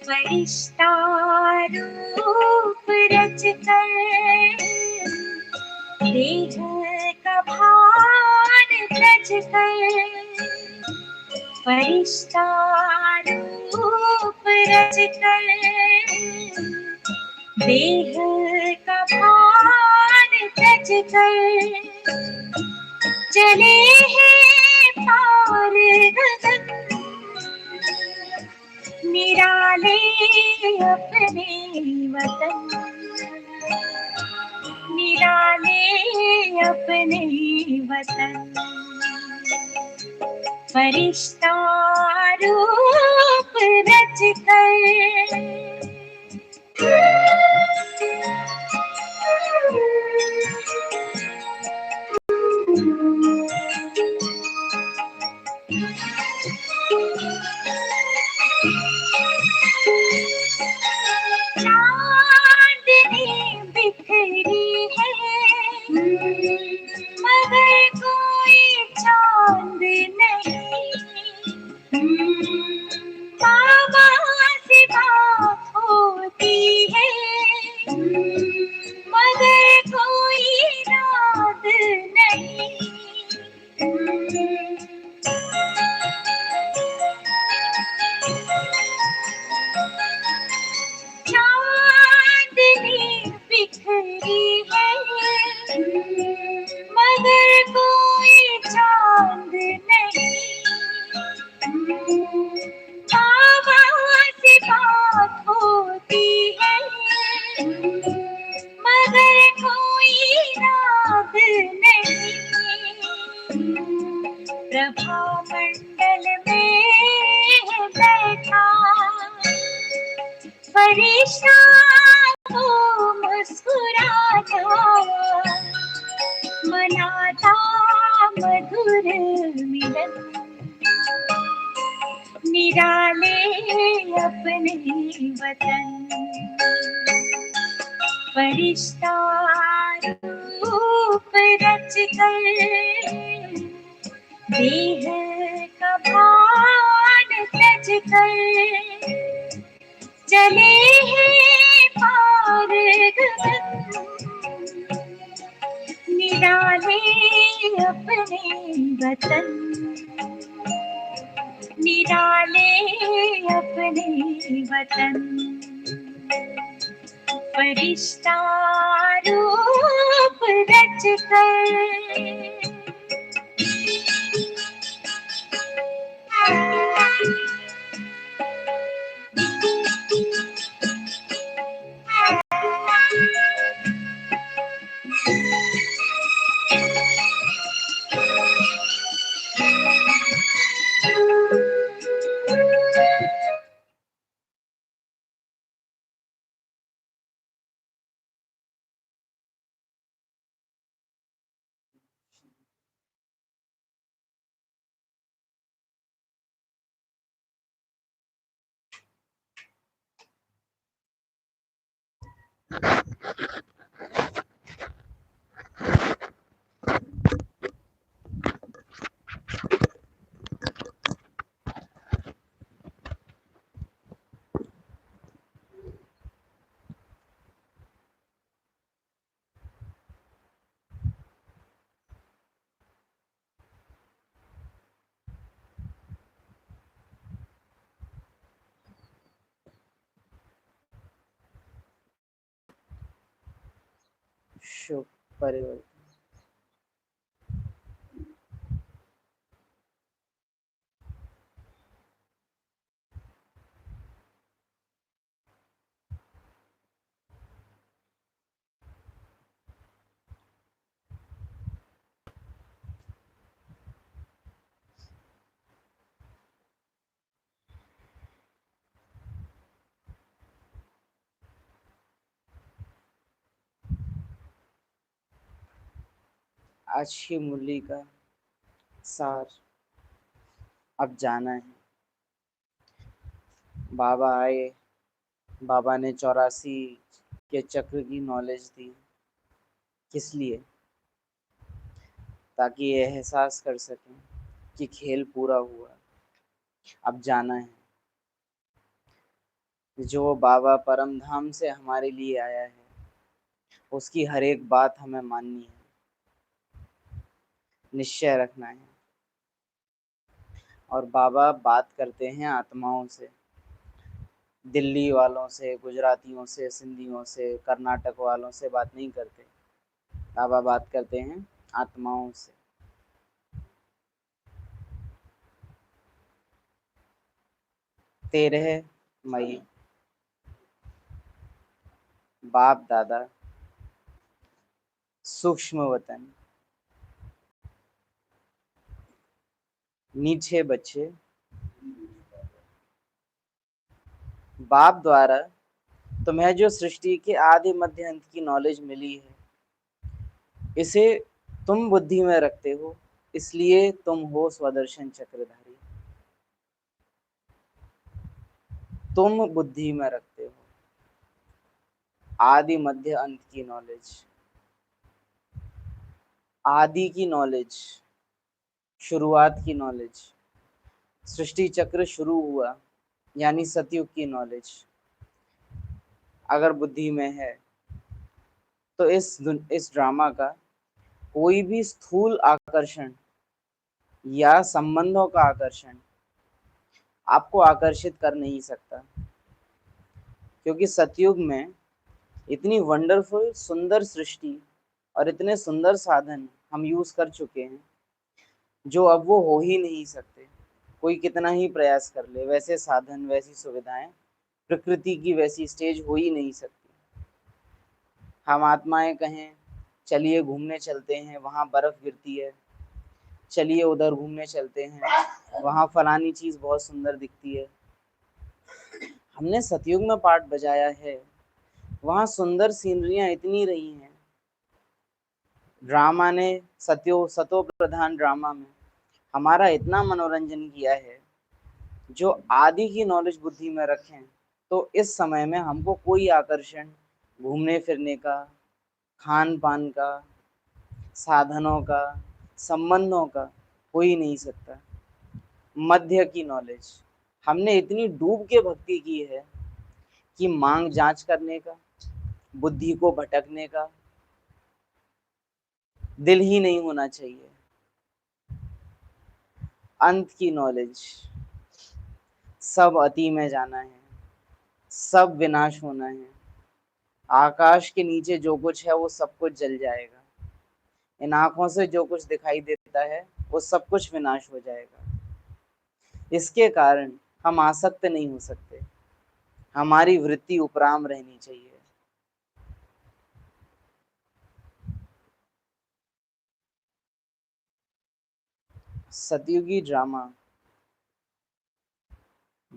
फरिश्ता रूप रच कर देह का भार तज कर, फरिश्ता रूप रच कर देह का भार तज कर चले हैं पार गगन निराले अपने वतन, निराले अपने वतन। फरिश्ता रूप रच कर चांदनी बिखरी है मगर कोई चांद नहीं, बाबा से बात होती है मगर कोई रात नहीं। चांदनी बिखरी है मगर कोई चांद नहीं, बाबा से बात होती है मगर कोई रात नहीं। प्रभा मंडल में बैठा फरिश्ता को मुस्कुराता मनाता मधुर मिलन, निराले अपने वतन। फरिश्ता रूप रच कर देह का भार तज कर चले हैं पार गगन निराले अपने वतन, निराले अपने वतन। फरिश्ता रूप रच कर शुभ परिवर्तन। आज की मुरली का सार अब जाना है। बाबा आए, बाबा ने 84 के चक्र की नॉलेज दी। किस लिए? ताकि ये एहसास कर सकें कि खेल पूरा हुआ, अब जाना है। जो बाबा परम धाम से हमारे लिए आया है, उसकी हर एक बात हमें माननी है, निश्चय रखना है। और बाबा बात करते हैं आत्माओं से, दिल्ली वालों से, गुजरातियों से, सिंधियों से, कर्नाटक वालों से बात नहीं करते। बाबा बात करते हैं आत्माओं से। 13 मई, बाप दादा, सूक्ष्म वतन, नीचे बच्चे, बाप द्वारा तुम्हें जो सृष्टि के आदि मध्य अंत की नॉलेज मिली है, इसे तुम बुद्धि में रखते हो, इसलिए तुम हो स्वदर्शन चक्रधारी। तुम बुद्धि में रखते हो आदि मध्य अंत की नॉलेज, आदि की नॉलेज, शुरुआत की नॉलेज। सृष्टि चक्र शुरू हुआ यानी सतयुग की नॉलेज अगर बुद्धि में है, तो इस ड्रामा का कोई भी स्थूल आकर्षण या संबंधों का आकर्षण आपको आकर्षित कर नहीं सकता, क्योंकि सतयुग में इतनी वंडरफुल सुंदर सृष्टि और इतने सुंदर साधन हम यूज कर चुके हैं, जो अब वो हो ही नहीं सकते। कोई कितना ही प्रयास कर ले, वैसे साधन, वैसी सुविधाएं, प्रकृति की वैसी स्टेज हो ही नहीं सकती। हम आत्माएं कहें चलिए घूमने चलते हैं, वहां बर्फ गिरती है, चलिए उधर घूमने चलते हैं, वहां फलानी चीज बहुत सुंदर दिखती है। हमने सतयुग में पार्ट बजाया है, वहां सुंदर सीनरियां इतनी रही हैं। ड्रामा ने सतो प्रधान ड्रामा में हमारा इतना मनोरंजन किया है। जो आदि की नॉलेज बुद्धि में रखें, तो इस समय में हमको कोई आकर्षण घूमने फिरने का, खान पान का, साधनों का, संबंधों का हो ही नहीं सकता। मध्य की नॉलेज हमने इतनी डूब के भक्ति की है कि मांग जांच करने का, बुद्धि को भटकने का दिल ही नहीं होना चाहिए। अंत की नॉलेज, सब अति में जाना है, सब विनाश होना है। आकाश के नीचे जो कुछ है वो सब कुछ जल जाएगा। इन आंखों से जो कुछ दिखाई देता है वो सब कुछ विनाश हो जाएगा। इसके कारण हम आसक्त नहीं हो सकते, हमारी वृत्ति उपराम रहनी चाहिए। सतयुगी ड्रामा,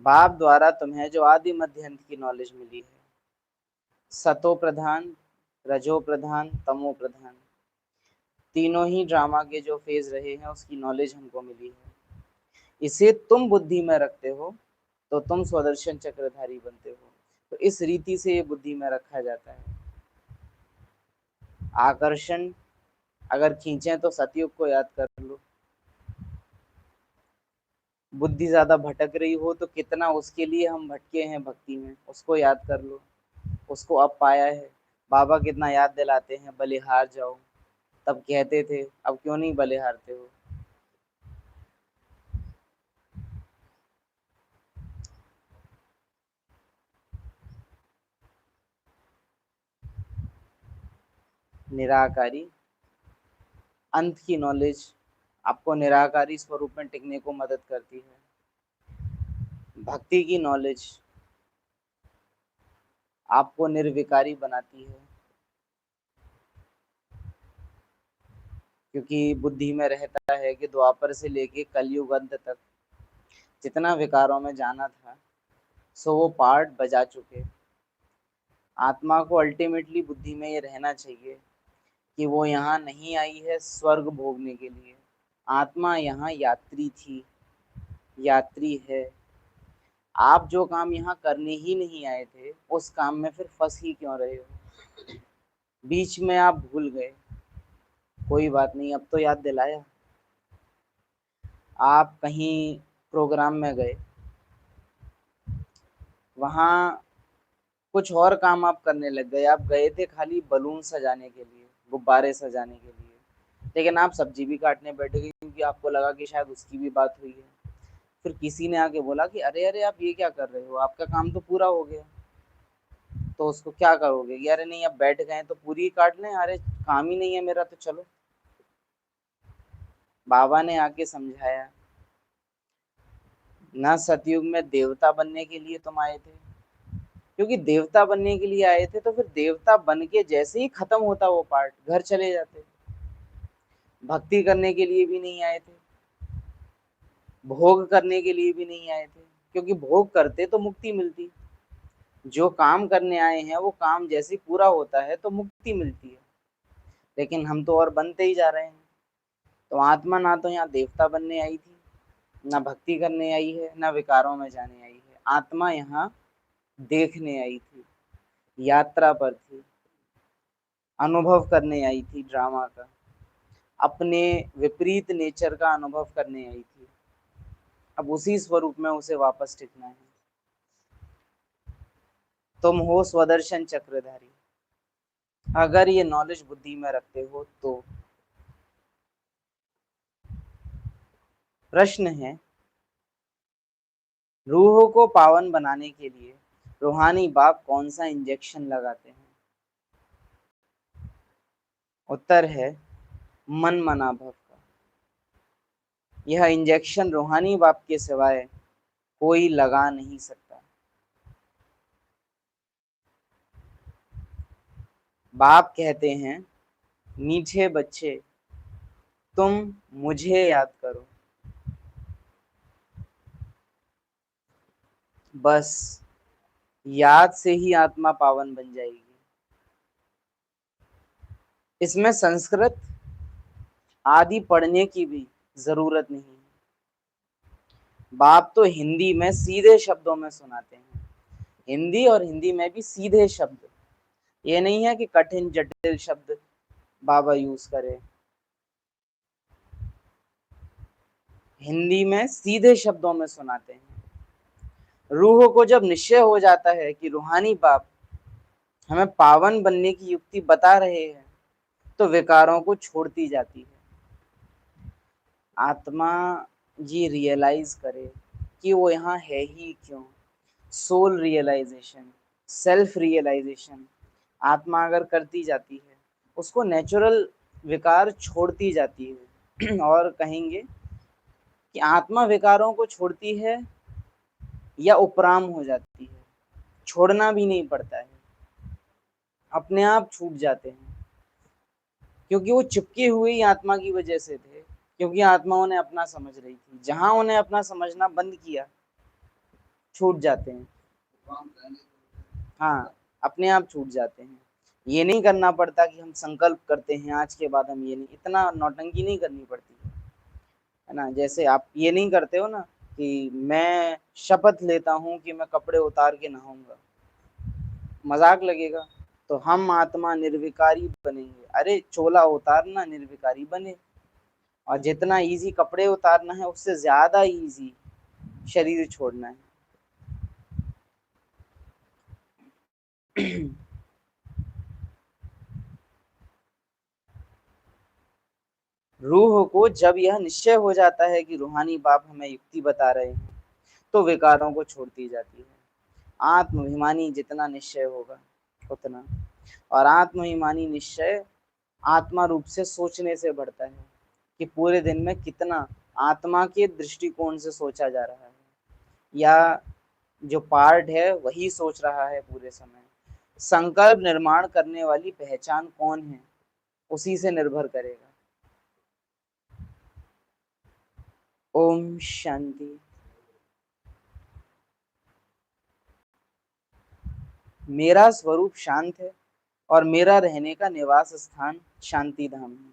बाप द्वारा तुम्हें जो आदि मध्य अंत की नॉलेज मिली है, सतो प्रधान, रजो प्रधान, तमो प्रधान, तीनों ही ड्रामा के जो फेज रहे हैं उसकी नॉलेज हमको मिली है। इसे तुम बुद्धि में रखते हो तो तुम स्वदर्शन चक्रधारी बनते हो। तो इस रीति से ये बुद्धि में रखा जाता है। आकर्षण अगर खींचे तो सतयुग को याद कर लो। बुद्धि ज्यादा भटक रही हो तो कितना उसके लिए हम भटके हैं भक्ति में, उसको याद कर लो। उसको अब पाया है। बाबा कितना याद दिलाते हैं, बलिहार जाओ। तब कहते थे, अब क्यों नहीं बलिहारते हो? निराकारी, अंत की नॉलेज आपको निराकारी स्वरूप में टिकने को मदद करती है। भक्ति की नॉलेज आपको निर्विकारी बनाती है, क्योंकि बुद्धि में रहता है कि द्वापर से लेके कलयुग अंत तक जितना विकारों में जाना था, सो वो पार्ट बजा चुके। आत्मा को अल्टीमेटली बुद्धि में ये रहना चाहिए कि वो यहाँ नहीं आई है स्वर्ग भोगने के लिए। आत्मा यहाँ यात्री थी, यात्री है, आप जो काम यहाँ करने ही नहीं आए थे उस काम में फिर फंस ही क्यों रहे हो? बीच में आप भूल गए, कोई बात नहीं, अब तो याद दिलाया। आप कहीं प्रोग्राम में गए, वहाँ कुछ और काम आप करने लग गए। आप गए थे खाली बलून सजाने के लिए, गुब्बारे सजाने के लिए, लेकिन आप सब्जी भी काटने बैठ गए क्योंकि आपको लगा कि शायद उसकी भी बात हुई है। फिर किसी ने आके बोला कि अरे अरे आप ये क्या कर रहे हो, आपका काम तो पूरा हो गया। तो उसको क्या करोगे कि अरे नहीं अब बैठ गए तो पूरी ही काट लें, अरे काम ही नहीं है मेरा तो चलो। बाबा ने आके समझाया, ना सतयुग में देवता बनने के लिए तुम आए थे, क्योंकि देवता बनने के लिए आए थे तो फिर देवता बन के जैसे ही खत्म होता वो पार्ट, घर चले जाते। भक्ति करने के लिए भी नहीं आए थे, भोग करने के लिए भी नहीं आए थे, क्योंकि भोग करते तो मुक्ति मिलती। जो काम करने आए हैं वो काम जैसे ही पूरा होता है तो मुक्ति मिलती है, लेकिन हम तो और बनते ही जा रहे हैं। तो आत्मा ना तो यहाँ देवता बनने आई थी, ना भक्ति करने आई है, ना विकारों में जाने आई है। आत्मा यहाँ देखने आई थी, यात्रा पर थी, अनुभव करने आई थी ड्रामा का, अपने विपरीत नेचर का अनुभव करने आई थी। अब उसी स्वरूप में उसे वापस टिकना है। तुम हो स्वदर्शन चक्रधारी, अगर ये नॉलेज बुद्धि में रखते हो तो। प्रश्न है, रूह को पावन बनाने के लिए रूहानी बाप कौन सा इंजेक्शन लगाते हैं? उत्तर है मन मना भव का। यह इंजेक्शन रूहानी बाप के सिवाय कोई लगा नहीं सकता। बाप कहते हैं, मीठे बच्चे तुम मुझे याद करो, बस याद से ही आत्मा पावन बन जाएगी। इसमें संस्कृत आदि पढ़ने की भी जरूरत नहीं है। बाप तो हिंदी में सीधे शब्दों में सुनाते हैं, हिंदी और हिंदी में भी सीधे शब्द। ये नहीं है कि कठिन जटिल शब्द बाबा यूज करे। हिंदी में सीधे शब्दों में सुनाते हैं। रूह को जब निश्चय हो जाता है कि रूहानी बाप हमें पावन बनने की युक्ति बता रहे हैं, तो विकारों को छोड़ती जाती है। आत्मा ये रियलाइज करे कि वो यहाँ है ही क्यों। सोल रियलाइजेशन, सेल्फ रियलाइजेशन आत्मा अगर करती जाती है, उसको नेचुरल विकार छोड़ती जाती है। और कहेंगे कि आत्मा विकारों को छोड़ती है या उपराम हो जाती है, छोड़ना भी नहीं पड़ता है, अपने आप छूट जाते हैं, क्योंकि वो चिपके हुए ही आत्मा की वजह से थे, क्योंकि आत्मा उन्हें अपना समझ रही थी। जहां उन्हें अपना समझना बंद किया, छूट जाते हैं। हाँ, अपने आप छूट जाते हैं। ये नहीं करना पड़ता कि हम संकल्प करते हैं आज के बाद हम ये नहीं, इतना नौटंकी नहीं करनी पड़ती है ना। जैसे आप ये नहीं करते हो ना कि मैं शपथ लेता हूँ कि मैं कपड़े उतार के नहाऊंगा, मजाक लगेगा। तो हम आत्मा निर्विकारी बनेंगे, अरे चोला उतारना निर्विकारी बने, और जितना इजी कपड़े उतारना है उससे ज्यादा इजी शरीर छोड़ना है। रूह को जब यह निश्चय हो जाता है कि रूहानी बाप हमें युक्ति बता रहे हैं, तो विकारों को छोड़ती जाती है। आत्माभिमानी जितना निश्चय होगा उतना, और आत्माभिमानी निश्चय आत्मा रूप से सोचने से बढ़ता है कि पूरे दिन में कितना आत्मा के दृष्टिकोण से सोचा जा रहा है, या जो पार्ट है वही सोच रहा है पूरे समय। संकल्प निर्माण करने वाली पहचान कौन है, उसी से निर्भर करेगा। ओम शांति। मेरा स्वरूप शांत है और मेरा रहने का निवास स्थान शांति धाम है।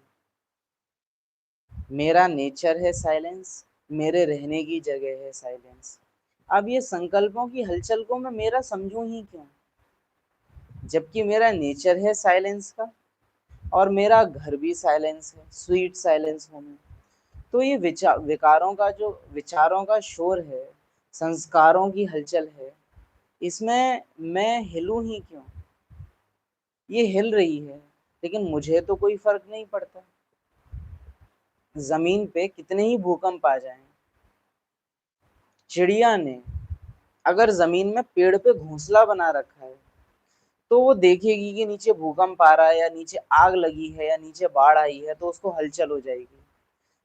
मेरा नेचर है साइलेंस, मेरे रहने की जगह है साइलेंस। अब ये संकल्पों की हलचल को मैं मेरा समझूं ही क्यों, जबकि मेरा नेचर है साइलेंस का, और मेरा घर भी साइलेंस है, स्वीट साइलेंस हूँ मैं। तो ये विचारों का शोर है, संस्कारों की हलचल है, इसमें मैं हिलूं ही क्यों। ये हिल रही है लेकिन मुझे तो कोई फर्क नहीं पड़ता। जमीन पे कितने ही भूकंप आ जाएं, चिड़िया ने अगर जमीन में पेड़ पे घोंसला बना रखा है तो वो देखेगी कि नीचे भूकंप आ रहा है या नीचे आग लगी है या नीचे बाढ़ आई है, तो उसको हलचल हो जाएगी।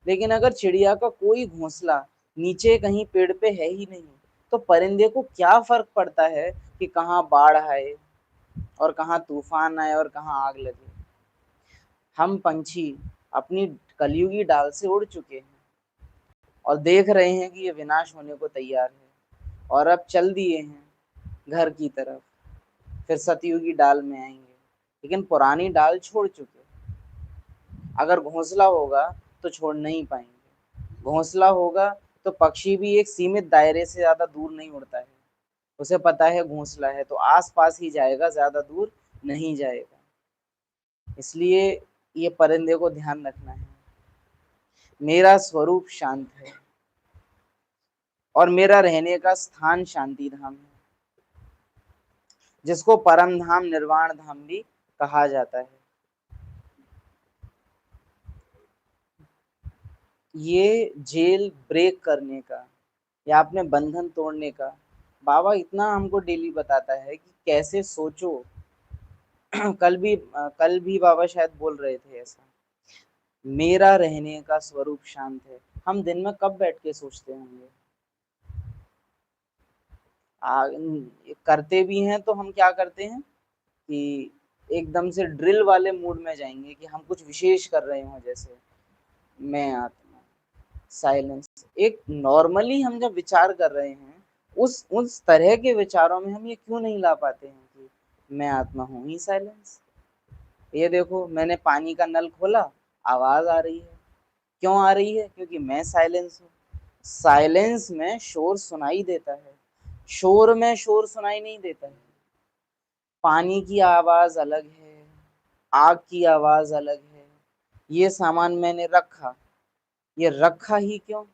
लेकिन अगर चिड़िया का कोई घोंसला नीचे कहीं पेड़ पे है ही नहीं, तो परिंदे को क्या फर्क पड़ता है कि कहाँ बाढ़ आए और कहाँ तूफान आए और कहाँ आग लगे। हम पंछी अपनी कलयुगी डाल से उड़ चुके हैं और देख रहे हैं कि ये विनाश होने को तैयार है, और अब चल दिए हैं घर की तरफ। फिर सतयुगी डाल में आएंगे, लेकिन पुरानी डाल छोड़ चुके। अगर घोंसला होगा तो छोड़ नहीं पाएंगे। घोंसला होगा तो पक्षी भी एक सीमित दायरे से ज्यादा दूर नहीं उड़ता है। उसे पता है घोंसला है तो आस पास ही जाएगा, ज्यादा दूर नहीं जाएगा। इसलिए ये परिंदे को ध्यान रखना है, मेरा स्वरूप शांत है और मेरा रहने का स्थान शांति धाम है, जिसको परम धाम निर्वाण धाम भी कहा जाता है। ये जेल ब्रेक करने का या अपने बंधन तोड़ने का बाबा इतना हमको डेली बताता है कि कैसे सोचो। कल भी बाबा शायद बोल रहे थे ऐसा, मेरा रहने का स्वरूप शांत है। हम दिन में कब बैठ के सोचते होंगे? आ, करते भी हैं तो हम क्या करते हैं कि एकदम से ड्रिल वाले मूड में जाएंगे कि हम कुछ विशेष कर रहे हो, जैसे मैं आत्मा, साइलेंस। एक नॉर्मली हम जब विचार कर रहे हैं उस तरह के विचारों में हम ये क्यों नहीं ला पाते हैं कि मैं आत्मा हूं ही साइलेंस। ये देखो, मैंने पानी का नल खोला, आवाज आ रही है। क्यों आ रही है? क्योंकि मैं साइलेंस हूँ। साइलेंस में शोर सुनाई देता है, शोर में शोर सुनाई नहीं देता है। पानी की आवाज अलग है, आग की आवाज अलग है। ये सामान मैंने रखा, ये रखा ही क्यों,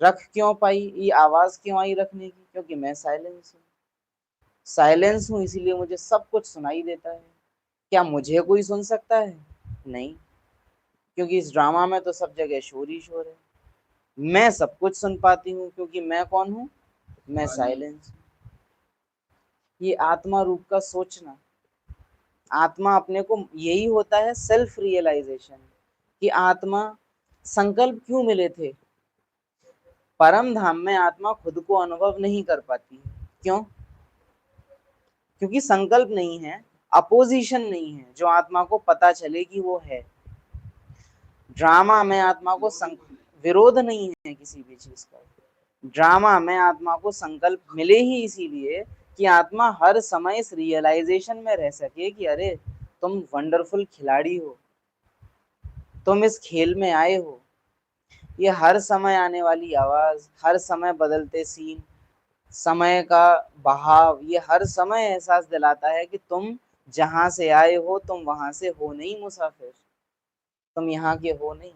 रख क्यों पाई, ये आवाज क्यों आई रखने की? क्योंकि मैं साइलेंस हूँ। साइलेंस हूँ इसीलिए मुझे सब कुछ सुनाई देता है। क्या मुझे कोई सुन सकता है? नहीं, क्योंकि इस ड्रामा में तो सब जगह शोर ही शोर है। मैं सब कुछ सुन पाती हूँ क्योंकि मैं कौन हूँ? मैं साइलेंस हूँ। ये आत्मा रूप का सोचना, आत्मा अपने को यही होता है सेल्फ रियलाइजेशन, कि आत्मा संकल्प क्यों मिले थे। परम धाम में आत्मा खुद को अनुभव नहीं कर पाती है। क्यों? क्योंकि संकल्प नहीं है, अपोजिशन नहीं है जो आत्मा को पता चले कि वो है। ड्रामा में आत्मा को विरोध नहीं है किसी भी चीज का। ड्रामा में आत्मा को संकल्प मिले ही इसीलिए कि आत्मा हर समय इस रियलाइजेशन में रह सके कि अरे तुम वंडरफुल खिलाड़ी हो, तुम इस खेल में आए हो। ये हर समय आने वाली आवाज, हर समय बदलते सीन, समय का बहाव, ये हर समय एहसास दिलाता है कि तुम जहां से आए हो तुम वहां से हो नहीं मुसाफिर, तुम यहाँ के हो नहीं।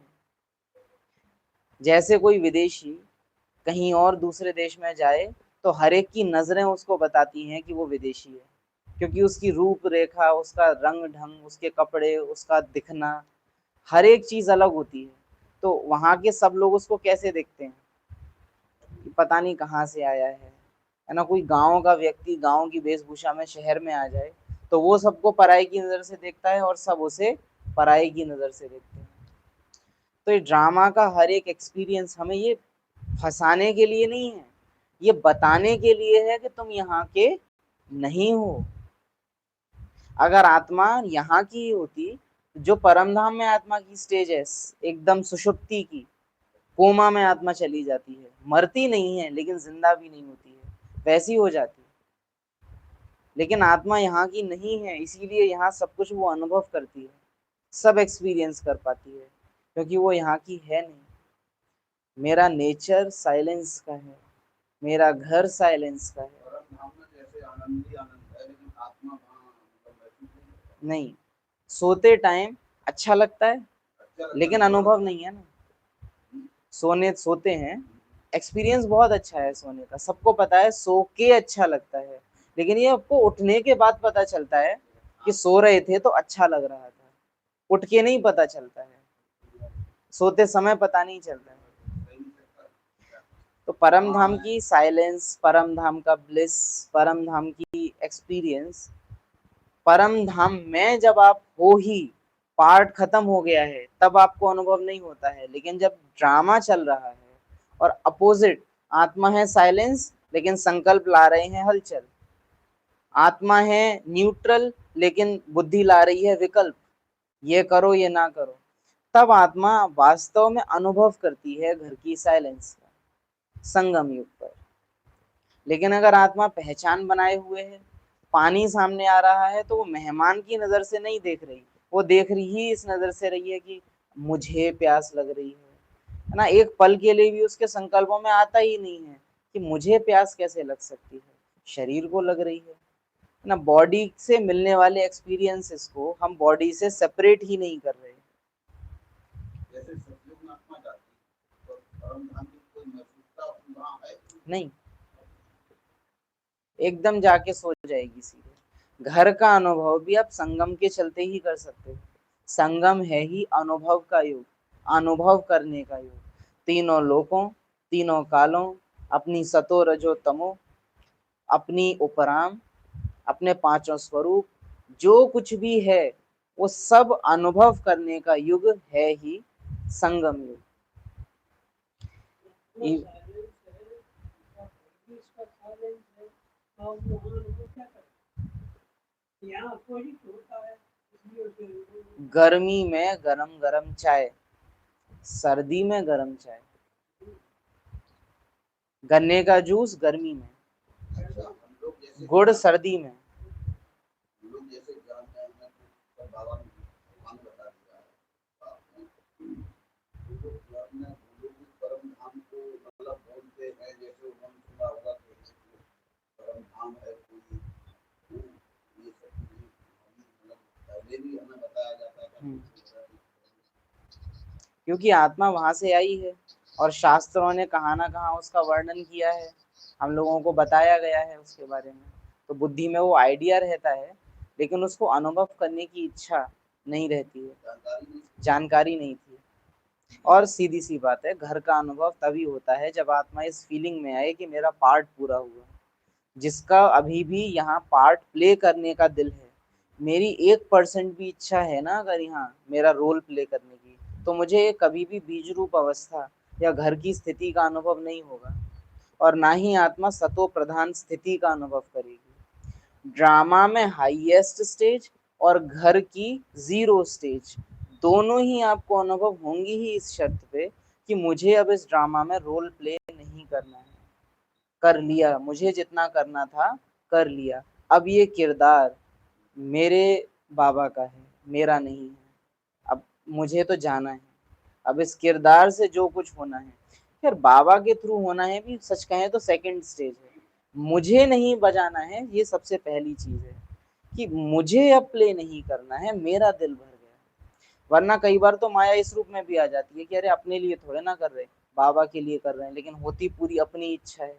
जैसे कोई विदेशी कहीं और दूसरे देश में जाए तो हर एक की नजरें उसको बताती हैं कि वो विदेशी है, क्योंकि उसकी रूप रेखा, उसका रंग ढंग, उसके कपड़े, उसका दिखना, हर एक चीज अलग होती है। तो वहां के सब लोग उसको कैसे देखते हैं कि पता नहीं कहाँ से आया है ना। कोई गांव का व्यक्ति गांव की वेशभूषा में शहर में आ जाए तो वो सबको पराई की नजर से देखता है और सब उसे पराई की नजर से देखते हैं। तो ये ड्रामा का हर एक एक्सपीरियंस हमें ये फंसाने के लिए नहीं है, ये बताने के लिए है कि तुम यहाँ के नहीं हो। अगर आत्मा यहाँ की होती, जो परम धाम में आत्मा की स्टेज है एकदम सुषुप्ति की, कोमा में आत्मा चली जाती है, मरती नहीं है लेकिन जिंदा भी नहीं होती है, वैसी हो जाती है। लेकिन आत्मा यहाँ की नहीं है, इसीलिए यहाँ सब कुछ वो अनुभव करती है, सब एक्सपीरियंस कर पाती है, क्योंकि वो यहाँ की है नहीं। मेरा नेचर साइलेंस का है, मेरा घर साइलेंस का है। परम धाम में जैसे आनंद ही आनंद है, लेकिन आत्मा वहाँ मतलब महसूस नहीं होता। नहीं, सोते टाइम अच्छा लगता है अच्छा लगता लेकिन है, अनुभव नहीं है ना। सोते हैं, एक्सपीरियंस बहुत अच्छा है सोने का, सबको पता है सो के अच्छा लगता है, लेकिन ये आपको उठने के बाद पता चलता है कि सो रहे थे तो अच्छा लग रहा था, उठ के नहीं पता चलता है, सोते समय पता नहीं चलता है। सही नहीं सकता। तो परम धाम की साइलेंस, परम धाम का ब्लिस, परम धाम की एक्सपीरियंस, परम धाम में जब आप हो ही, पार्ट खत्म हो गया है तब आपको अनुभव नहीं होता है, लेकिन जब ड्रामा चल रहा है और अपोजिट आत्मा है साइलेंस लेकिन संकल्प ला रहे हैं हलचल, आत्मा है न्यूट्रल लेकिन बुद्धि ला रही है विकल्प, ये करो ये ना करो, तब आत्मा वास्तव में अनुभव करती है घर की साइलेंस का संगम युग पर। लेकिन अगर आत्मा पहचान बनाए हुए है, पानी सामने आ रहा है तो वो मेहमान की नजर से नहीं देख रही, वो देख रही ही इस नजर से रही है कि मुझे प्यास लग रही है ना। एक पल के लिए भी उसके संकल्पों में आता ही नहीं है कि मुझे प्यास कैसे लग सकती है, शरीर को लग रही है ना। बॉडी से मिलने वाले एक्सपीरियंसेस को हम बॉडी से सेपरेट ही नहीं कर रहे। जैसे सतयुग में आत्मा जाती है, तो परम धाम की कोई महसूसता वहाँ है नहीं, एकदम जाके सो जाएगी सीधे। घर का अनुभव भी आप संगम के चलते ही कर सकते हो। संगम है ही अनुभव का युग, अनुभव करने का युग। तीनों लोकों, तीनों कालों, अपनी सतो रजो तमो, अपनी उपराम, अपने पांचों स्वरूप, जो कुछ भी है वो सब अनुभव करने का युग है ही संगम युग। गर्मी में गरम गरम चाय, सर्दी में गरम चाय, गन्ने का जूस गर्मी में, अच्छा हम लोग जैसे गुड़ सर्दी में। हम लोग जैसे जानते हैं तो बाबा ने भगवान बता दिया है आपने, तो अपने हम लोग भी परम धाम को मतलब बोलते हैं, जैसे उन्होंने सुना होगा कि परम धाम है कोई, ये सब चीजें मतलब पहले भी हमें बताया जाता था। क्योंकि आत्मा वहां से आई है और शास्त्रों ने कहाँ ना कहाँ उसका वर्णन किया है, हम लोगों को बताया गया है उसके बारे में। तो बुद्धि में वो आइडिया रहता है लेकिन उसको अनुभव करने की इच्छा नहीं रहती है, जानकारी नहीं थी। और सीधी सी बात है, घर का अनुभव तभी होता है जब आत्मा इस फीलिंग में आए कि मेरा पार्ट पूरा हुआ, जिसका अभी भी यहाँ पार्ट प्ले करने का दिल है। मेरी 1% भी इच्छा है ना अगर यहाँ मेरा रोल प्ले करने की, तो मुझे कभी भी बीज रूप अवस्था या घर की स्थिति का अनुभव नहीं होगा, और ना ही आत्मा सतो प्रधान स्थिति का अनुभव करेगी। ड्रामा में हाईएस्ट स्टेज और घर की जीरो स्टेज दोनों ही आपको अनुभव होंगी ही, इस शर्त पे कि मुझे अब इस ड्रामा में रोल प्ले नहीं करना है, कर लिया, मुझे जितना करना था कर लिया, अब ये किरदार मेरे बाबा का है, मेरा नहीं है, अब मुझे तो जाना है, अब इस किरदार से जो कुछ होना है, फिर बाबा के थ्रू होना है भी सच कहें तो सेकंड स्टेज है। मुझे नहीं बजाना है, ये सबसे पहली चीज है कि मुझे अब प्ले नहीं करना है, मेरा दिल भर गया। वरना कई बार तो माया इस रूप में भी आ जाती है कि अरे अपने लिए थोड़े ना कर रहे, बाबा के लिए कर रहे हैं, लेकिन होती पूरी अपनी इच्छा है,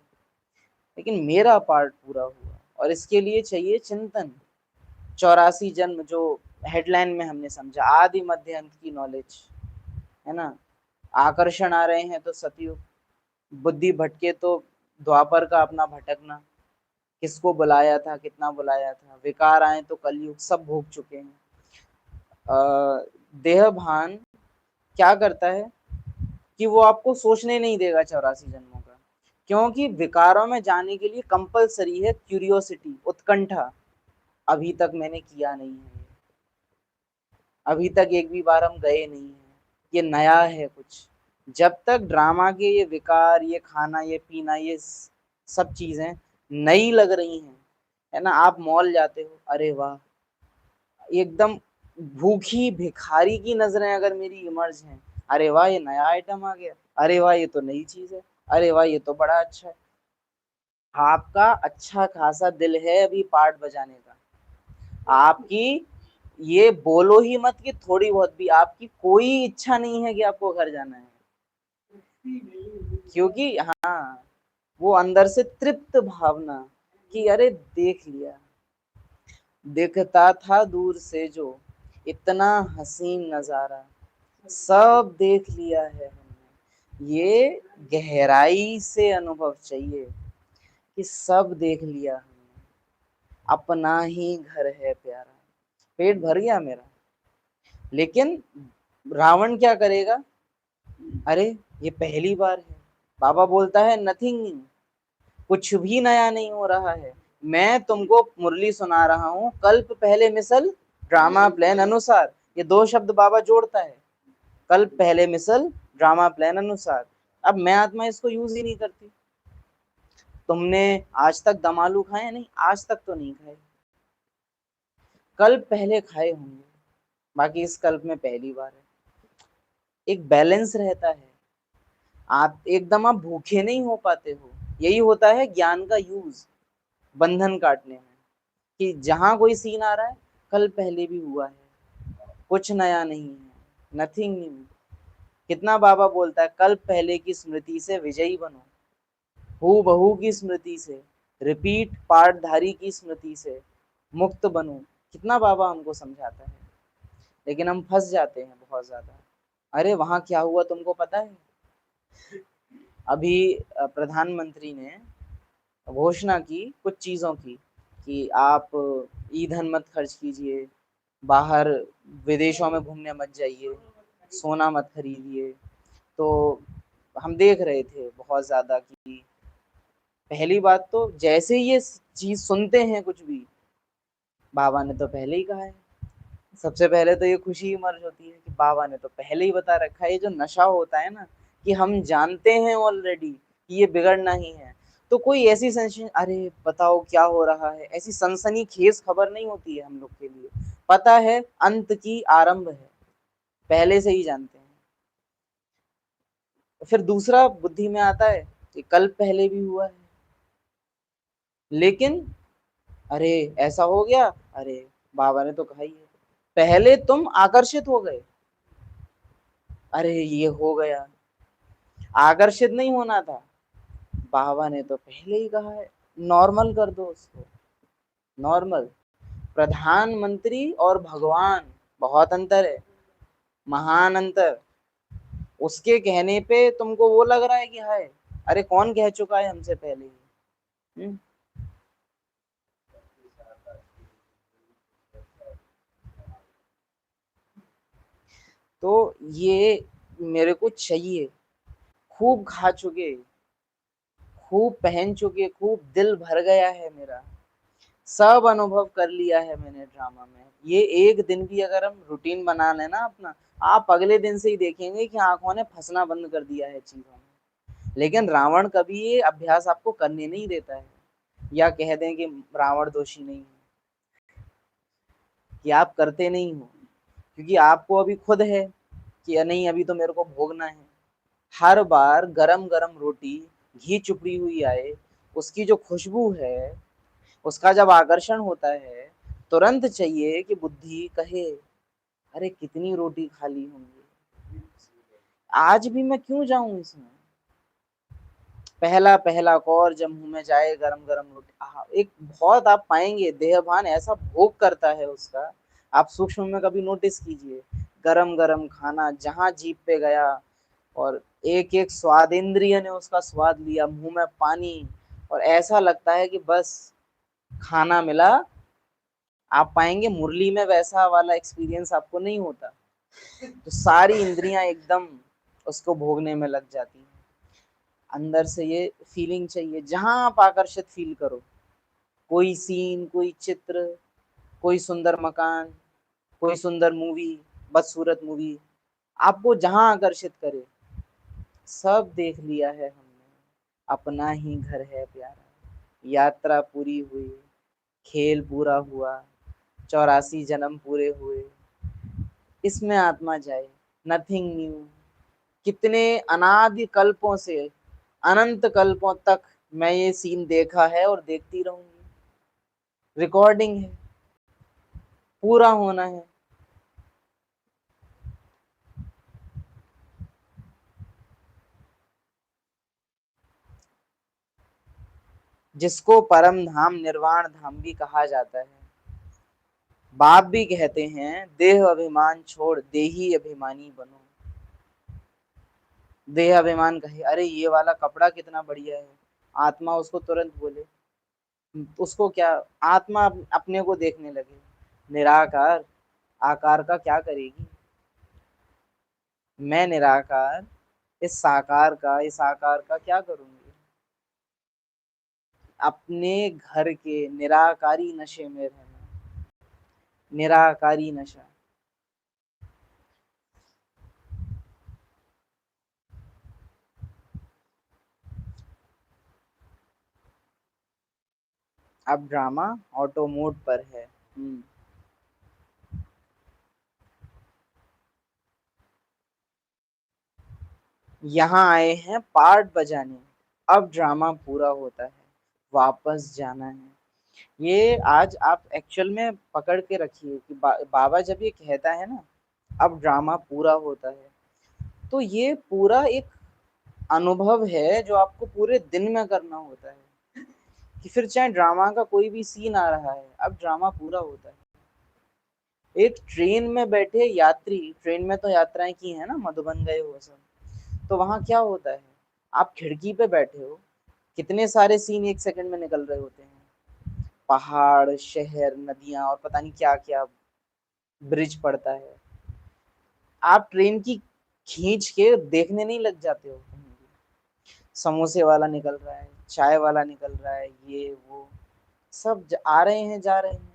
लेकिन मेरा पार्ट पूरा हुआ और इसके लिए चाहिए चिंतन। 84 जन्म जो हेडलाइन में हमने समझा, आदि मध्य अंत की नॉलेज है ना। आकर्षण आ रहे हैं तो सतयुग, बुद्धि भटके तो द्वापर का अपना भटकना, किसको बुलाया था कितना बुलाया था, विकार आए तो कलयुग, सब भोग चुके हैं। देह भान क्या करता है कि वो आपको सोचने नहीं देगा 84 जन्मों का, क्योंकि विकारों में जाने के लिए कंपलसरी है क्यूरियोसिटी, उत्कंठा। अभी तक मैंने किया नहीं है, अभी तक एक भी बार हम गए नहीं है, ये नया है कुछ। जब तक ड्रामा के ये विकार, ये खाना ये पीना, ये सब चीजें नई लग रही हैं, है ना। आप मॉल जाते हो, अरे वाह, एकदम भूखी भिखारी की नजरें अगर मेरी इमर्ज हैं, अरे वाह ये नया आइटम आ गया, अरे वाह ये तो नई चीज है, अरे वाह ये तो बड़ा अच्छा है, आपका अच्छा खासा दिल है अभी पार्ट बजाने का, आपकी ये बोलो ही मत कि थोड़ी बहुत भी, आपकी कोई इच्छा नहीं है कि आपको घर जाना है, क्योंकि हाँ वो अंदर से तृप्त भावना कि अरे देख लिया, दिखता था दूर से जो इतना हसीन नजारा, सब देख लिया है हमने। ये गहराई से अनुभव चाहिए कि सब देख लिया हमने, अपना ही घर है प्यारा। पेट भर गया मेरा। लेकिन रावण क्या करेगा, अरे ये पहली बार है, बाबा बोलता है नथिंग न्यू, कुछ भी नया नहीं हो रहा है, मैं तुमको मुरली सुना रहा हूँ, कल्प पहले मिसल ड्रामा प्लान अनुसार, ये दो शब्द बाबा जोड़ता है, कल्प पहले मिसल ड्रामा प्लान अनुसार। अब मैं आत्मा इसको यूज ही नहीं करती। तुमने आज तक दम आलू खाए? नहीं, आज तक तो नहीं खाए, कल्प पहले खाए होंगे, बाकी इस कल्प में पहली बार है। एक बैलेंस रहता है, आप एकदम आप भूखे नहीं हो पाते हो। यही होता है ज्ञान का यूज बंधन काटने में, कि जहां कोई सीन आ रहा है, कल पहले भी हुआ है, कुछ नया नहीं है, नथिंग न्यू। कितना बाबा बोलता है, कल पहले की स्मृति से विजयी बनो, हू बहू की स्मृति से, रिपीट पाठधारी की स्मृति से मुक्त बनो। कितना बाबा हमको समझाता है, लेकिन हम फंस जाते हैं बहुत ज्यादा। अरे वहां क्या हुआ तुमको पता है? अभी प्रधानमंत्री ने घोषणा की कुछ चीजों की, कि आप ईंधन मत खर्च कीजिए, बाहर विदेशों में घूमने मत जाइए, सोना मत खरीदिए। तो हम देख रहे थे बहुत ज्यादा कि पहली बात तो जैसे ही ये चीज सुनते हैं कुछ भी, बाबा ने तो पहले ही कहा है। सबसे पहले तो ये खुशी इमर्ज होती है कि बाबा ने तो पहले ही बता रखा है। ये जो नशा होता है ना, कि हम जानते हैं ऑलरेडी कि ये बिगड़ना ही है, तो कोई ऐसी सेंसेशन, अरे बताओ क्या हो रहा है, ऐसी सनसनी खेज खबर नहीं होती है हम लोग के लिए। पता है अंत की आरंभ है, पहले से ही जानते हैं। फिर दूसरा बुद्धि में आता है कि कल पहले भी हुआ है, लेकिन अरे ऐसा हो गया, अरे बाबा ने तो कहा ही है। पहले तुम आकर्षित हो गए, अरे ये हो गया। आकर्षित नहीं होना था, बाबा ने तो पहले ही कहा है। नॉर्मल कर दो उसको, नॉर्मल। प्रधानमंत्री और भगवान बहुत अंतर है, महान अंतर। उसके कहने पे तुमको वो लग रहा है कि हाय, अरे कौन कह चुका है हमसे पहले ही। तो ये मेरे को चाहिए, खूब खा चुके, खूब पहन चुके, खूब दिल भर गया है मेरा, सब अनुभव कर लिया है मैंने ड्रामा में। ये एक दिन भी अगर हम रूटीन बना लेना अपना, आप अगले दिन से ही देखेंगे कि आंखों ने फंसना बंद कर दिया है चीजों में। लेकिन रावण कभी ये अभ्यास आपको करने नहीं देता है, या कह दें कि रावण दोषी नहीं है कि आप करते नहीं हो, क्योंकि आपको अभी खुद है कि नहीं अभी तो मेरे को भोगना है। हर बार गरम गरम रोटी घी चुपड़ी हुई आए, उसकी जो खुशबू है, उसका जब आकर्षण होता है, तुरंत चाहिए कि बुद्धि कहे अरे कितनी रोटी खा ली होंगी, आज भी मैं क्यों जाऊं इसमें। पहला पहला कौर जब मुंह में जाए गरम गरम रोटी, एक बहुत आप पाएंगे देहभान ऐसा भोग करता है उसका। आप सूक्ष्म में कभी नोटिस कीजिए, गरम गरम खाना जहां जीभ पे गया, और एक एक स्वाद इंद्रिय ने उसका स्वाद लिया, मुंह में पानी, और ऐसा लगता है कि बस खाना मिला। आप पाएंगे मुरली में वैसा वाला एक्सपीरियंस आपको नहीं होता। तो सारी इंद्रियां एकदम उसको भोगने में लग जाती हैं। अंदर से ये फीलिंग चाहिए, जहां आप आकर्षित फील करो, कोई सीन, कोई चित्र, कोई सुंदर मकान, कोई सुंदर मूवी, बदसूरत मूवी, आपको जहां आकर्षित करे, सब देख लिया है हमने, अपना ही घर है प्यारा। यात्रा पूरी हुई, खेल पूरा हुआ, 84 जन्म पूरे हुए, इसमें आत्मा जाए, नथिंग न्यू। कितने अनादि कल्पों से अनंत कल्पों तक मैं ये सीन देखा है और देखती रहूंगी, रिकॉर्डिंग है, पूरा होना है। जिसको परम धाम निर्वाण धाम भी कहा जाता है। बाप भी कहते हैं देह अभिमान छोड़ देही अभिमानी बनो। देह अभिमान कहे अरे ये वाला कपड़ा कितना बढ़िया है, आत्मा उसको तुरंत बोले, उसको क्या, आत्मा अपने को देखने लगे, निराकार आकार का क्या करेगी, मैं निराकार इस आकार का क्या करूंगी। अपने घर के निराकारी नशे में रहना, निराकारी नशा। अब ड्रामा ऑटो मोड पर है। यहाँ आए हैं पार्ट बजाने, अब ड्रामा पूरा होता है, वापस जाना है। ये आज आप एक्चुअल में पकड़ के रखिए कि बाबा जब ये कहता है ना अब ड्रामा पूरा होता है, तो ये पूरा एक अनुभव है जो आपको पूरे दिन में करना होता है कि फिर चाहे ड्रामा का कोई भी सीन आ रहा है, अब ड्रामा पूरा होता है। एक ट्रेन में बैठे यात्री, ट्रेन में तो यात्राएं की है ना, मधुबन गए हो सब, तो वहां क्या होता है, आप खिड़की पे बैठे हो, कितने सारे सीन एक सेकंड में निकल रहे होते हैं, पहाड़, शहर, नदियां और पता नहीं क्या क्या, ब्रिज पड़ता है। आप ट्रेन की खींच के देखने नहीं लग जाते हो, समोसे वाला निकल रहा है, चाय वाला निकल रहा है, ये वो सब आ रहे हैं जा रहे हैं,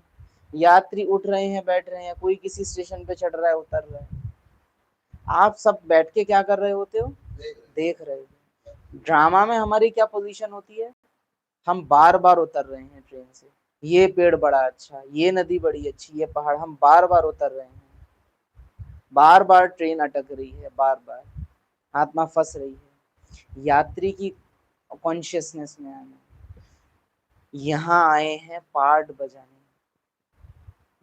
यात्री उठ रहे हैं बैठ रहे हैं, कोई किसी स्टेशन पे चढ़ रहा है उतर रहा है, आप सब बैठ के क्या कर रहे होते हो, देख रहे हो। ड्रामा में हमारी क्या पोजीशन होती है, हम बार बार उतर रहे हैं ट्रेन से, ये पेड़ बड़ा अच्छा, ये नदी बड़ी अच्छी, ये पहाड़, हम बार बार उतर रहे हैं, बार बार ट्रेन अटक रही है, बार बार आत्मा फंस रही है। यात्री की कॉन्शियसनेस में आना, यहाँ आए हैं पार्ट बजाने,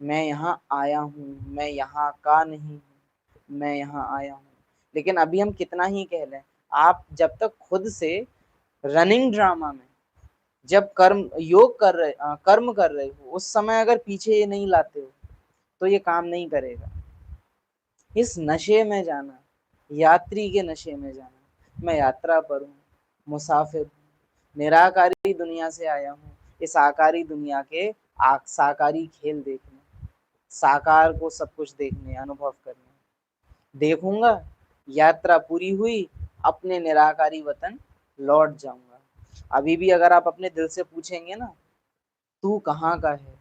मैं यहाँ आया हूँ, मैं यहाँ का नहीं हूँ, मैं यहाँ आया हूँ। लेकिन अभी हम कितना ही कह लें, आप जब तक खुद से रनिंग ड्रामा में जब कर्म कर रहे हो, उस समय अगर पीछे ये नहीं लाते हो तो ये काम नहीं करेगा। इस नशे में जाना, यात्री के नशे में जाना, मैं यात्रा पर हूँ, मुसाफिर हूँ, निराकारी दुनिया से आया हूँ, इस आकारी दुनिया के साकारी खेल देखने, साकार को सब कुछ देखने, अनुभव करने। देखूंगा, यात्रा पूरी हुई, अपने निराकारी वतन लौट जाऊंगा। अभी भी अगर आप अपने दिल से पूछेंगे ना तू कहाँ का है,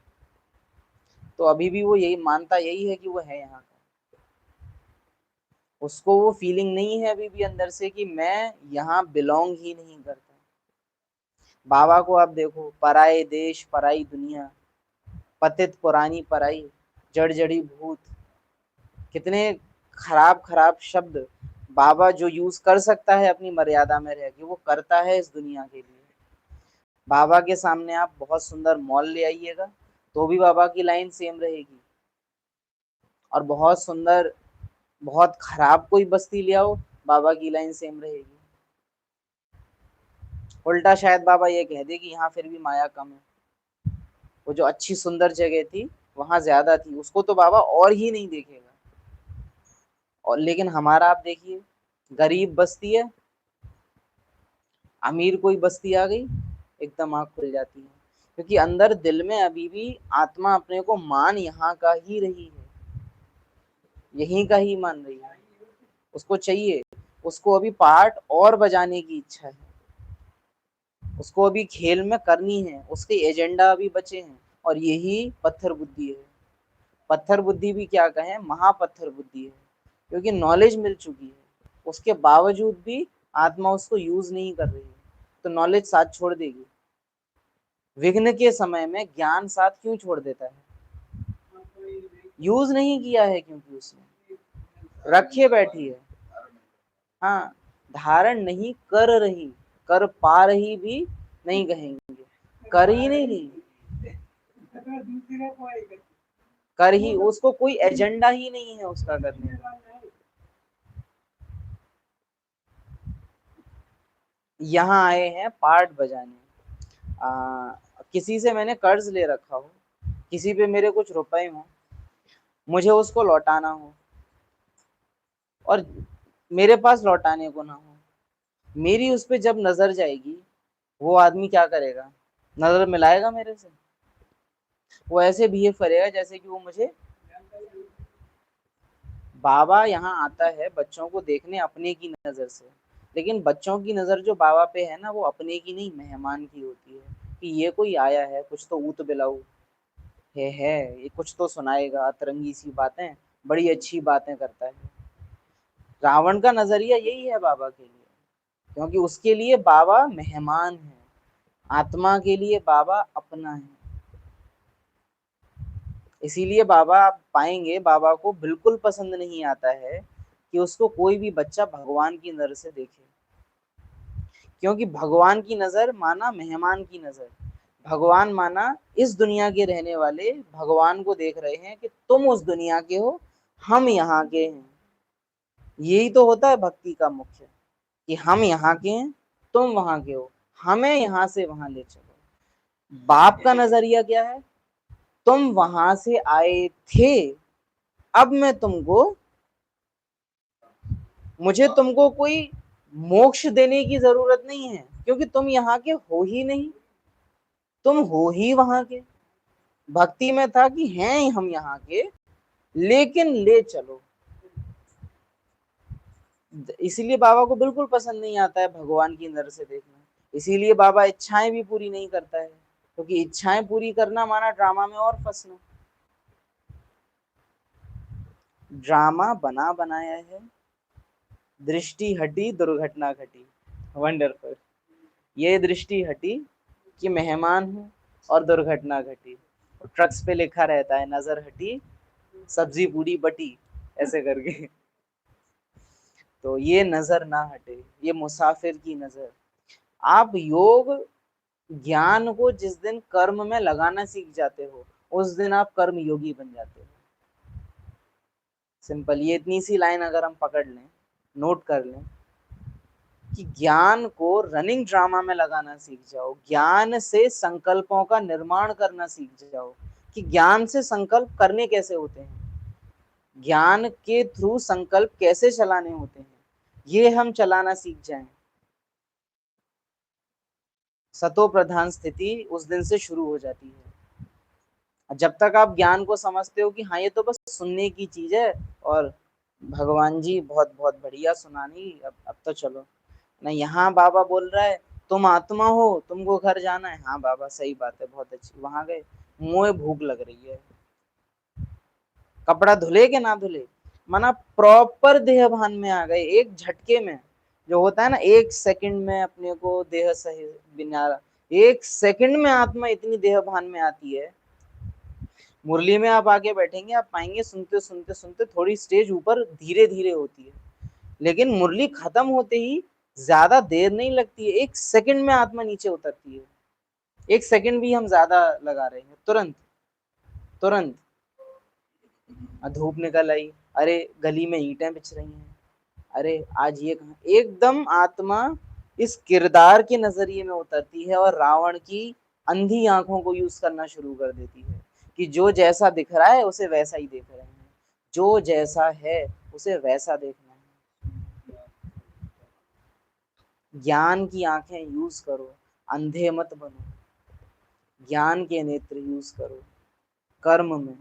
तो अभी भी वो यही मानता, यही है कि वो है यहाँ का। उसको वो फीलिंग नहीं है अभी भी अंदर से कि मैं यहाँ बिलोंग ही नहीं करता। बाबा को आप देखो, पराए देश पराई दुनिया, पतित पुरानी पराई, जड़ जड़ी भूत, कितने खराब खराब शब्द बाबा जो यूज कर सकता है अपनी मर्यादा में रह के, वो करता है इस दुनिया के लिए। बाबा के सामने आप बहुत सुंदर मॉल ले आइएगा तो भी बाबा की लाइन सेम रहेगी, और बहुत सुंदर बहुत खराब कोई बस्ती ले आओ, बाबा की लाइन सेम रहेगी। उल्टा शायद बाबा ये कह दे कि यहाँ फिर भी माया कम है, वो जो अच्छी सुंदर जगह थी वहां ज्यादा थी, उसको तो बाबा और ही नहीं देखेगा। और लेकिन हमारा आप देखिए, गरीब बस्ती है, अमीर कोई बस्ती आ गई, एकदम आंख खुल जाती है, क्योंकि अंदर दिल में अभी भी आत्मा अपने को मान यहाँ का ही रही है, यहीं का ही मान रही है। उसको चाहिए, उसको अभी पार्ट और बजाने की इच्छा है, उसको अभी खेल में करनी है, उसके एजेंडा अभी बचे हैं, और यही पत्थर बुद्धि है। पत्थर बुद्धि भी क्या कहें, महापत्थर बुद्धि है, क्योंकि नॉलेज मिल चुकी है, उसके बावजूद भी आत्मा उसको यूज नहीं कर रही है, तो नॉलेज साथ छोड़ देगी। विघ्न के समय में ज्ञान साथ क्यों छोड़ देता है, यूज नहीं किया है, क्योंकि उसने रखे बैठी है। हाँ, धारण नहीं कर रही, कर पा रही भी नहीं कहेंगे, कर ही नहीं रही, कर ही, उसको कोई एजेंडा ही नहीं है उसका करने का। यहाँ आए हैं पार्ट बजाने। किसी से मैंने कर्ज ले रखा हो, किसी पे मेरे कुछ रुपए हो, मुझे उसको लौटाना हो और मेरे पास लौटाने को ना हो, मेरी उस पे जब नजर जाएगी, वो आदमी क्या करेगा? नजर मिलाएगा मेरे से? वो ऐसे बिहेव करेगा जैसे कि वो मुझे, बाबा यहाँ आता है बच्चों को देखने अपने की नजर से, लेकिन बच्चों की नजर जो बाबा पे है ना, वो अपने की नहीं, मेहमान की होती है कि ये कोई आया है, कुछ तो ऊत बिलाऊ है, ये कुछ तो सुनाएगा, अतरंगी सी बातें, बड़ी अच्छी बातें करता है। रावण का नजरिया यही है बाबा के लिए, क्योंकि उसके लिए बाबा मेहमान है, आत्मा के लिए बाबा अपना है। इसीलिए बाबा, आप पाएंगे बाबा को बिल्कुल पसंद नहीं आता है कि उसको कोई भी बच्चा भगवान की नजर से देखे, क्योंकि भगवान की नजर माना मेहमान की नजर, भगवान माना इस दुनिया के रहने वाले भगवान को देख रहे हैं कि तुम उस दुनिया के हो, हम यहाँ के हैं। यही तो होता है भक्ति का मुख्य, कि हम यहाँ के हैं, तुम वहां के हो, हमें यहाँ से वहां ले चलो। बाप का नजरिया क्या है? तुम वहां से आए थे, अब मैं तुमको, मुझे तुमको कोई मोक्ष देने की जरूरत नहीं है, क्योंकि तुम यहाँ के हो ही नहीं, तुम हो ही वहां के। भक्ति में था कि हैं हम यहाँ के, लेकिन ले चलो। इसीलिए बाबा को बिल्कुल पसंद नहीं आता है भगवान की नजर से देखना, इसीलिए बाबा इच्छाएं भी पूरी नहीं करता है, क्योंकि इच्छाएं पूरी करना माना ड्रामा में और फंसना। ड्रामा बना बनाया है, दृष्टि हटी दुर्घटना घटी। वंडरफुल। ये दृष्टि हटी कि मेहमान हूं और दुर्घटना घटी। ट्रक्स पे लिखा रहता है नजर हटी सब्जी पूरी बटी, ऐसे करके। तो ये नजर ना हटे, ये मुसाफिर की नजर। आप योग ज्ञान को जिस दिन कर्म में लगाना सीख जाते हो, उस दिन आप कर्म योगी बन जाते हो। सिंपल, ये इतनी सी लाइन अगर हम पकड़ लें, नोट कर लें कि ज्ञान को रनिंग ड्रामा में लगाना सीख जाओ, ज्ञान से संकल्पों का निर्माण करना सीख जाओ, कि ज्ञान से संकल्प करने कैसे होते हैं, ज्ञान के थ्रू संकल्प कैसे चलाने होते हैं, ये हम चलाना सीख जाएं। सतो प्रधान स्थिति उस दिन से शुरू हो जाती है। जब तक आप ज्ञान को समझते हो कि हाँ ये तो बस सुनने की चीज है, और भगवान जी बहुत बहुत बढ़िया सुनानी, अब तो चलो ना, यहाँ बाबा बोल रहा है तुम आत्मा हो, तुमको घर जाना है, हाँ बाबा सही बात है, बहुत अच्छी, वहां गए, मुझे भूख लग रही है, कपड़ा धुले के ना धुले, माना प्रॉपर देह भान में आ गए एक झटके में। जो होता है ना, एक सेकंड में अपने को देह सही बिना, एक सेकंड में आत्मा इतनी देह भान में आती है। मुरली में आप आके बैठेंगे, आप पाएंगे सुनते सुनते सुनते थोड़ी स्टेज ऊपर धीरे धीरे होती है, लेकिन मुरली खत्म होते ही ज्यादा देर नहीं लगती है, एक सेकंड में आत्मा नीचे उतरती है। एक सेकंड भी हम ज्यादा लगा रहे हैं, तुरंत तुरंत धूप निकल आई, अरे गली में ईंटें बिछ रही हैं, अरे आज ये कहा, एकदम आत्मा इस किरदार के नजरिए में उतरती है और रावण की अंधी आंखों को यूज करना शुरू कर देती है, कि जो जैसा दिख रहा है उसे वैसा ही देख रहे हैं, जो जैसा है उसे वैसा देखना है। ज्ञान की आंखें यूज करो, अंधे मत बनो, ज्ञान के नेत्र यूज करो कर्म में।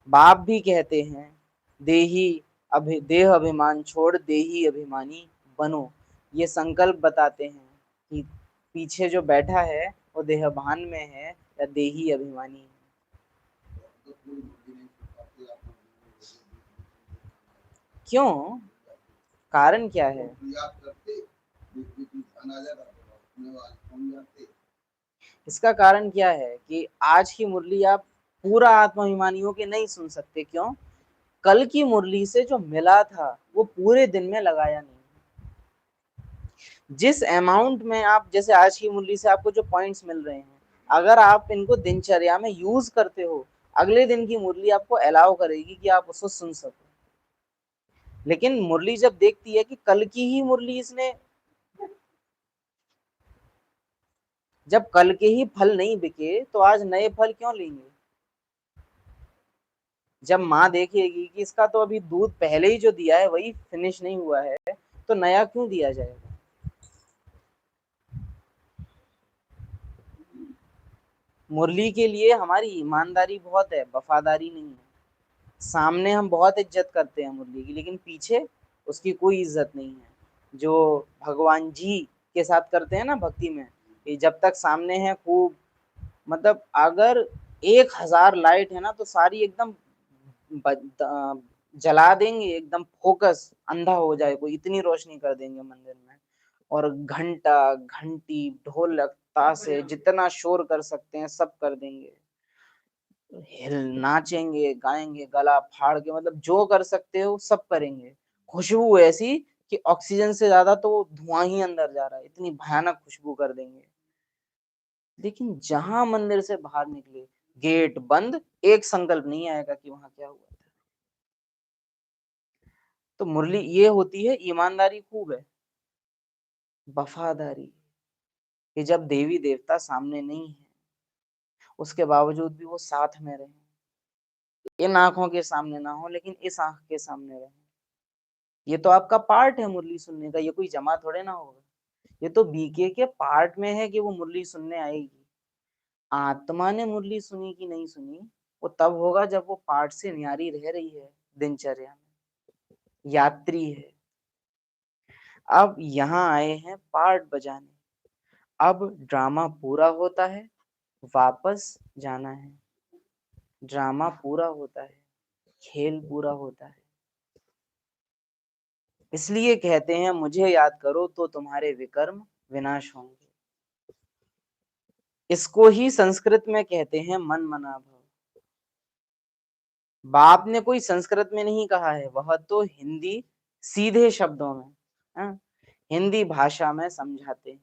बाप भी कहते हैं देह अभिमान छोड़ देही अभिमानी बनो। ये संकल्प बताते हैं कि पीछे जो बैठा है वो देहभान में है या देही अभिमानी है। क्यों? कारण क्या है? इसका कारण क्या है कि आज की मुरली आप पूरा आत्माभिमानियों के नहीं सुन सकते। क्यों? कल की मुरली से जो मिला था वो पूरे दिन में लगाया नहीं। जिस अमाउंट में आप, जैसे आज की मुरली से आपको जो पॉइंट्स मिल रहे हैं, अगर आप इनको दिनचर्या में यूज करते हो, अगले दिन की मुरली आपको अलाउ करेगी कि आप उसको सुन सको। लेकिन मुरली जब देखती है कि कल की ही मुरली इसने, जब कल के ही फल नहीं बिके तो आज नए फल क्यों लेंगे। जब माँ देखेगी कि इसका तो अभी दूध पहले ही जो दिया है वही फिनिश नहीं हुआ है, तो नया क्यों दिया जाएगा। मुरली के लिए हमारी ईमानदारी बहुत है, वफादारी नहीं है। सामने हम बहुत इज्जत करते हैं मुरली की, लेकिन पीछे उसकी कोई इज्जत नहीं है। जो भगवान जी के साथ करते हैं ना भक्ति में, कि जब तक सामने है खूब, मतलब अगर 1000 लाइट है ना तो सारी एकदम जला देंगे, एकदम फोकस अंधा हो जाए कोई, इतनी रोशनी कर देंगे मंदिर में। और घंटा घंटी ढोलक तासे जितना शोर कर सकते हैं सब कर देंगे, हिल नाचेंगे गाएंगे गला फाड़ के, मतलब जो कर सकते हो सब करेंगे। खुशबू ऐसी कि ऑक्सीजन से ज्यादा तो धुआं ही अंदर जा रहा है, इतनी भयानक खुशबू कर देंगे। लेकिन जहां मंदिर से बाहर निकले, गेट बंद, एक संकल्प नहीं आएगा कि वहां क्या हुआ था। तो मुरली ये होती है, ईमानदारी खूब है, वफादारी, कि जब देवी देवता सामने नहीं है उसके बावजूद भी वो साथ में रहे। इन आंखों के सामने ना हो लेकिन इस आंख के सामने रहे। ये तो आपका पार्ट है मुरली सुनने का, ये कोई जमा थोड़े ना होगा। ये तो बीके के पार्ट में है कि वो मुरली सुनने आएगी। आत्मा ने मुरली सुनी कि नहीं सुनी, वो तब होगा जब वो पार्ट से न्यारी रह रही है, दिनचर्या में यात्री है। अब यहाँ आए हैं पार्ट बजाने, अब ड्रामा पूरा होता है, वापस जाना है। ड्रामा पूरा होता है, खेल पूरा होता है। इसलिए कहते हैं मुझे याद करो तो तुम्हारे विकर्म विनाश होंगे। इसको ही संस्कृत में कहते हैं मन मना भव। बाप ने कोई संस्कृत में नहीं कहा है, वह तो हिंदी सीधे शब्दों में, हाँ? हिंदी भाषा में समझाते हैं।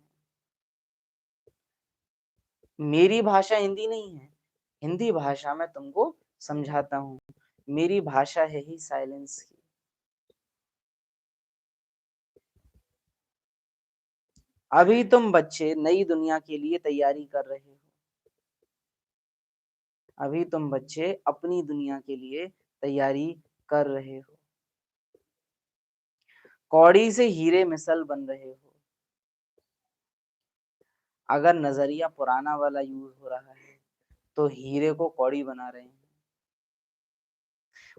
मेरी भाषा हिंदी नहीं है, हिंदी भाषा में तुमको समझाता हूँ। मेरी भाषा है ही साइलेंस की। अभी तुम बच्चे नई दुनिया के लिए तैयारी कर रहे हो। अभी तुम बच्चे अपनी दुनिया के लिए तैयारी कर रहे हो। कौड़ी से हीरे मिसल बन रहे हो। अगर नजरिया पुराना वाला यूज हो रहा है तो हीरे को कौड़ी बना रहे हैं,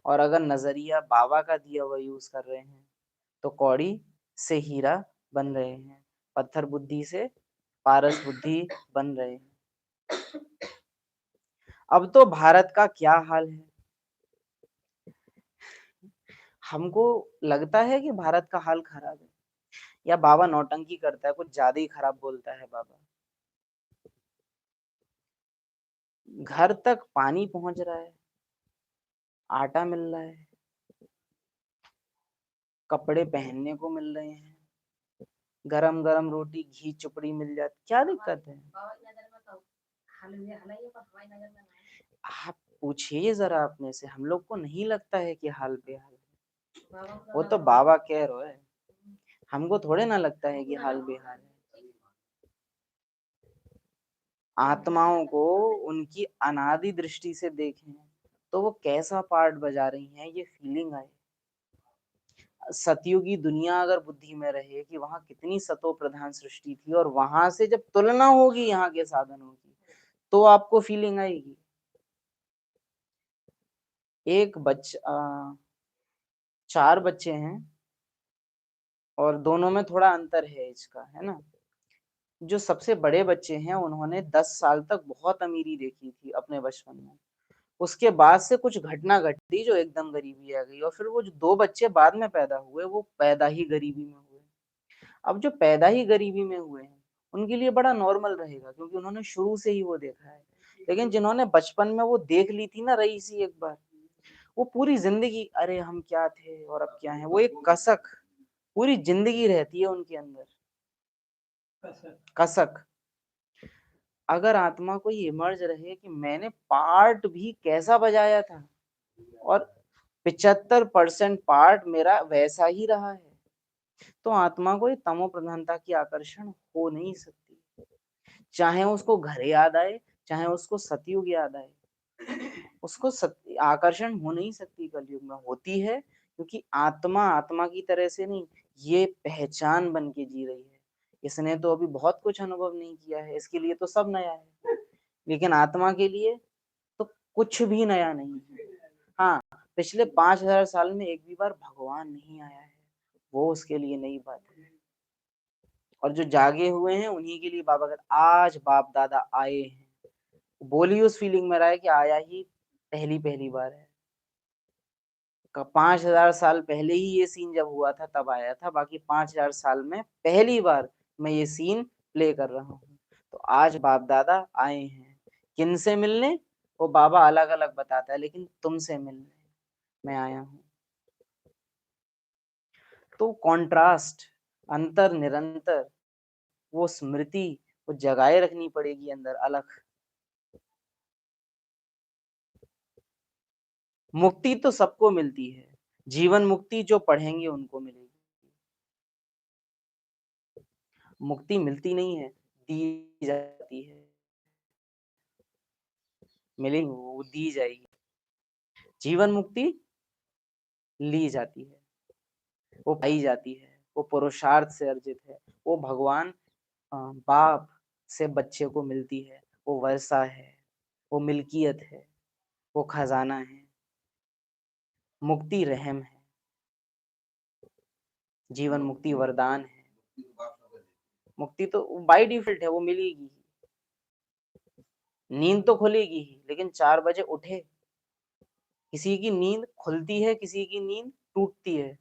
और अगर नजरिया बाबा का दिया हुआ यूज कर रहे हैं तो कौड़ी से हीरा बन रहे हैं, पत्थर बुद्धि से पारस बुद्धि बन रहे हैं। अब तो भारत का क्या हाल है। हमको लगता है कि भारत का हाल खराब है, या बाबा नौटंकी करता है, कुछ ज्यादा ही खराब बोलता है बाबा। घर तक पानी पहुंच रहा है, आटा मिल रहा है, कपड़े पहनने को मिल रहे हैं, गरम गरम रोटी घी चुपड़ी मिल जाती, क्या दिक्कत है। आप पूछिए जरा अपने से, हम लोग को नहीं लगता है कि हाल बेहाल है। वो तो बाबा कह रहे है, हमको थोड़े ना लगता है कि हाल बेहाल है। आत्माओं को उनकी अनादि दृष्टि से देखें तो वो कैसा पार्ट बजा रही हैं, ये फीलिंग आए। सतयुगी दुनिया अगर बुद्धि में रहे कि वहां कितनी सतो प्रधान सृष्टि थी, और वहां से जब तुलना होगी यहाँ के साधनों की, तो आपको फीलिंग आएगी। एक बच्चा, 4 बच्चे हैं और दोनों में थोड़ा अंतर है इसका, है ना। जो सबसे बड़े बच्चे हैं उन्होंने 10 साल तक बहुत अमीरी देखी थी अपने बचपन में। उसके बाद से कुछ घटना घटी जो एकदम गरीबी आ गई, और फिर वो जो 2 बच्चे बाद में पैदा हुए वो पैदा ही गरीबी में हुए। अब जो पैदा ही गरीबी में हुए हैं उनके लिए बड़ा नॉर्मल रहेगा, क्योंकि उन्होंने शुरू से ही वो देखा है। लेकिन जिन्होंने बचपन में वो देख ली थी ना रईसी एक बार, वो पूरी जिंदगी अरे हम क्या थे और अब क्या है, वो एक कसक पूरी जिंदगी रहती है उनके अंदर। कसक। अगर आत्मा को ये इमर्ज रहे कि मैंने पार्ट भी कैसा बजाया था और 75% पार्ट मेरा वैसा ही रहा है, तो आत्मा को ये तमो प्रधानता की आकर्षण हो नहीं सकती। चाहे उसको घर याद आए, चाहे उसको सतयुग याद आए, उसको आकर्षण हो नहीं सकती। कलयुग में होती है क्योंकि आत्मा आत्मा की तरह से नहीं, ये पहचान बन के जी रही है। इसने तो अभी बहुत कुछ अनुभव नहीं किया है, इसके लिए तो सब नया है। लेकिन आत्मा के लिए तो कुछ भी नया नहीं है। हाँ, पिछले 5000 साल में एक भी बार भगवान नहीं आया है, वो उसके लिए नई बात है। और जो जागे हुए हैं उन्हीं के लिए बाबा कहते आज बाप दादा आए हैं। बोली उस फीलिंग में रहा है कि आया ही पहली पहली बार है। 5000 साल पहले ही ये सीन जब हुआ था तब आया था, बाकी 5000 साल में पहली बार मैं ये सीन प्ले कर रहा हूँ। तो आज बाप दादा आए हैं, किन से मिलने वो बाबा अलग अलग बताता है, लेकिन तुमसे मिलने मैं आया हूँ। तो कॉन्ट्रास्ट, अंतर निरंतर, वो स्मृति वो जगाए रखनी पड़ेगी अंदर अलग। मुक्ति तो सबको मिलती है, जीवन मुक्ति जो पढ़ेंगे उनको मिलेगी। मुक्ति मिलती नहीं है, दी जाती है। मिलेगी वो दी जाएगी। जीवन मुक्ति ली जाती है, वो पाई जाती है, वो पुरुषार्थ से अर्जित है। वो भगवान बाप से बच्चे को मिलती है, वो वर्षा है, वो मिल्कियत है, वो खजाना है। मुक्ति रहम है, जीवन मुक्ति वरदान है। मुक्ति तो बाय डिफॉल्ट है, वो मिलेगी। नींद तो खुलेगी ही, लेकिन 4 बजे उठे। किसी की नींद खुलती है, किसी की नींद टूटती है।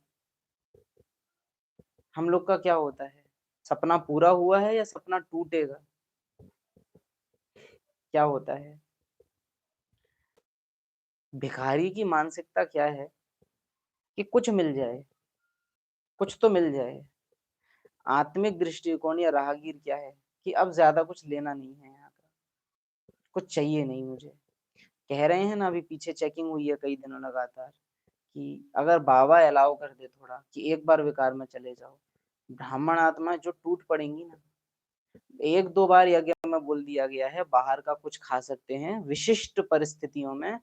हम लोग का क्या होता है, सपना पूरा हुआ है या सपना टूटेगा, क्या होता है? भिखारी की मानसिकता क्या है कि कुछ मिल जाए, कुछ तो मिल जाए। आत्मिक दृष्टिकोण या राहगीर क्या है कि अब ज्यादा कुछ लेना नहीं है, यहाँ का कुछ चाहिए नहीं मुझे। कह रहे हैं ना, अभी पीछे चेकिंग हुई है कई दिनों लगातार कि अगर बाबा अलाउ कर दे थोड़ा कि एक बार विकार में चले जाओ, ब्राह्मण आत्मा जो टूट पड़ेंगी ना। 1-2 बार यज्ञ में बोल दिया गया है बाहर का कुछ खा सकते हैं विशिष्ट परिस्थितियों में,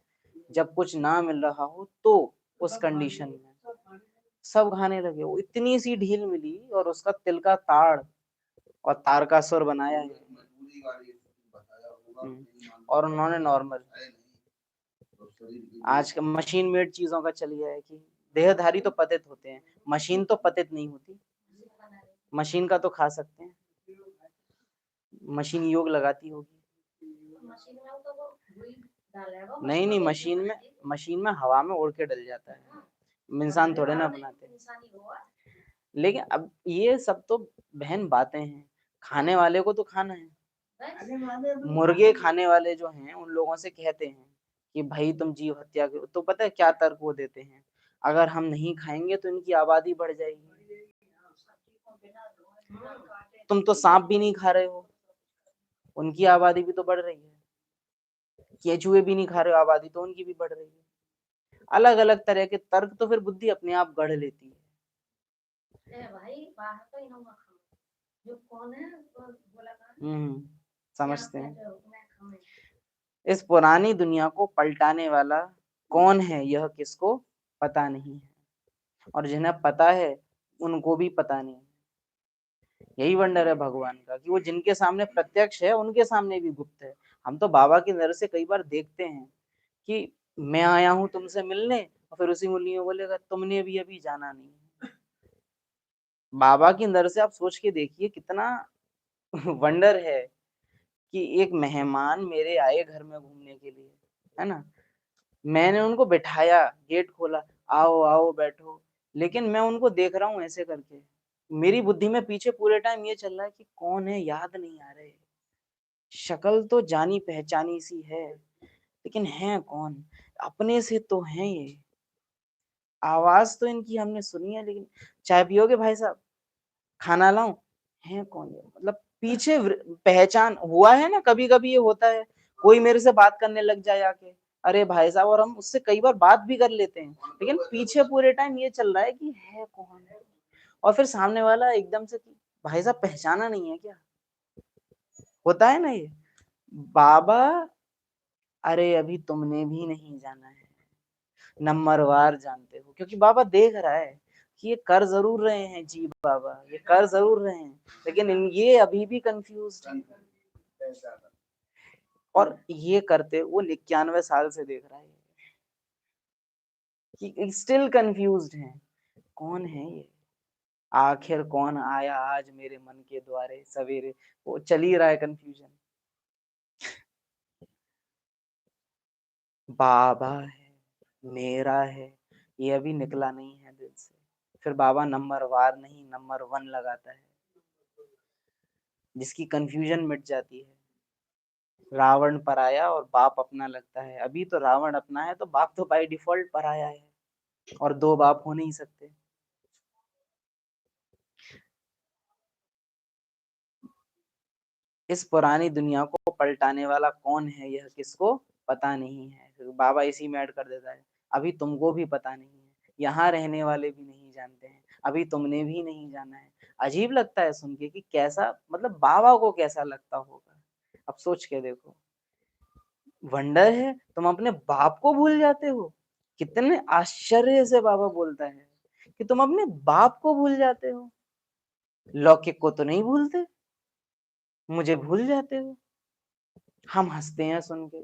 जब कुछ ना मिल रहा हो तो उस कंडीशन में सब खाने लगे। वो इतनी सी ढील मिली और उसका तिल का ताड़ और तारकासुर बनाया है। और उन्होंने नॉर्मल आज का मशीन मेड चीजों का चल गया है कि देहधारी तो पतित होते हैं, मशीन तो पतित नहीं होती। मशीन का तो खा सकते हैं, मशीन योग लगाती होगी। नहीं नहीं, मशीन में हवा में उड़ के डल जाता है, इंसान थोड़े ना बनाते। लेकिन अब ये सब तो बहन बातें हैं, खाने वाले को तो खाना है। मुर्गे खाने वाले जो हैं उन लोगों से कहते हैं कि भाई तुम जीव हत्या करो, तो पता है क्या तर्क वो देते हैं, अगर हम नहीं खाएंगे तो इनकी आबादी बढ़ जाएगी। तुम तो सांप भी नहीं खा रहे हो, उनकी आबादी भी तो बढ़ रही है। केचुए भी नहीं खा रहे हो, आबादी तो उनकी भी बढ़ रही है। अलग अलग तरह के तर्क तो फिर बुद्धि अपने आप गढ़ लेती है। समझते हैं। इस पुरानी दुनिया को पलटाने वाला कौन है, यह किसको पता नहीं है, और जिन्हें पता है उनको भी पता नहीं है। यही वंडर है भगवान का कि वो जिनके सामने प्रत्यक्ष है उनके सामने भी गुप्त है। हम तो बाबा की नजर से कई बार देखते हैं कि मैं आया हूं तुमसे मिलने, और फिर उसी मुरली में बोलेगा तुमने भी अभी जाना नहीं है। बाबा की नजर से आप सोच के देखिए कितना वंडर है कि एक मेहमान मेरे आए घर में घूमने के लिए, है ना, मैंने उनको बिठाया, गेट खोला, आओ आओ बैठो, लेकिन मैं उनको देख रहा हूँ ऐसे करके। मेरी बुद्धि में पीछे पूरे टाइम ये चल रहा है कि कौन है, याद नहीं आ रहे, शक्ल तो जानी पहचानी सी है, लेकिन है कौन, अपने से तो है ये, आवाज तो इनकी हमने सुनी है, लेकिन चाय पियोगे भाई साहब, खाना लाऊं, है कौन ये, मतलब पीछे पहचान हुआ है ना, कभी कभी ये होता है, कोई मेरे से बात करने लग जाए आके, अरे भाई साहब, और हम उससे कई बार बात भी कर लेते हैं, लेकिन पीछे पूरे टाइम ये चल रहा है कि है कौन है, और फिर सामने वाला एकदम से कि भाई साहब पहचाना नहीं है क्या, होता है ना ये। बाबा, अरे अभी तुमने भी नहीं जाना है, नंबरवार जानते हो, क्योंकि बाबा देख रहा है कि ये कर जरूर रहे हैं जी बाबा, ये कर जरूर रहे हैं, लेकिन ये अभी भी कंफ्यूज है, और ये करते वो 91 साल से देख रहा है कि स्टिल कंफ्यूज्ड है, कौन है ये, आखिर कौन आया आज मेरे मन के द्वारे सवेरे, वो चल ही रहा है कंफ्यूजन। बाबा है, मेरा है, ये अभी निकला नहीं है दिल से, फिर बाबा नंबर वार नहीं नंबर 1 लगाता है, जिसकी कंफ्यूजन मिट जाती है। रावण पराया और बाप अपना लगता है, अभी तो रावण अपना है तो बाप तो बाय डिफॉल्ट पराया है, और दो बाप हो नहीं सकते। इस पुरानी दुनिया को पलटाने वाला कौन है, यह किसको पता नहीं है, फिर बाबा इसी में ऐड कर देता है, अभी तुमको भी पता नहीं है, यहाँ रहने वाले भी नहीं जानते हैं, अभी तुमने भी नहीं जाना है। अजीब लगता है सुन के कि कैसा, मतलब बाबा को कैसा लगता होगा, अब सोच के देखो, वंडर है तुम अपने बाप को भूल जाते हो, कितने आश्चर्य से बाबा बोलता है कि तुम अपने बाप को भूल जाते हो, लौकिक को तो नहीं भूलते, मुझे भूल जाते हो। हम हंसते हैं सुन के,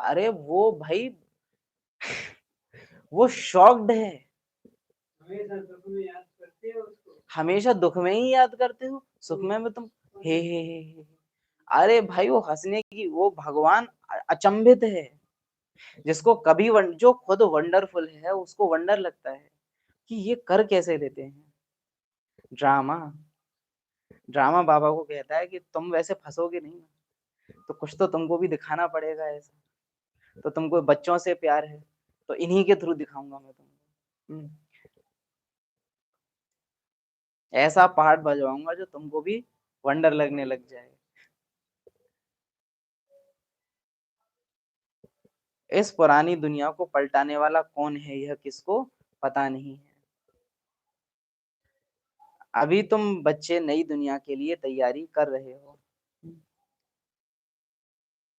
अरे वो भाई वो शॉक्ड है, हमेशा दुख में ही याद करते हो, सुख में तुम हे। अरे भाई वो हंसने की, वो भगवान अचंभित है, जिसको कभी जो खुद वंडरफुल है उसको वंडर लगता है कि ये कर कैसे देते हैं। ड्रामा, ड्रामा बाबा को कहता है कि तुम वैसे फंसोगे नहीं ना, तो कुछ तो तुमको भी दिखाना पड़ेगा ऐसा, तो तुमको बच्चों से प्यार है तो इन्हीं के थ्रू दिखाऊंगा मैं तुमको, ऐसा पार्ट बजवाऊंगा जो तुमको भी वंडर लगने लग जाए। इस पुरानी दुनिया को पलटाने वाला कौन है, यह किसको पता नहीं है। अभी तुम बच्चे नई दुनिया के लिए तैयारी कर रहे हो,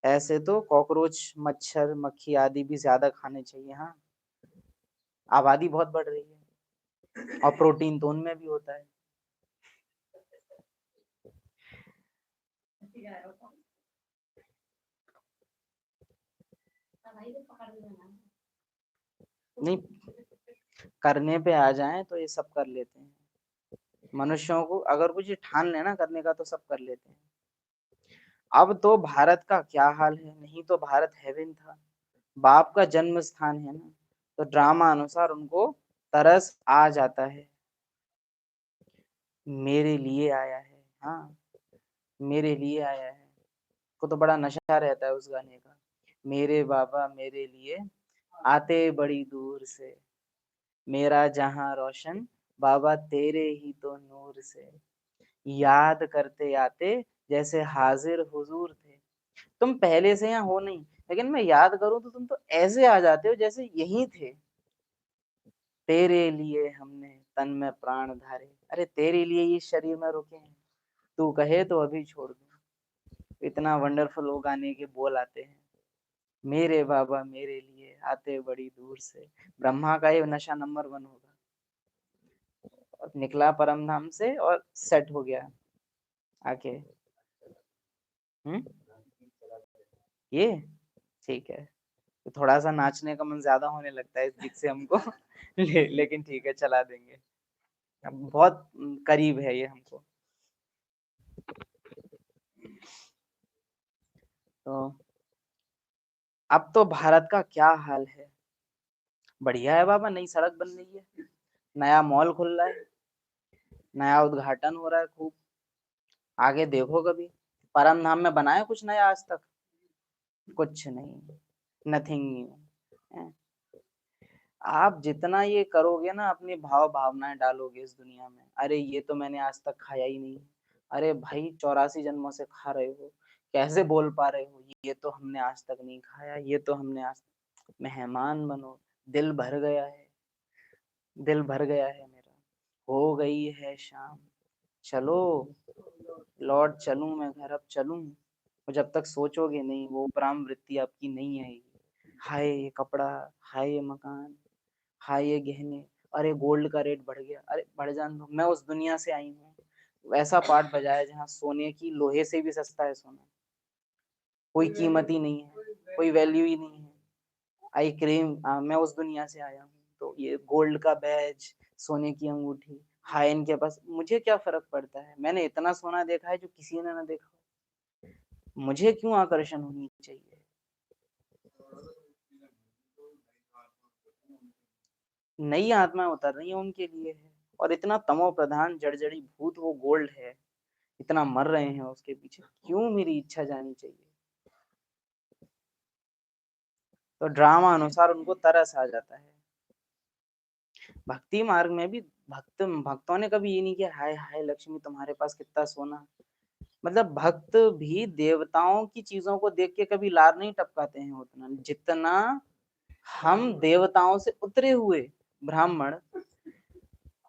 ऐसे तो कॉकरोच मच्छर मक्खी आदि भी ज्यादा खाने चाहिए, हाँ, आबादी बहुत बढ़ रही है, और प्रोटीन तो उनमें भी होता है। नहीं, करने पे आ जाएं तो ये सब कर लेते हैं, मनुष्यों को अगर कुछ ठान लेना करने का तो सब कर लेते हैं। अब तो भारत का क्या हाल है, नहीं तो भारत हेवन था, बाप का जन्म स्थान है ना, तो ड्रामा अनुसार उनको तरस आ जाता है, मेरे लिए आया है, हाँ, मेरे लिए आया है, को तो बड़ा नशा रहता है उस गाने का, मेरे बाबा मेरे लिए आते बड़ी दूर से, मेरा जहां रोशन बाबा तेरे ही तो नूर से, याद करते आते जैसे हाजिर हुजूर थे, तुम पहले से यहाँ हो नहीं, लेकिन मैं याद करूं तो तुम तो ऐसे आ जाते हो जैसे यही थे, तेरे लिए हमने तन में प्राण धारे, अरे तेरे लिए ये शरीर में रुके हैं, तू कहे तो अभी छोड़ दूं। इतना वंडरफुल वो गाने के बोल आते हैं, मेरे बाबा मेरे लिए आते बड़ी दूर से, ब्रह्मा का ये नशा नंबर 1 होगा, और निकला परम धाम से और सेट हो गया आके। ये ठीक है, तो थोड़ा सा नाचने का मन ज्यादा होने लगता है इस गीत से हमको लेकिन ठीक है, चला देंगे, अब बहुत करीब है ये हमको। तो अब तो भारत का क्या हाल है, बढ़िया है बाबा, नई सड़क बन रही है, नया मॉल खुल रहा है, नया उद्घाटन हो रहा है खूब, आगे देखो कभी परम धाम में बनाया कुछ नया आज तक, कुछ नहीं, नथिंग न्यू। आप जितना ये करोगे ना, अपनी भाव भावनाएं डालोगे इस दुनिया में, अरे ये तो मैंने आज तक खाया ही नहीं, अरे भाई 84 जन्मों से खा रहे हो, कैसे बोल पा रहे हो ये तो हमने आज तक नहीं खाया, ये तो हमने आज मेहमान बनो। दिल भर गया है, दिल भर गया है मेरा, हो गई है शाम, चलो लौट चलूं मैं घर, अब चलूं। और जब तक सोचोगे नहीं वो उपराम वृत्ति आपकी नहीं आएगी। हाय ये कपड़ा, हाय ये मकान, हाय ये गहने, अरे गोल्ड का रेट बढ़ गया, अरे बढ़ जान दो, मैं उस दुनिया से आई हूँ। वैसा पाठ बजाया जहाँ सोने की लोहे से भी सस्ता है सोना, कोई कीमत ही नहीं है, कोई वैल्यू ही नहीं है। आई क्रीम, मैं उस दुनिया से आया हूँ, तो ये गोल्ड का बैज, सोने की अंगूठी, हाय इनके पास, मुझे क्या फर्क पड़ता है, मैंने इतना सोना देखा है जो किसी ने ना देखा, मुझे क्यों आकर्षण होनी चाहिए। नई आत्मा उतर रही है उनके लिए है, और इतना तमो प्रधान जर्जरी भूत वो गोल्ड है, इतना मर रहे हैं उसके पीछे, क्यों मेरी इच्छा जानी चाहिए। तो ड्रामा अनुसार उनको तरस आ जाता है। भक्ति मार्ग में भी भक्तों ने कभी ये नहीं किया हाय हाय लक्ष्मी तुम्हारे पास कितना सोना। मतलब भक्त भी देवताओं की चीजों को देख के कभी लार नहीं टपकाते हैं उतना जितना हम देवताओं से उतरे हुए ब्राह्मण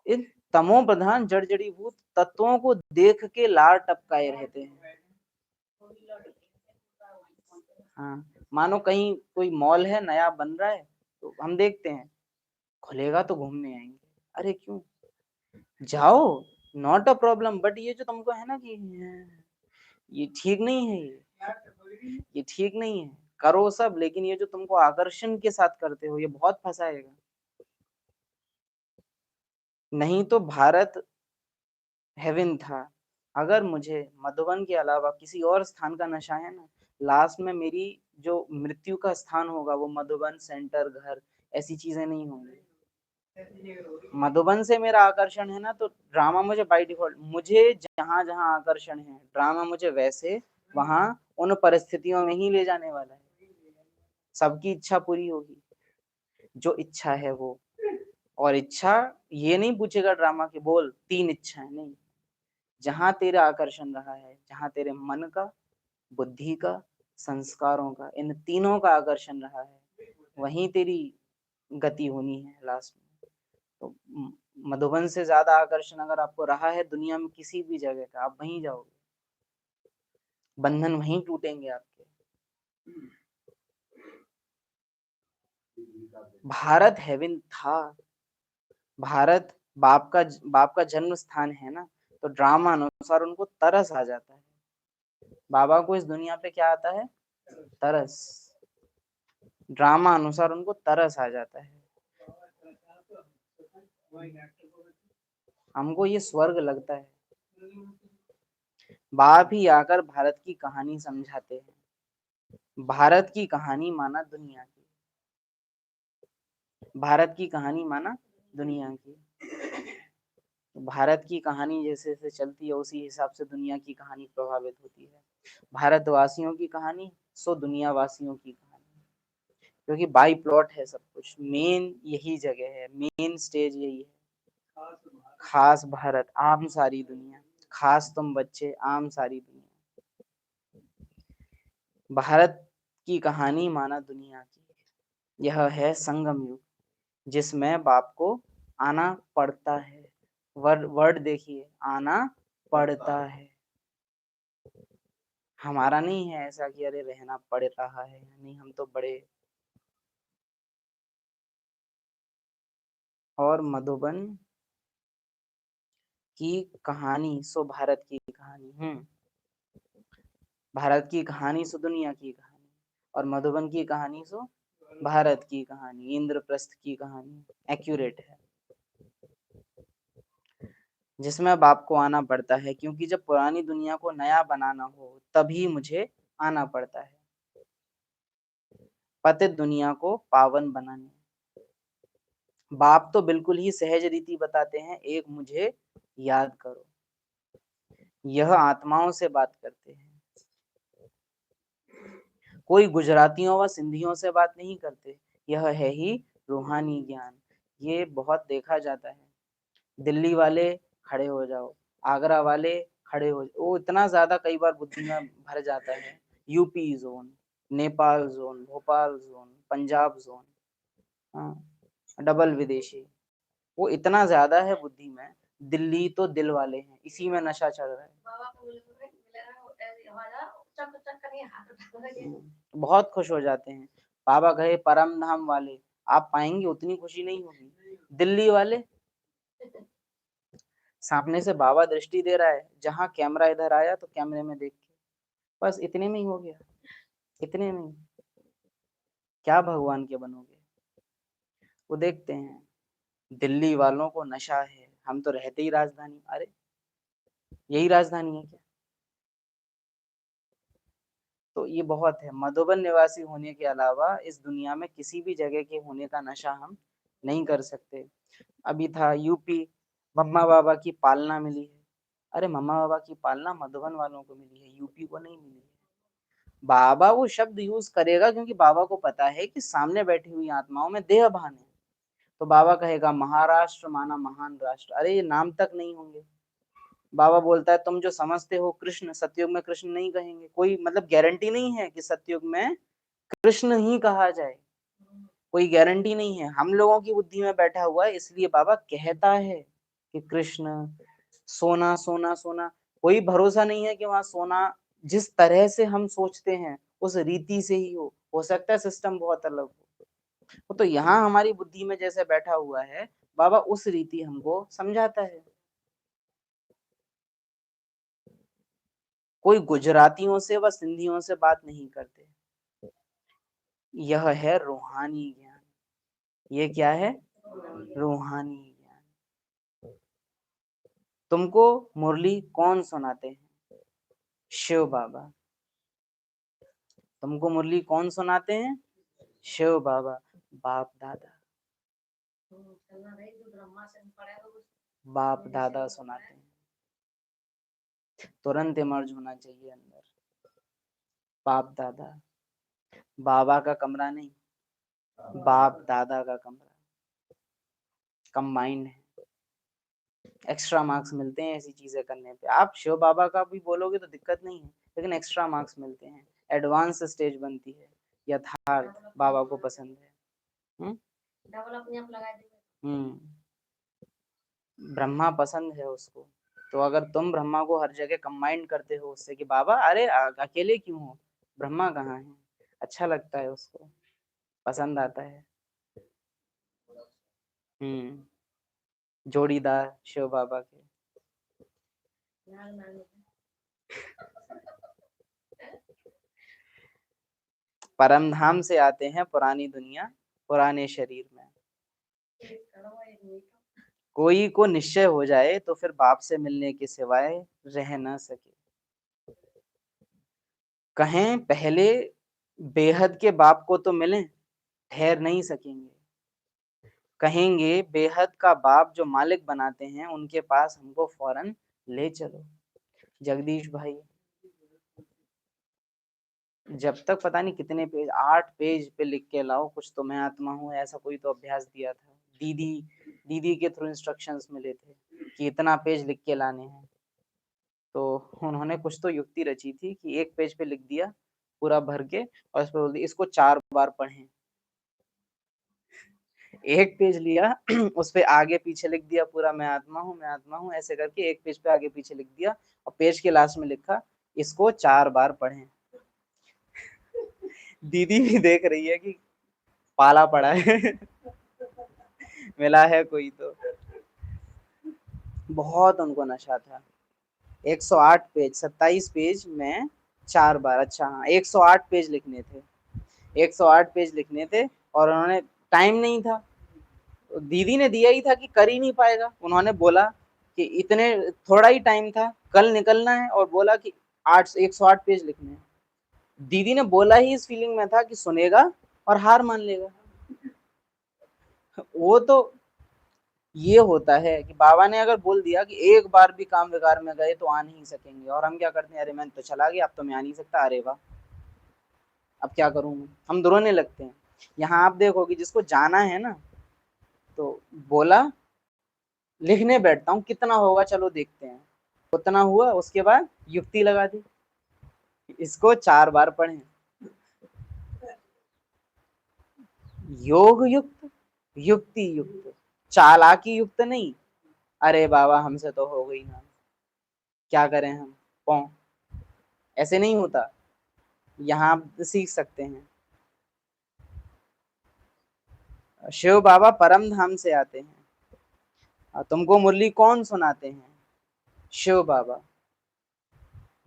इन तमो प्रधान जड़जड़ीभूत तत्वों को देख के लार टपकाए रहते हैं। हाँ, मानो कहीं कोई मॉल है नया बन रहा है, तो हम देखते हैं खुलेगा तो घूमने आएंगे, अरे क्यों, जाओ, नॉट अ प्रॉब्लम, बट ये जो तुमको है ना कि ये ठीक नहीं है, ये ठीक नहीं है, करो सब, लेकिन ये जो तुमको आकर्षण के साथ करते हो ये बहुत फंसाएगा। नहीं तो भारत हेवन था। अगर मुझे मधुबन के अलावा किसी और स्थान का नशा है ना, लास्ट में मेरी जो मृत्यु का स्थान होगा वो मधुबन, सेंटर, घर, ऐसी चीजें नहीं होंगी। मधुबन से मेरा आकर्षण है ना, तो ड्रामा मुझे बाय डिफॉल्ट, मुझे जहां जहां आकर्षण है ड्रामा मुझे वैसे वहां उन परिस्थितियों में ही ले जाने वाला है। सबकी इच्छा पूरी होगी, जो इच्छा है वो, और इच्छा ये नहीं पूछेगा ड्रामा के बोल 3 इच्छाएं नहीं, जहां तेरा आकर्षण रहा है, जहां तेरे मन का, बुद्धि का, संस्कारों का, इन तीनों का आकर्षण रहा है, वहीं तेरी गति होनी है लास्ट में। तो मधुबन से ज्यादा आकर्षण अगर आपको रहा है दुनिया में किसी भी जगह का, आप वहीं जाओगे, बंधन वहीं टूटेंगे आपके। भारत हेवन था, भारत बाप का जन्म स्थान है ना, तो ड्रामा अनुसार उनको तरस आ जाता है। बाबा को इस दुनिया पे क्या आता है, तरस। ड्रामा अनुसार उनको तरस आ जाता है। हमको ये स्वर्ग लगता है। बाप ही आकर भारत की कहानी समझाते हैं। भारत की कहानी माना दुनिया की, भारत की कहानी माना दुनिया की। भारत की कहानी जैसे जैसे चलती है उसी हिसाब से दुनिया की कहानी प्रभावित होती है। भारतवासियों की कहानी सो दुनिया वासियों की कहानी, क्योंकि बाई प्लॉट है सब कुछ, मेन यही जगह है, मेन स्टेज यही है। खास भारत, आम सारी दुनिया, खास तुम बच्चे, आम सारी दुनिया। भारत की कहानी माना दुनिया की, यह है संगम युग, जिसमें बाप को आना पड़ता है। वर्ड देखिए, आना पड़ता है। हमारा नहीं है ऐसा कि अरे रहना पड़ रहा है, नहीं, हम तो बड़े। और मधुबन की कहानी सो भारत की कहानी, भारत की कहानी सो दुनिया की कहानी, और मधुबन की कहानी सो भारत की कहानी, इंद्रप्रस्थ की कहानी एक्यूरेट है। जिसमें बाप को आना पड़ता है, क्योंकि जब पुरानी दुनिया को नया बनाना हो तभी मुझे आना पड़ता है, पतित दुनिया को पावन बनाने। बाप तो बिल्कुल ही सहज रीति बताते हैं, एक मुझे याद करो। यह आत्माओं से बात करते हैं, कोई गुजरातियों व सिंधियों से बात नहीं करते। यह है ही रूहानी ज्ञान। ये बहुत देखा जाता है, दिल्ली वाले खड़े हो जाओ, आगरा वाले खड़े हो, वो इतना ज्यादा कई बार बुद्धि में भर जाता है। UP zone, Nepal zone, Bhopal zone, Punjab zone, हाँ, डबल विदेशी, वो इतना ज्यादा है बुद्धि में। दिल्ली तो दिल वाले हैं, इसी में नशा चल रहा है। बहुत खुश हो जाते हैं। बाबा कहे परम धाम वाले, आप पाएंगे उतनी खुशी नहीं होगी। दिल्ली वाले, सामने से बाबा दृष्टि दे रहा है, जहां कैमरा इधर आया तो कैमरे में देख के, बस इतने में ही हो गया, इतने में ही। क्या भगवान के बनोगे? वो देखते हैं दिल्ली वालों को नशा है, हम तो रहते ही राजधानी, अरे यही राजधानी है क्या? तो ये बहुत है। मधुबन निवासी होने के अलावा इस दुनिया में किसी भी जगह के होने का नशा हम नहीं कर सकते। अभी था यूपी, मम्मा बाबा की पालना मिली है। अरे मम्मा बाबा की पालना मधुबन वालों को मिली है, यूपी को नहीं मिली है। बाबा वो शब्द यूज करेगा क्योंकि बाबा को पता है कि सामने बैठी हुई आत्माओं में देह भान है। तो बाबा कहेगा महाराष्ट्र माना महान राष्ट्र, अरे ये नाम तक नहीं होंगे। बाबा बोलता है तुम जो समझते हो कृष्ण, सतयुग में कृष्ण नहीं कहेंगे। कोई मतलब गारंटी नहीं है कि सतयुग में कृष्ण ही कहा जाए, कोई गारंटी नहीं है। हम लोगों की बुद्धि में बैठा हुआ है, इसलिए बाबा कहता है कि कृष्ण, सोना सोना सोना, कोई भरोसा नहीं है कि वहां सोना जिस तरह से हम सोचते हैं उस रीति से ही हो सकता है सिस्टम बहुत अलग हो। वो तो यहाँ हमारी बुद्धि में जैसे बैठा हुआ है, बाबा उस रीति हमको समझाता है। कोई गुजरातियों से व सिंधियों से बात नहीं करते। यह है रूहानी ज्ञान। ये क्या है? रूहानी ज्ञान। तुमको मुरली कौन सुनाते हैं? शिव बाबा। तुमको मुरली कौन सुनाते हैं? शिव बाबा, बाप दादा। बाप दादा सुनाते हैं। तुरंत इमर्ज होना चाहिए अंदर। बाप दादा, बाबा का कमरा नहीं, बाप दादा का कमरा, कंबाइंड है। एक्स्ट्रा मार्क्स मिलते हैं ऐसी चीजें करने पे। आप शिव बाबा का भी बोलोगे तो दिक्कत नहीं है, लेकिन एक्स्ट्रा मार्क्स मिलते हैं, एडवांस स्टेज बनती है। यथार्थ बाबा को पसंद है। ब्रह्मा पसंद है उसको। तो अगर तुम ब्रह्मा को हर जगह कंबाइंड करते हो उससे कि बाबा अरे अकेले क्यों हो, ब्रह्मा कहाँ है, अच्छा लगता है उसको, पसंद आता है। जोड़ीदार शिव बाबा के। परम धाम से आते हैं पुरानी दुनिया, पुराने शरीर में। कोई को निश्चय हो जाए तो फिर बाप से मिलने के सिवाय रह ना सके। कहें पहले बेहद के बाप को तो मिलें, ठहर नहीं सकेंगे। कहेंगे बेहद का बाप जो मालिक बनाते हैं उनके पास हमको फौरन ले चलो। जगदीश भाई, जब तक पता नहीं कितने पेज, 8 पेज पे लिख के लाओ कुछ तो मैं आत्मा हूँ, ऐसा कोई तो अभ्यास दिया था। दीदी के थ्रू इंस्ट्रक्शंस मिले थे कि इतना पेज लिख के लाने हैं। तो उन्होंने कुछ तो युक्ति रची थी कि एक पेज पे लिख दिया पूरा भर के, और इस पे बोल दिया इसको 4 बार पढ़ें। एक पेज लिया उस पे आगे पीछे लिख दिया पूरा मैं आत्मा हूँ, मैं आत्मा हूँ, ऐसे करके एक पेज पे आगे पीछे लिख दिया, और पेज के लास्ट में लिखा इसको 4 बार पढ़ें। दीदी भी देख रही है कि पाला पड़ा है मिला है कोई तो। बहुत उनको नशा था। 108 पेज, 27 पेज में 4 बार, अच्छा हाँ 108 पेज लिखने थे, 108 पेज लिखने थे, और उन्होंने टाइम नहीं था, दीदी ने दिया ही था कि कर ही नहीं पाएगा। उन्होंने बोला कि इतने थोड़ा ही टाइम था, कल निकलना है, और बोला कि 108 पेज लिखने हैं। दीदी ने बोला ही इस फीलिंग में था कि सुनेगा और हार मान लेगा। वो तो ये होता है कि बाबा ने अगर बोल दिया कि एक बार भी काम विकार में गए तो आ नहीं सकेंगे, और हम क्या करते हैं, अरे मैं तो चला गया अब तो मैं आ नहीं सकता, अरे वाह अब क्या करूं मैं, हम रोने लगते हैं। यहाँ आप देखोगे जिसको जाना है ना, तो बोला लिखने बैठता हूँ, कितना होगा चलो देखते हैं, उतना हुआ, उसके बाद युक्ति लगा दी। इसको 4 बार पढ़ें। योग युक्त, युक्ति युक्त, चालाकी युक्त नहीं। अरे बाबा हमसे तो हो गई ना, क्या करें हम, पौ ऐसे नहीं होता। यहाँ आप सीख सकते हैं। शिव बाबा परम धाम से आते हैं। तुमको मुरली कौन सुनाते हैं? शिव बाबा,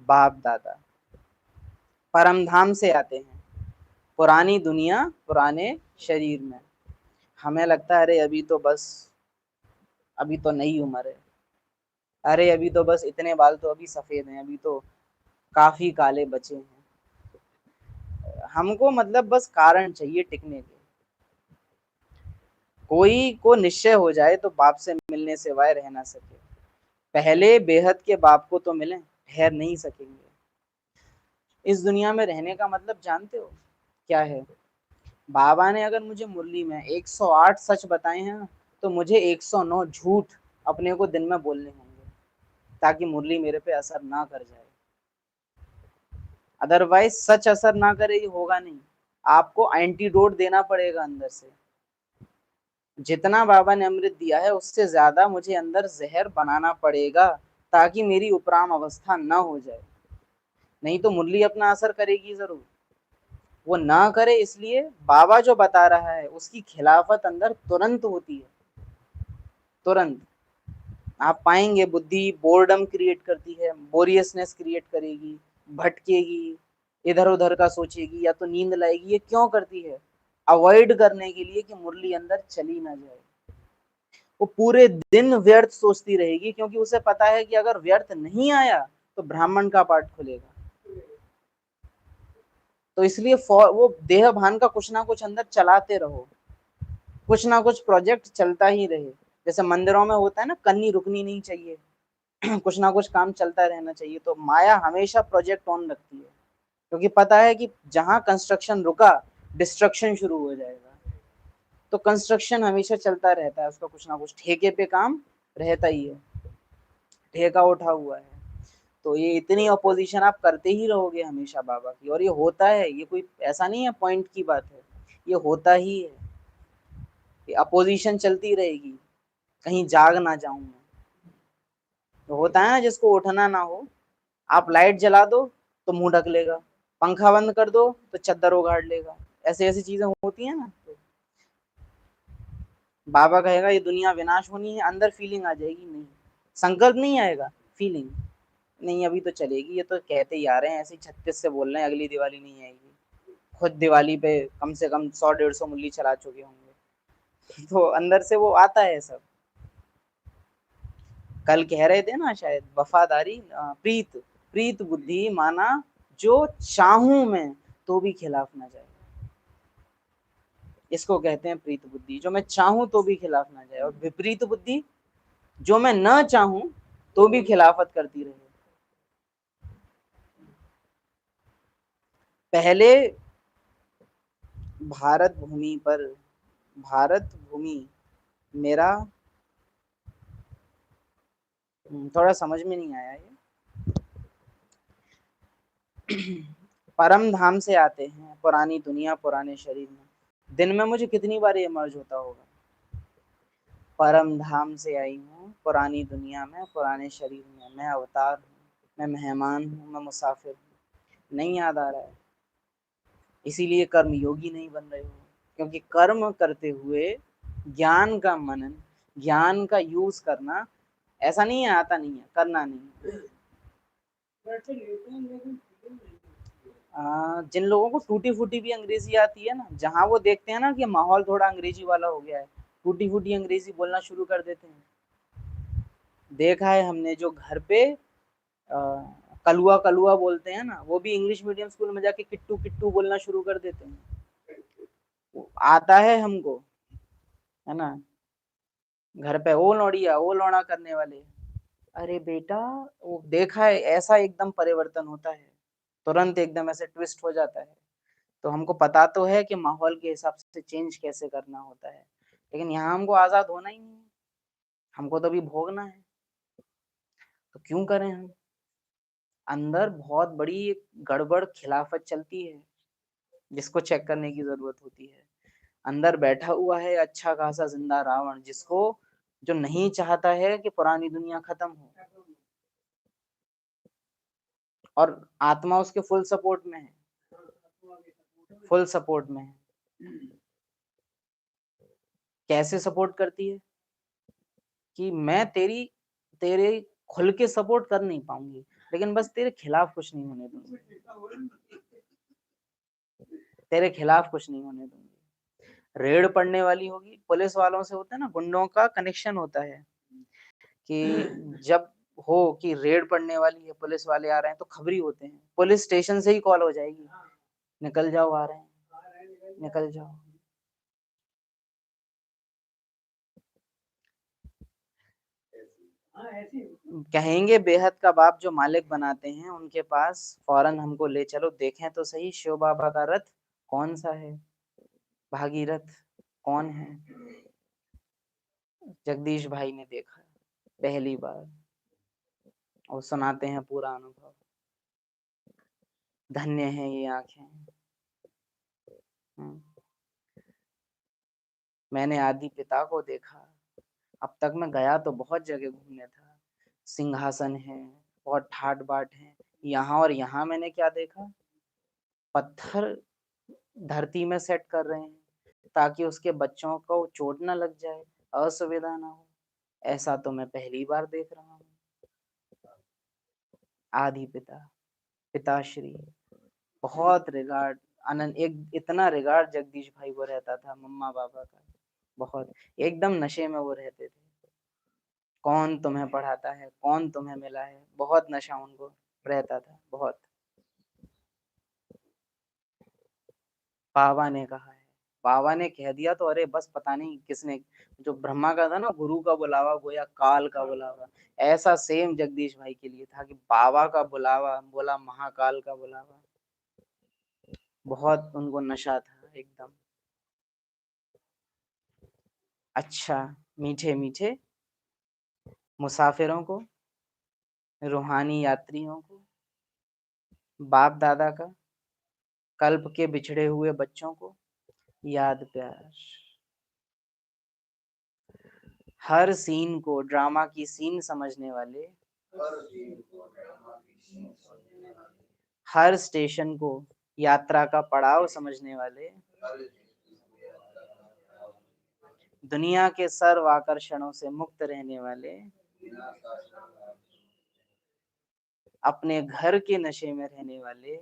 बाप दादा परम धाम से आते हैं। पुरानी दुनिया पुराने शरीर में। हमें लगता है अरे अभी तो बस, अभी तो नई उम्र है, अरे अभी तो बस इतने बाल तो अभी सफेद हैं, अभी तो काफी काले बचे हैं। हमको मतलब बस कारण चाहिए टिकने के। कोई को निश्चय हो जाए तो बाप से मिलने सिवाय रह ना सके। पहले बेहद के बाप को तो मिले, ठहर नहीं सकेंगे। इस दुनिया में रहने का मतलब जानते हो क्या है? बाबा ने अगर मुझे मुरली में 108 सच बताए हैं तो मुझे 109 झूठ अपने को दिन में बोलने होंगे, ताकि मुरली मेरे पे असर ना कर जाए। अदरवाइज सच असर ना करे ये होगा नहीं। आपको एंटीडोट देना पड़ेगा अंदर से। जितना बाबा ने अमृत दिया है उससे ज्यादा मुझे अंदर जहर बनाना पड़ेगा, ताकि मेरी उपराम अवस्था ना हो जाए। नहीं तो मुरली अपना असर करेगी जरूर, वो ना करे। इसलिए बाबा जो बता रहा है उसकी खिलाफत अंदर तुरंत होती है, तुरंत। आप पाएंगे बुद्धि बोर्डम क्रिएट करती है, बोरियसनेस क्रिएट करेगी, भटकेगी, इधर उधर का सोचेगी, या तो नींद लाएगी। ये क्यों करती है? अवॉइड करने के लिए कि मुरली अंदर चली ना जाए। वो पूरे दिन व्यर्थ सोचती रहेगी, क्योंकि उसे पता है कि अगर व्यर्थ नहीं आया तो ब्राह्मण का पाठ खुलेगा। तो इसलिए वो देह भान का कुछ ना कुछ अंदर चलाते रहो, कुछ ना कुछ प्रोजेक्ट चलता ही रहे। जैसे मंदिरों में होता है ना, कन्नी रुकनी नहीं चाहिए कुछ ना कुछ काम चलता रहना चाहिए। तो माया हमेशा प्रोजेक्ट ऑन रखती है, क्योंकि पता है कि जहां कंस्ट्रक्शन रुका डिस्ट्रक्शन शुरू हो जाएगा। तो कंस्ट्रक्शन हमेशा चलता रहता है, उसका कुछ ना कुछ ठेके पे काम रहता ही है, ठेका उठा हुआ है। तो ये इतनी अपोजिशन आप करते ही रहोगे हमेशा बाबा की। और ये होता है, ये कोई ऐसा नहीं है पॉइंट की बात है, ये होता ही है। ये अपोजिशन चलती रहेगी, कहीं जाग ना जाऊं मैं। तो होता है ना जिसको उठना ना हो, आप लाइट जला दो तो मुंह ढक लेगा, पंखा बंद कर दो तो चद्दर उगाड़ लेगा। ऐसे ऐसी चीजें होती है ना। तो बाबा कहेगा ये दुनिया विनाश होनी है, अंदर फीलिंग आ जाएगी, नहीं संकल्प नहीं आएगा, फीलिंग नहीं अभी तो चलेगी, ये तो कहते ही आ रहे हैं, ऐसे 36 से बोल रहे हैं अगली दिवाली नहीं आएगी। खुद दिवाली पे कम से कम 100-150 मुरली चला चुके होंगे तो अंदर से वो आता है सब। कल कह रहे थे ना शायद, वफादारी प्रीत, प्रीत बुद्धि माना जो चाहूं मैं तो भी खिलाफ ना जाए। इसको कहते हैं प्रीत बुद्धि, जो मैं चाहूं तो भी खिलाफ ना जाए। और विपरीत बुद्धि, जो मैं न चाहूं तो भी खिलाफत करती रहे। पहले भारत भूमि पर, भारत भूमि मेरा, थोड़ा समझ में नहीं आया ये। परम धाम से आते हैं, पुरानी दुनिया पुराने शरीर में। दिन में मुझे कितनी बार ये मर्ज होता होगा? परम धाम से आई हूँ पुरानी दुनिया में पुराने शरीर में, मैं अवतार हूँ, मैं मेहमान हूँ, मैं मुसाफिर हूँ। नहीं याद आ रहा है, इसीलिए कर्म योगी नहीं बन रहे हो। क्योंकि कर्म करते हुए ज्ञान का मनन, ज्ञान का यूज करना ऐसा नहीं है, आता नहीं है, करना नहीं है। जिन लोगों को टूटी फूटी भी अंग्रेजी आती है ना, जहां वो देखते हैं ना कि माहौल थोड़ा अंग्रेजी वाला हो गया है, टूटी फूटी अंग्रेजी बोलना शुरू कर देते हैं। देखा है हमने, जो घर पे कलुआ कलुआ बोलते हैं ना, वो भी इंग्लिश मीडियम स्कूल में जाके किट्टू किट्टू बोलना शुरू कर देते हैं। वो आता है हमको, है ना, घर पे ओ लौड़िया ओ लौड़ा करने वाले। अरे बेटा, वो देखा है ऐसा एकदम परिवर्तन होता है, तुरंत एकदम ऐसे ट्विस्ट हो जाता है। तो हमको पता तो है कि माहौल के हिसाब से चेंज कैसे करना होता है, लेकिन यहाँ हमको आजाद होना ही नहीं है, हमको तो अभी भोगना है। तो क्यों करें हम? अंदर बहुत बड़ी एक गड़बड़ खिलाफत चलती है जिसको चेक करने की जरूरत होती है। अंदर बैठा हुआ है अच्छा खासा जिंदा रावण, जिसको जो नहीं चाहता है कि पुरानी दुनिया खत्म हो, और आत्मा उसके फुल सपोर्ट में है, फुल सपोर्ट में है। कैसे सपोर्ट करती है कि मैं तेरे खुल के सपोर्ट कर नहीं पाऊंगी, लेकिन बस तेरे खिलाफ कुछ नहीं होने दूंगी, तेरे खिलाफ कुछ नहीं होने दूंगी। रेड पड़ने वाली होगी, पुलिस वालों से होता है ना, गुंडों का कनेक्शन होता है कि जब हो कि रेड पड़ने वाली है, पुलिस वाले आ रहे हैं, तो खबरी होते हैं, पुलिस स्टेशन से ही कॉल हो जाएगी, निकल जाओ, आ रहे हैं, निकल जाओ। कहेंगे बेहद का बाप जो मालिक बनाते हैं उनके पास फौरन हमको ले चलो, देखें तो सही शिव बाबा का रथ कौन सा है, भागीरथ कौन है। जगदीश भाई ने देखा पहली बार और सुनाते हैं पूरा अनुभव। धन्य है ये आंखें। मैंने आदि पिता को देखा। अब तक मैं गया तो बहुत जगह घूमने था, सिंहासन है, बहुत ठाट बाट है, यहाँ और यहाँ मैंने क्या देखा, पत्थर धरती में सेट कर रहे हैं ताकि उसके बच्चों को चोट ना लग जाए, असुविधा ना हो। ऐसा तो मैं पहली बार देख रहा हूँ। आदि पिता, पिताश्री, बहुत रिगार्ड, आनंद, एक इतना रिगार्ड जगदीश भाई को रहता था मम्मा पापा का, बहुत, एकदम नशे में वो रहते थे। कौन तुम्हें पढ़ाता है, कौन तुम्हें मिला है, बहुत नशा उनको रहता था, बहुत। बाबा ने कहा है, बाबा ने कह दिया तो अरे बस, पता नहीं किसने, जो ब्रह्मा का था ना गुरु का बुलावा, गोया काल का बुलावा, ऐसा सेम जगदीश भाई के लिए था कि बाबा का बुलावा बोला महाकाल का बुलावा। बहुत उनको नशा था एकदम। अच्छा, मीठे मीठे मुसाफिरों को, रूहानी यात्रियों को, बाप दादा का, कल्प के बिछड़े हुए बच्चों को याद प्यार। हर सीन को ड्रामा की सीन समझने वाले, हर स्टेशन को यात्रा का पड़ाव समझने वाले, दुनिया के सर्व आकर्षणों से मुक्त रहने वाले, अपने घर के नशे में रहने वाले,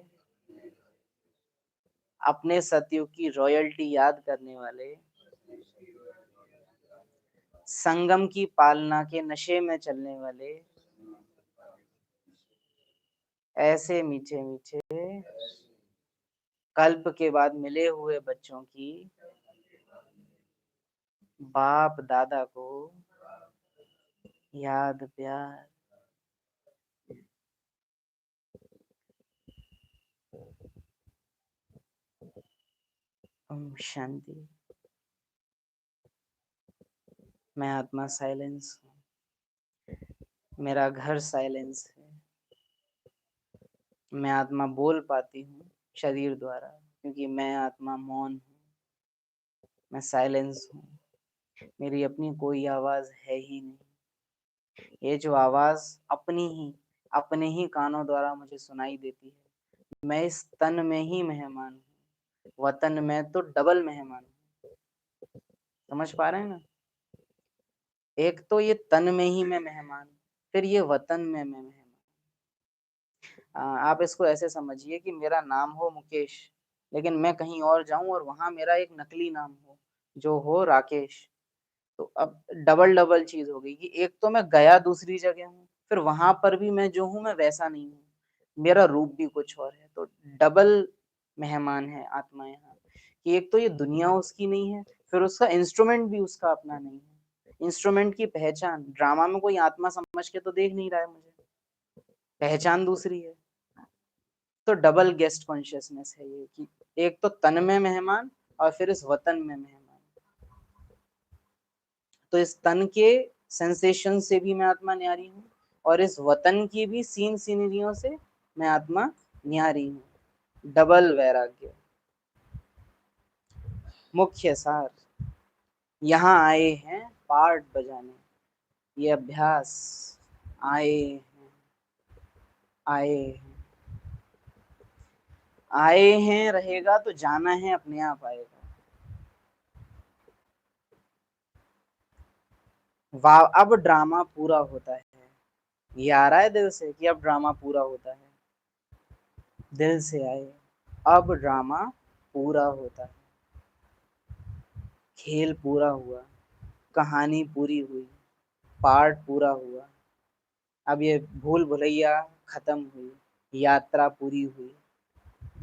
अपने सतयुग की रॉयल्टी याद करने वाले, संगम की पालना के नशे में चलने वाले, ऐसे मीठे मीठे कल्प के बाद मिले हुए बच्चों की बाप दादा को याद प्यार। ओम शांति। मैं आत्मा साइलेंस हूँ, मेरा घर साइलेंस है। मैं आत्मा बोल पाती हूँ शरीर द्वारा, क्योंकि मैं आत्मा मौन हूँ, मैं साइलेंस हूँ। मेरी अपनी कोई आवाज है ही नहीं। ये जो आवाज अपने ही कानों द्वारा मुझे सुनाई देती है, मैं इस तन में ही मेहमान हूँ, वतन में तो डबल मेहमान हूँ। समझ पा रहे हैं ना? एक तो ये तन में ही मैं मेहमान, फिर ये वतन में मैं मेहमान। आप इसको ऐसे समझिए कि मेरा नाम हो मुकेश, लेकिन मैं कहीं और जाऊं और वहां मेरा एक नकली नाम हो जो हो राकेश। तो अब डबल डबल चीज हो गई कि एक तो मैं गया दूसरी जगह हूँ, फिर वहां पर भी मैं जो हूँ मैं वैसा नहीं हूँ, मेरा रूप भी कुछ और है। तो डबल मेहमान है आत्मा यहाँ, कि एक तो ये दुनिया उसकी नहीं है, फिर उसका इंस्ट्रूमेंट भी उसका अपना नहीं है। इंस्ट्रूमेंट की पहचान ड्रामा में कोई आत्मा समझ के तो देख नहीं रहा है मुझे, पहचान दूसरी है। तो डबल गेस्ट कॉन्शियसनेस है ये, कि एक तो तन में मेहमान और फिर इस वतन में मेहमान। तो इस तन के सेंसेशन से भी मैं आत्मा न्यारी हूँ, और इस वतन की भी सीन सीनरियों से मैं आत्मा न्यारी हूँ। डबल वैराग्य। मुख्य सार, यहाँ आए हैं पार्ट बजाने, ये अभ्यास आए हैं रहेगा तो जाना है अपने आप आएगा। वाह, अब ड्रामा पूरा होता है। ये आ रहा है दिल से कि अब ड्रामा पूरा होता है, दिल से आए, अब ड्रामा पूरा होता है। खेल पूरा हुआ, कहानी पूरी हुई, पार्ट पूरा हुआ। अब ये भूल भुलैया खत्म हुई, यात्रा पूरी हुई।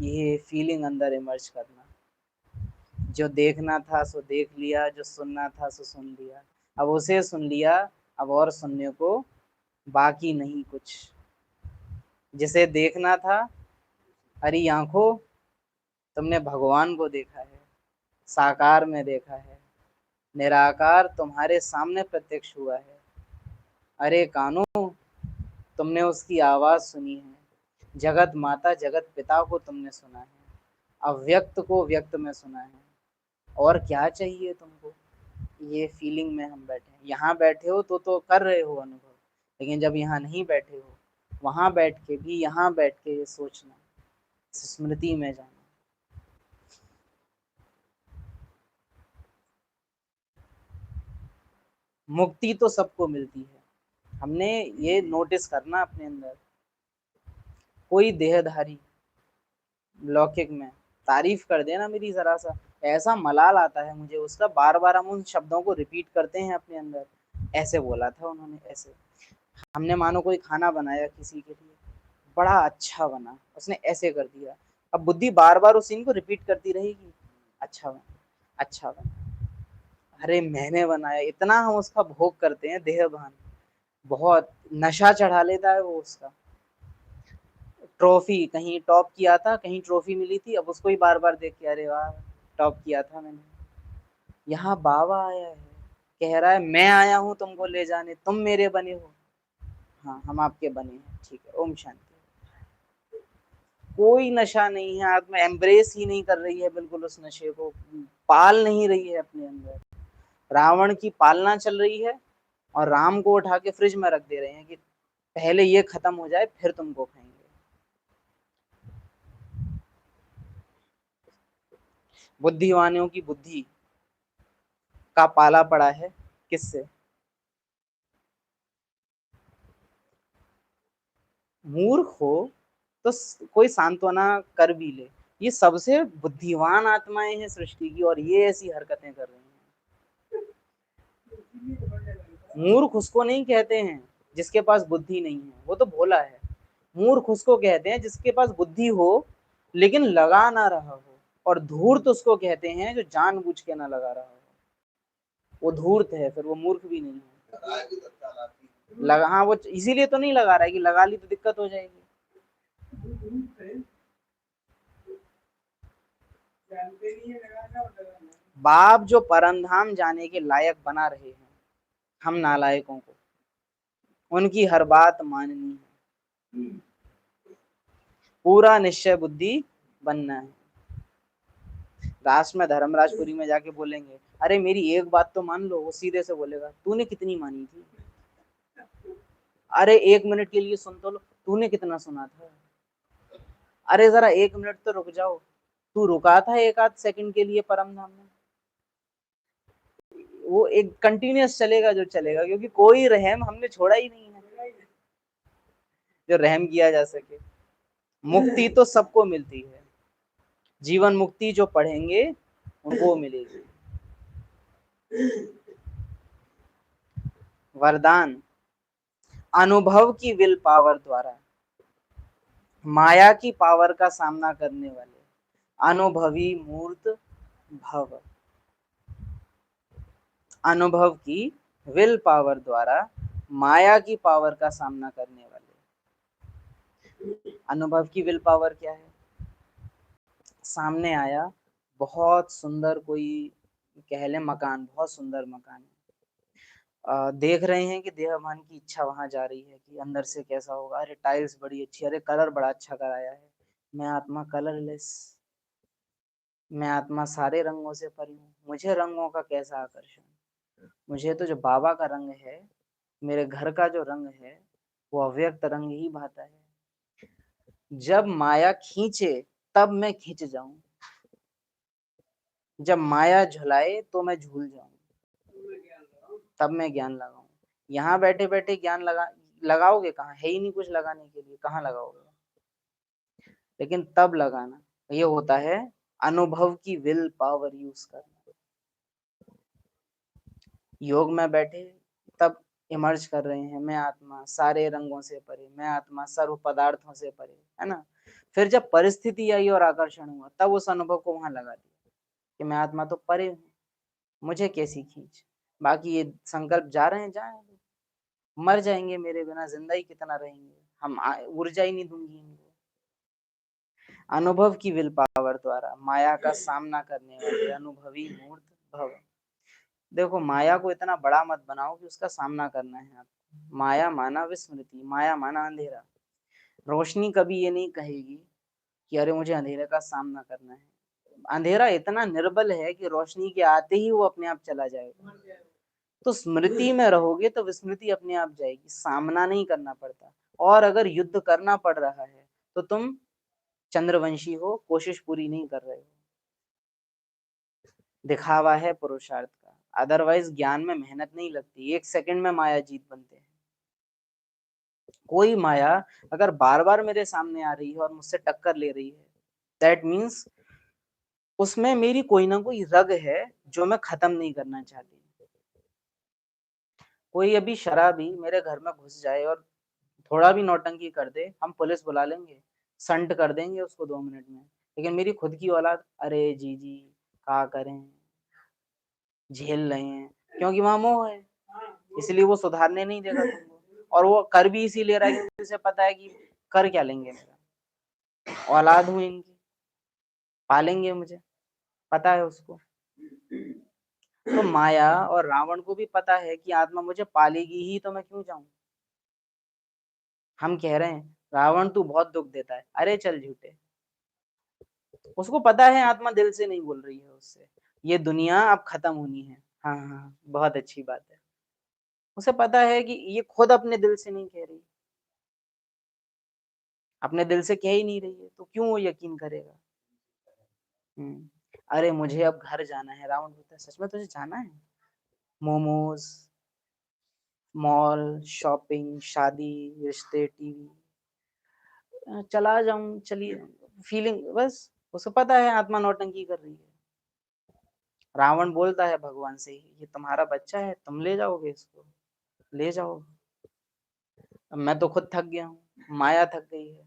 ये फीलिंग अंदर इमर्ज करना, जो देखना था सो देख लिया, जो सुनना था सो सुन लिया, अब उसे सुन लिया, अब और सुनने को बाकी नहीं कुछ। जिसे देखना था, हरी आंखों तुमने भगवान को देखा है, साकार में देखा है, निराकार तुम्हारे सामने प्रत्यक्ष हुआ है। अरे कानों तुमने उसकी आवाज सुनी है, जगत माता जगत पिता को तुमने सुना है, अव्यक्त को व्यक्त में सुना है। और क्या चाहिए तुमको? ये फीलिंग में हम बैठे हैं। यहाँ बैठे हो तो कर रहे हो अनुभव, लेकिन जब यहाँ नहीं बैठे हो, वहां बैठ के भी यहाँ बैठ के ये सोचना, स्मृति में जाना। मुक्ति तो सबको मिलती है, हमने ये नोटिस करना अपने अंदर। कोई देहधारी लौकिक में तारीफ कर देना मेरी जरा सा, ऐसा मलाल आता है मुझे उसका, बार बार हम उन शब्दों को रिपीट करते हैं अपने अंदर। ऐसे बोला था उन्होंने, ऐसे। हमने मानो कोई खाना बनाया किसी के लिए, बड़ा अच्छा बना, उसने ऐसे कर दिया, अब बुद्धि बार बार उस सीन को रिपीट करती रहेगी, अच्छा बना, अच्छा बना। अरे मैंने बनाया, इतना हम उसका भोग करते हैं, देह भान बहुत नशा चढ़ा लेता है वो उसका। ट्रॉफी कहीं टॉप किया था, कहीं ट्रॉफी मिली थी, अब उसको ही बार बार देख के अरे वाह टॉप किया था मैंने। यहाँ बाबा आया है, कह रहा है मैं आया हूँ तुमको ले जाने, तुम मेरे बने हो, हाँ हम आपके बने हैं, ठीक है, ओम शांति। कोई नशा नहीं है, आत्मा एम्ब्रेस ही नहीं कर रही है बिल्कुल उस नशे को, पाल नहीं रही है अपने अंदर। रावण की पालना चल रही है और राम को उठा के फ्रिज में रख दे रहे हैं कि पहले ये खत्म हो जाए फिर तुमको खाएंगे। बुद्धिवानों की बुद्धि का पाला पड़ा है किससे? मूर्ख हो तो कोई सांत्वना कर भी ले, ये सबसे बुद्धिमान आत्माएं हैं सृष्टि की, और ये ऐसी हरकतें कर रही हैं। मूर्ख उसको नहीं कहते हैं जिसके पास बुद्धि नहीं है, वो तो भोला है। मूर्ख उसको कहते हैं जिसके पास बुद्धि हो लेकिन लगा ना रहा हो, और धूर्त उसको कहते हैं जो जानबूझ के ना लगा रहा हो। वो धूर्त है, फिर वो मूर्ख भी नहीं है। लगा, हाँ वो इसीलिए तो नहीं लगा रहा है कि लगा ली तो दिक्कत हो जाएगी। बाप जो परमधाम जाने के लायक बना रहे हैं हम नालायकों को, उनकी हर बात माननी है, पूरा निश्चय बुद्धि बनना है। लास्ट में धर्मराजपुरी में जाके बोलेंगे अरे मेरी एक बात तो मान लो, वो सीधे से बोलेगा तूने कितनी मानी थी? अरे 1 मिनट के लिए सुन तो लो, तूने कितना सुना था? अरे जरा 1 मिनट तो रुक जाओ, तू रुका था 1 आध सेकंड के लिए परमधाम में? वो एक कंटिन्यूअस चलेगा जो चलेगा, क्योंकि कोई रहम हमने छोड़ा ही नहीं है जो रहम किया जा सके। मुक्ति तो सबको मिलती है, जीवन मुक्ति जो पढ़ेंगे उनको मिलेगी। वरदान, अनुभव की विल पावर द्वारा माया की पावर का सामना करने वाले अनुभवी मूर्त भव। अनुभव की विल पावर द्वारा माया की पावर का सामना करने वाले। अनुभव की विल पावर क्या है? सामने आया बहुत सुंदर कोई कह ले मकान, बहुत सुंदर मकान है, देख रहे हैं कि देहभान की इच्छा वहां जा रही है कि अंदर से कैसा होगा। अरे टाइल्स बड़ी अच्छी, अरे कलर बड़ा अच्छा कराया है। मैं आत्मा कलरलेस, मैं आत्मा सारे रंगों से परी हूँ, मुझे रंगों का कैसा आकर्षण। मुझे तो जो बाबा का रंग है, मेरे घर का जो रंग है, वो अव्यक्त रंग ही भाता है। जब माया खींचे तब मैं खींच जाऊं, जब माया झुलाए तो मैं झूल जाऊं, तब मैं ज्ञान लगाऊं। यहाँ बैठे बैठे ज्ञान लगाओगे कहाँ, है ही नहीं कुछ लगाने के लिए, कहाँ लगाओगे। लेकिन तब लगाना, ये होता है अनुभव की विल पावर यूज करना। योग में बैठे तब इमर्ज कर रहे हैं, मैं आत्मा सारे रंगों से परे, मैं आत्मा सर्व पदार्थों से परे, है ना। फिर जब परिस्थिति आई और आकर्षण हुआ, तब उस अनुभव को वहां लगा दिया कि मैं आत्मा तो परे हूँ, मुझे कैसी खींच। बाकी ये संकल्प जा रहे हैं, जाए, मर जाएंगे मेरे बिना, जिंदा ही कितना रहेंगे हम, ऊर्जा ही नहीं दूंगी इनको। अनुभव की विल पावर द्वारा माया का सामना करने वाले अनुभवी मूर्त भव। देखो माया को इतना बड़ा मत बनाओ कि उसका सामना करना है आपको। माया माना विस्मृति, माया माना अंधेरा। रोशनी कभी ये नहीं कहेगी कि अरे मुझे अंधेरे का सामना करना है। अंधेरा इतना निर्बल है कि रोशनी के आते ही वो अपने आप चला जाएगा। तो स्मृति में रहोगे तो विस्मृति अपने आप जाएगी, सामना नहीं करना पड़ता। और अगर युद्ध करना पड़ रहा है तो तुम चंद्रवंशी हो, कोशिश पूरी नहीं कर रहे हो, दिखावा है पुरुषार्थ का। अदरवाइज ज्ञान में मेहनत नहीं लगती, 1 सेकंड में माया जीत बनते हैं। कोई माया अगर बार बार मेरे सामने आ रही है और मुझसे टक्कर ले रही है, दैट मीन्स उसमें मेरी कोई ना कोई रग है जो मैं खत्म नहीं करना चाहती। कोई अभी शराबी मेरे घर में घुस जाए और थोड़ा भी नौटंकी कर दे, हम पुलिस बुला लेंगे, संट कर देंगे उसको 2 मिनट में। लेकिन मेरी खुद की औलाद, अरे जी जी क्या करें, झेल रहे हैं, क्योंकि वहां मोह है, इसलिए वो सुधारने नहीं देगा तुमको। और वो कर भी इसीलिए रहा है क्योंकि उसे पता है कि कर क्या लेंगे, मेरा औलाद हूं इनकी, पालेंगे मुझे, पता है उसको। तो माया और रावण को भी पता है कि आत्मा मुझे पालेगी ही, तो मैं क्यों जाऊं। हम कह रहे हैं रावण तू बहुत दुख देता है, अरे चल झूठे, उसको पता है आत्मा दिल से नहीं बोल रही है उससे, ये दुनिया अब खत्म होनी है। हाँ हाँ, बहुत अच्छी बात है। उसे पता है कि ये खुद अपने दिल से नहीं कह रही, अपने दिल से कह ही नहीं रही है, तो क्यों वो यकीन करेगा। अरे मुझे अब घर जाना है, रावण बोलता है सच में तुझे जाना है। मोमोज, मॉल, शॉपिंग, शादी, रिश्ते, टीवी, चला जाऊं, चलिए, फीलिंग बस। उसे पता है आत्मा नौटंकी कर रही है। रावण बोलता है भगवान से, ये तुम्हारा बच्चा है, तुम ले जाओगे इसको, ले जाओ। अब मैं तो खुद थक गया हूँ, माया थक गई है,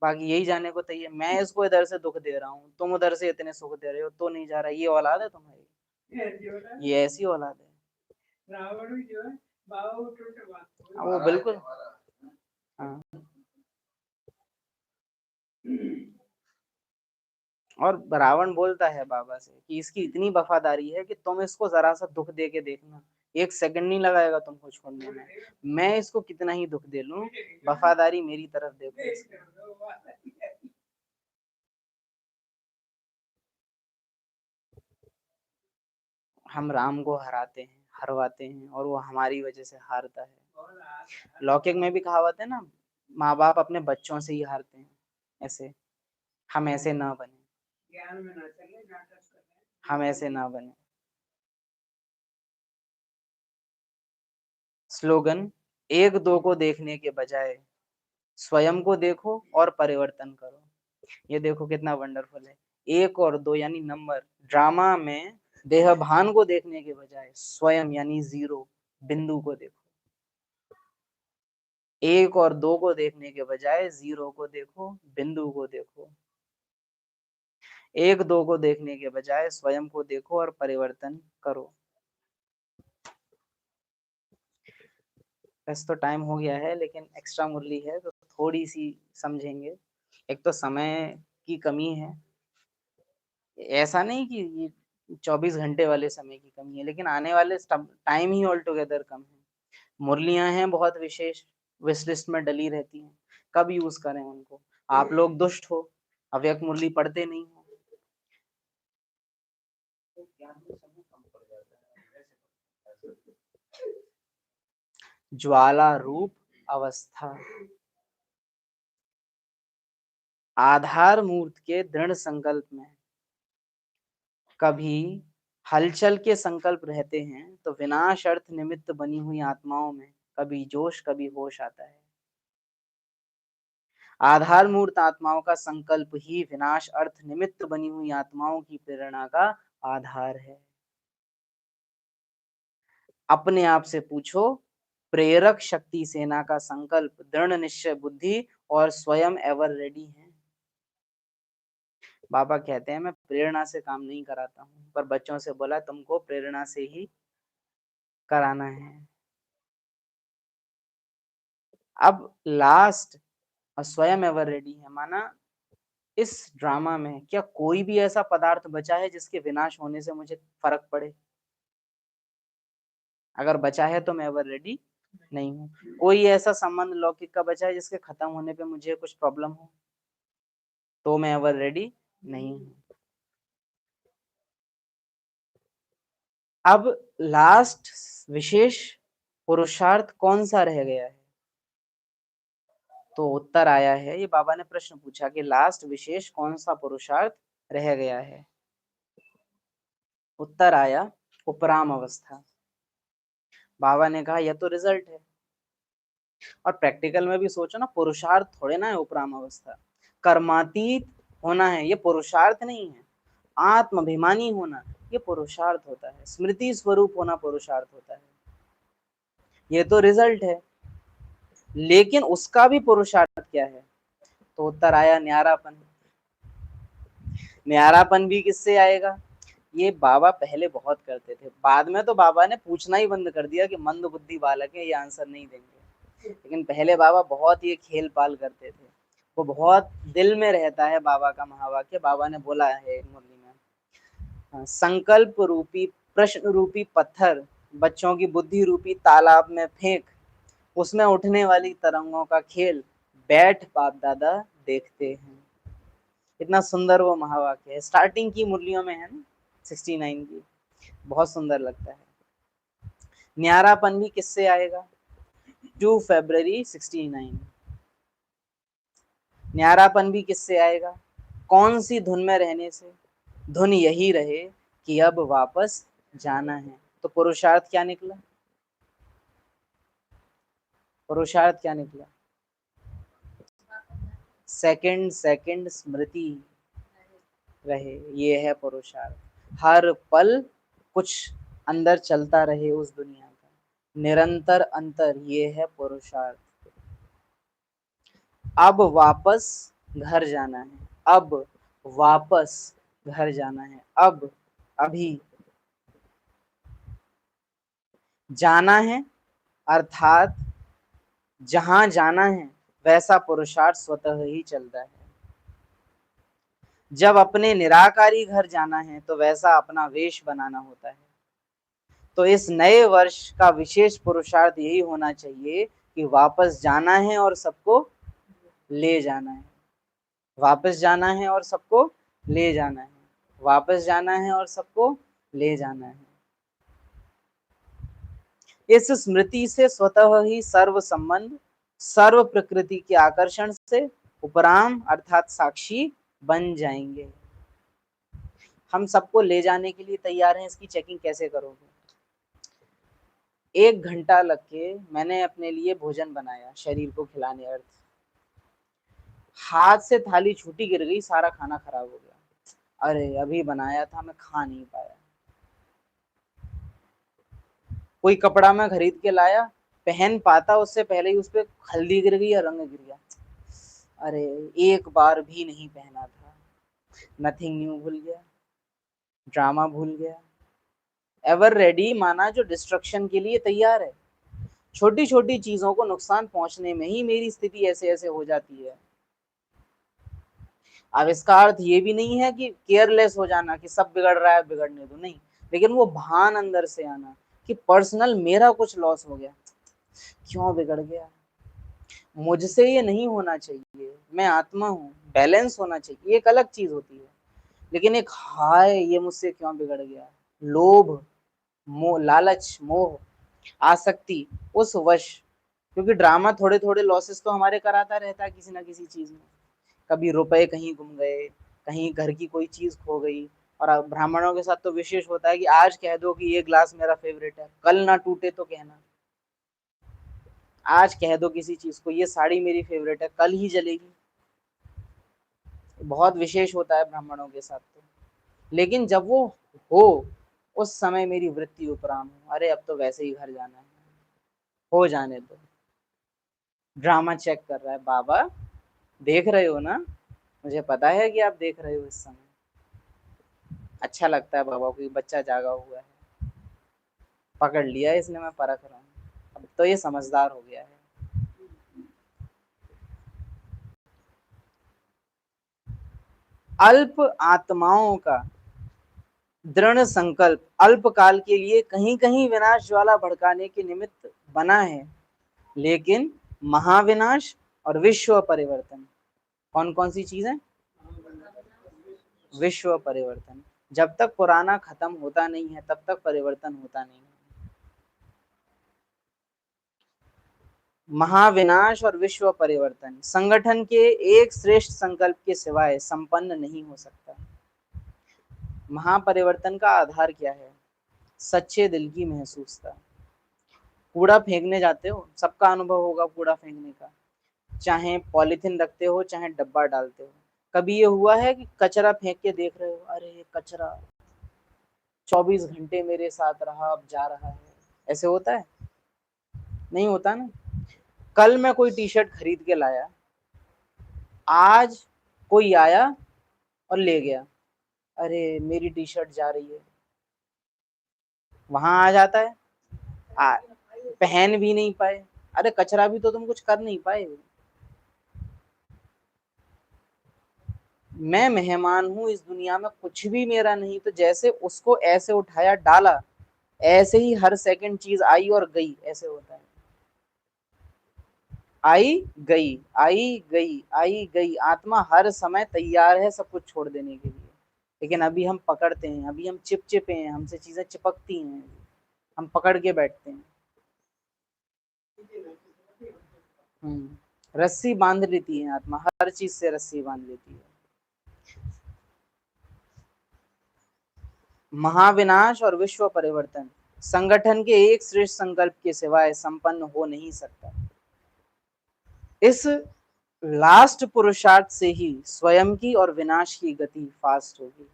बाकी यही जाने को तैयार। मैं इसको इधर से दुख दे रहा हूँ, तुम उधर से इतने सुख दे रहे हो, तो नहीं जा रहा। ये औलाद है तुम्हारी, ये ऐसी औलाद है। रावण भी जो है वो बिल्कुल, हाँ। और रावण बोलता है बाबा से कि इसकी इतनी वफादारी है कि तुम इसको जरा सा दुख दे के देखना, 1 सेकंड नहीं लगाएगा तुमको छोड़ने में। मैं इसको कितना ही दुख दे लूं, वफादारी मेरी तरफ देखो इसकी। हम राम को हराते हैं, हरवाते हैं, और वो हमारी वजह से हारता है। लौकिक में भी कहावत है ना, माँ बाप अपने बच्चों से ही हारते हैं। ऐसे हम ऐसे ना बने, ज्ञान में ना चले, हम ऐसे ना बने। स्लोगन, एक दो को देखने के बजाय स्वयं को देखो और परिवर्तन करो। ये देखो कितना वंडरफुल है। 1 और 2 यानी नंबर। ड्रामा में देहभान को देखने के बजाय स्वयं यानी 0 बिंदु को देखो। 1 और 2 को देखने के बजाय 0 को देखो, बिंदु को देखो। 1 2 को देखने के बजाय स्वयं को देखो और परिवर्तन करो। बस तो टाइम हो गया है, लेकिन एक्स्ट्रा मुरली है तो थोड़ी सी समझेंगे। एक तो समय की कमी है, ऐसा नहीं कि ये 24 घंटे वाले समय की कमी है, लेकिन आने वाले टाइम ही ऑल टुगेदर कम है। मुरलियां हैं बहुत विशेष, विश लिस्ट में डली रहती हैं, कब यूज करें उनको? आप लोग दुष्ट हो, अव्यक्त मुरली पढ़ते नहीं हो, तो ज्ञान में समय कम पड़ जाता है। ज्वाला रूप अवस्था, आधार मूर्त के दृढ़ संकल्प में कभी हलचल के संकल्प रहते हैं, तो विनाश अर्थ निमित्त बनी हुई आत्माओं में कभी जोश कभी होश आता है। आधार मूर्त आत्माओं का संकल्प ही विनाश अर्थ निमित्त बनी हुई आत्माओं की प्रेरणा का आधार है। अपने आप से पूछो, प्रेरक शक्ति सेना का संकल्प दृढ़ निश्चय बुद्धि और स्वयं एवर रेडी है। बाबा कहते हैं मैं प्रेरणा से काम नहीं कराता हूँ, पर बच्चों से बोला तुमको प्रेरणा से ही कराना है। अब लास्ट स्वयं एवर रेडी है, माना इस ड्रामा में क्या कोई भी ऐसा पदार्थ बचा है जिसके विनाश होने से मुझे फर्क पड़े? अगर बचा है तो मैं एवर रेडी नहीं हूँ। कोई ऐसा संबंध लौकिक का बचा है जिसके खत्म होने पे मुझे कुछ प्रॉब्लम हो, तो मैं एवर रेडी नहीं हूँ। अब लास्ट विशेष पुरुषार्थ कौन सा रह गया है? तो उत्तर आया है, ये बाबा ने प्रश्न पूछा कि लास्ट विशेष कौन सा पुरुषार्थ रह गया है। उत्तर आया उपराम अवस्था। बाबा ने कहा यह तो रिजल्ट है, और प्रैक्टिकल में भी सोचो ना, पुरुषार्थ थोड़े ना है उपराम अवस्था। कर्मातीत होना है, ये पुरुषार्थ नहीं है। आत्माभिमानी होना ये पुरुषार्थ होता है। स्मृति स्वरूप होना पुरुषार्थ होता है। ये तो रिजल्ट है, लेकिन उसका भी पुरुषार्थ क्या है? तो उत्तर आया न्यारापन। न्यारापन भी किससे आएगा? ये बाबा पहले बहुत करते थे, बाद में तो बाबा ने पूछना ही बंद कर दिया कि मंद बुद्धि बालक है, ये आंसर नहीं देंगे। लेकिन पहले बाबा बहुत ये खेल पाल करते थे, वो बहुत दिल में रहता है बाबा का महावाक्य। बाबा ने बोला है मुरली में, संकल्प रूपी प्रश्न रूपी पत्थर बच्चों की बुद्धि रूपी तालाब में फेंक, उसमें उठने वाली तरंगों का खेल बैठ बाप दादा देखते हैं। इतना सुंदर वो महावाक्य है, स्टार्टिंग की मुरलियों में है ना 69 की, बहुत सुंदर लगता है। न्यारापन भी किससे आएगा? 2 फरवरी 69। न्यारापन भी किससे आएगा? कौन सी धुन में रहने से? धुन यही रहे कि अब वापस जाना है। तो पुरुषार्थ क्या निकला? पुरुषार्थ क्या निकला? सेकंड स्मृति रहे, ये है पुरुषार्थ। हर पल कुछ अंदर चलता रहे उस दुनिया का, निरंतर अंतर, ये है पुरुषार्थ। अब वापस घर जाना है, अब वापस घर जाना है, अब अभी जाना है, अर्थात जहां जाना है वैसा पुरुषार्थ स्वतः ही चलता है। जब अपने निराकारी घर जाना है तो वैसा अपना वेश बनाना होता है। तो इस नए वर्ष का विशेष पुरुषार्थ यही होना चाहिए कि वापस जाना है और सबको ले जाना है, वापस जाना है और सबको ले जाना है, वापस जाना है और सबको ले जाना है। इस स्मृति से स्वतः ही सर्व संबंध, सर्व प्रकृति के आकर्षण से उपराम अर्थात साक्षी बन जाएंगे। हम सबको ले जाने के लिए तैयार हैं, इसकी चेकिंग कैसे करोगे? 1 घंटा लग के मैंने अपने लिए भोजन बनाया शरीर को खिलाने अर्थ, हाथ से थाली छूटी गिर गई, सारा खाना खराब हो गया। अरे अभी बनाया था, मैं खा नहीं पाया। कोई कपड़ा मैं खरीद के लाया, पहन पाता उससे पहले ही उस पर हल्दी गिर गई या रंग गिर गया। अरे एक बार भी नहीं पहना था, नथिंग न्यू भूल गया, ड्रामा भूल गया। एवर रेडी माना जो डिस्ट्रक्शन के लिए तैयार है। छोटी छोटी चीजों को नुकसान पहुंचने में ही मेरी स्थिति ऐसे ऐसे हो जाती है। अब इसका अर्थ ये भी नहीं है कि केयरलेस हो जाना कि सब बिगड़ रहा है बिगड़ने दो, नहीं, लेकिन वो भान अंदर से आना कि पर्सनल मेरा कुछ लॉस हो गया, क्यों बिगड़ गया, मुझसे ये नहीं होना चाहिए, मैं आत्मा हूँ, बैलेंस होना चाहिए, एक अलग चीज होती है। लेकिन एक हाय ये मुझसे क्यों बिगड़ गया, लोभ, मोह, लालच, मोह, आसक्ति, उस वश, क्योंकि ड्रामा थोड़े थोड़े लॉसेस तो हमारे कराता रहता है किसी ना किसी चीज में। कभी रुपए कहीं गुम गए, कहीं घर की कोई चीज खो गई। और अब ब्राह्मणों के साथ तो विशेष होता है कि आज कह दो कि ये ग्लास मेरा फेवरेट है, कल ना टूटे तो कहना। आज कह दो किसी चीज को ये साड़ी मेरी फेवरेट है, कल ही जलेगी। बहुत विशेष होता है ब्राह्मणों के साथ तो। लेकिन जब वो हो उस समय मेरी वृत्ति उपराम हो, अरे अब तो वैसे ही घर जाना है, हो जाने दो। ड्रामा चेक कर रहा है, बाबा देख रहे हो ना, मुझे पता है कि आप देख रहे हो इस समय। अच्छा लगता है बाबा को बच्चा जागा हुआ है, पकड़ लिया इसने, मैं परख रहा हूँ, अब तो ये समझदार हो गया है। अल्प आत्माओं का दृढ़ संकल्प अल्पकाल के लिए कहीं कहीं विनाश ज्वाला भड़काने के निमित्त बना है, लेकिन महाविनाश और विश्व परिवर्तन, कौन कौन सी चीजें, विश्व परिवर्तन, जब तक पुराना खत्म होता नहीं है तब तक परिवर्तन होता नहीं है। महाविनाश और विश्व परिवर्तन संगठन के एक श्रेष्ठ संकल्प के सिवाय संपन्न नहीं हो सकता। महापरिवर्तन का आधार क्या है, सच्चे दिल की महसूसता। कूड़ा फेंकने जाते हो, सबका अनुभव होगा कूड़ा फेंकने का, चाहे पॉलिथीन रखते हो चाहे डब्बा डालते हो। कभी ये हुआ है कि कचरा फेंक के देख रहे हो, अरे कचरा 24 घंटे मेरे साथ रहा अब जा रहा है, ऐसे होता है, नहीं होता ना। कल मैं कोई टी शर्ट खरीद के लाया, आज कोई आया और ले गया, अरे मेरी टी शर्ट जा रही है, वहां आ जाता है, पहन भी नहीं पाए, अरे कचरा भी तो तुम कुछ कर नहीं पाए। मैं मेहमान हूं इस दुनिया में, कुछ भी मेरा नहीं, तो जैसे उसको ऐसे उठाया डाला, ऐसे ही हर सेकंड चीज आई और गई, ऐसे होता है। आई गई, आई गई, आई गई, आत्मा हर समय तैयार है सब कुछ छोड़ देने के लिए। लेकिन अभी हम पकड़ते हैं, अभी हम चिपचिपे हैं, हमसे चीजें चिपकती हैं, हम पकड़ के बैठते हैं। रस्सी बांध लेती है आत्मा, हर चीज से रस्सी बांध लेती है। महाविनाश और विश्व परिवर्तन संगठन के एक श्रेष्ठ संकल्प के सिवाय संपन्न हो नहीं सकता। इस लास्ट पुरुषार्थ से ही स्वयं की और विनाश की गति फास्ट होगी।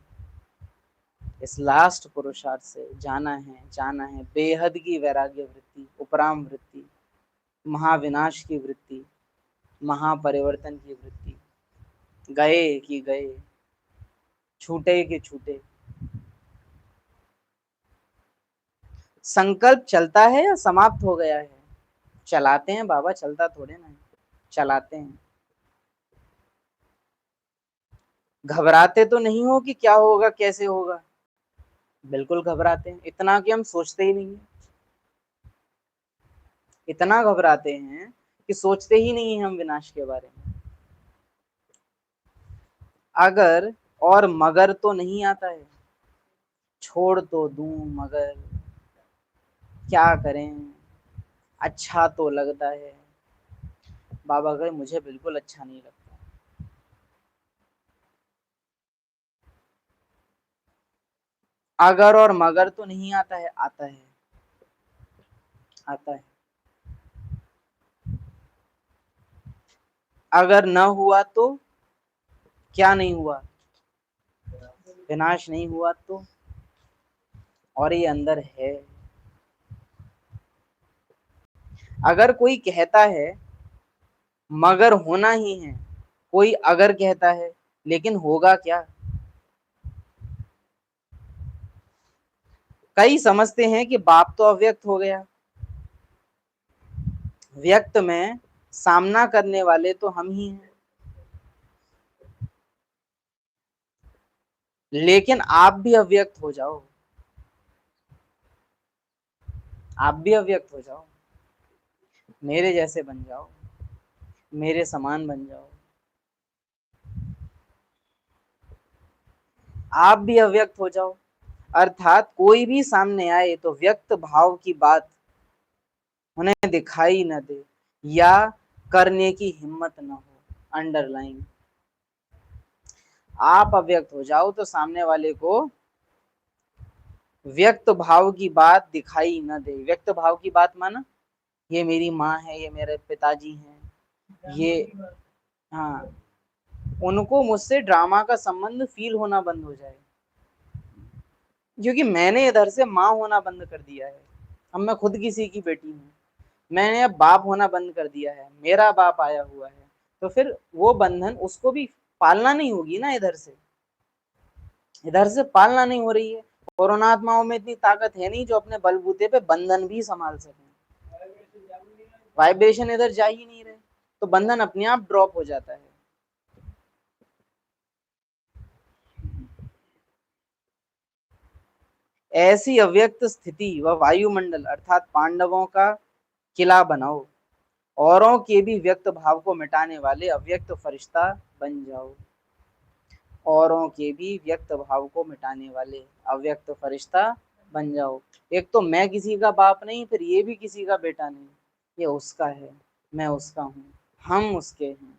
इस लास्ट पुरुषार्थ से जाना है बेहद की वैराग्य वृत्ति, उपराम वृत्ति, महाविनाश की वृत्ति, महापरिवर्तन की वृत्ति, गए कि गए, छूटे कि छूटे। संकल्प चलता है या समाप्त हो गया है, चलाते हैं बाबा, चलता थोड़े ना है, चलाते हैं। घबराते तो नहीं हो कि क्या होगा कैसे होगा, बिल्कुल घबराते हैं, इतना कि हम सोचते ही नहीं है, इतना घबराते हैं कि सोचते ही नहीं है हम विनाश के बारे में। अगर और मगर तो नहीं आता है, छोड़ तो दूं मगर क्या करें, अच्छा तो लगता है। बाबा कहे मुझे बिल्कुल अच्छा नहीं लगता। अगर और मगर तो नहीं आता है, आता है, आता है। अगर न हुआ तो क्या नहीं हुआ, विनाश नहीं हुआ तो, और ये अंदर है। अगर कोई कहता है मगर होना ही है, कोई अगर कहता है लेकिन होगा क्या। कई समझते हैं कि बाप तो अव्यक्त हो गया, व्यक्त में सामना करने वाले तो हम ही हैं। लेकिन आप भी अव्यक्त हो जाओ, आप भी अव्यक्त हो जाओ, मेरे जैसे बन जाओ, मेरे समान बन जाओ। आप भी अव्यक्त हो जाओ, अर्थात कोई भी सामने आए तो व्यक्त भाव की बात उन्हें दिखाई न दे या करने की हिम्मत न हो। अंडरलाइन, आप अव्यक्त हो जाओ तो सामने वाले को व्यक्त भाव की बात दिखाई न दे। व्यक्त भाव की बात माना, ये मेरी माँ है, ये मेरे पिताजी हैं, ये, हाँ, उनको मुझसे ड्रामा का संबंध फील होना बंद हो जाए, क्योंकि मैंने इधर से माँ होना बंद कर दिया है। अब मैं खुद किसी की बेटी हूँ, मैंने अब बाप होना बंद कर दिया है, मेरा बाप आया हुआ है, तो फिर वो बंधन उसको भी पालना नहीं होगी ना। इधर से पालना नहीं हो रही है। कोरोना आत्माओं में इतनी ताकत है नहीं जो अपने बलबूते पे बंधन भी संभाल सके। वाइब्रेशन इधर जा ही नहीं रहे, तो बंधन अपने आप ड्रॉप हो जाता है। ऐसी अव्यक्त स्थिति व वायुमंडल अर्थात पांडवों का किला बनाओ, औरों के भी व्यक्त भाव को मिटाने वाले अव्यक्त फरिश्ता बन जाओ। औरों के भी व्यक्त भाव को मिटाने वाले अव्यक्त फरिश्ता बन जाओ। एक तो मैं किसी का बाप नहीं, फिर ये भी किसी का बेटा नहीं, ये उसका है, मैं उसका हूं, हम उसके हैं।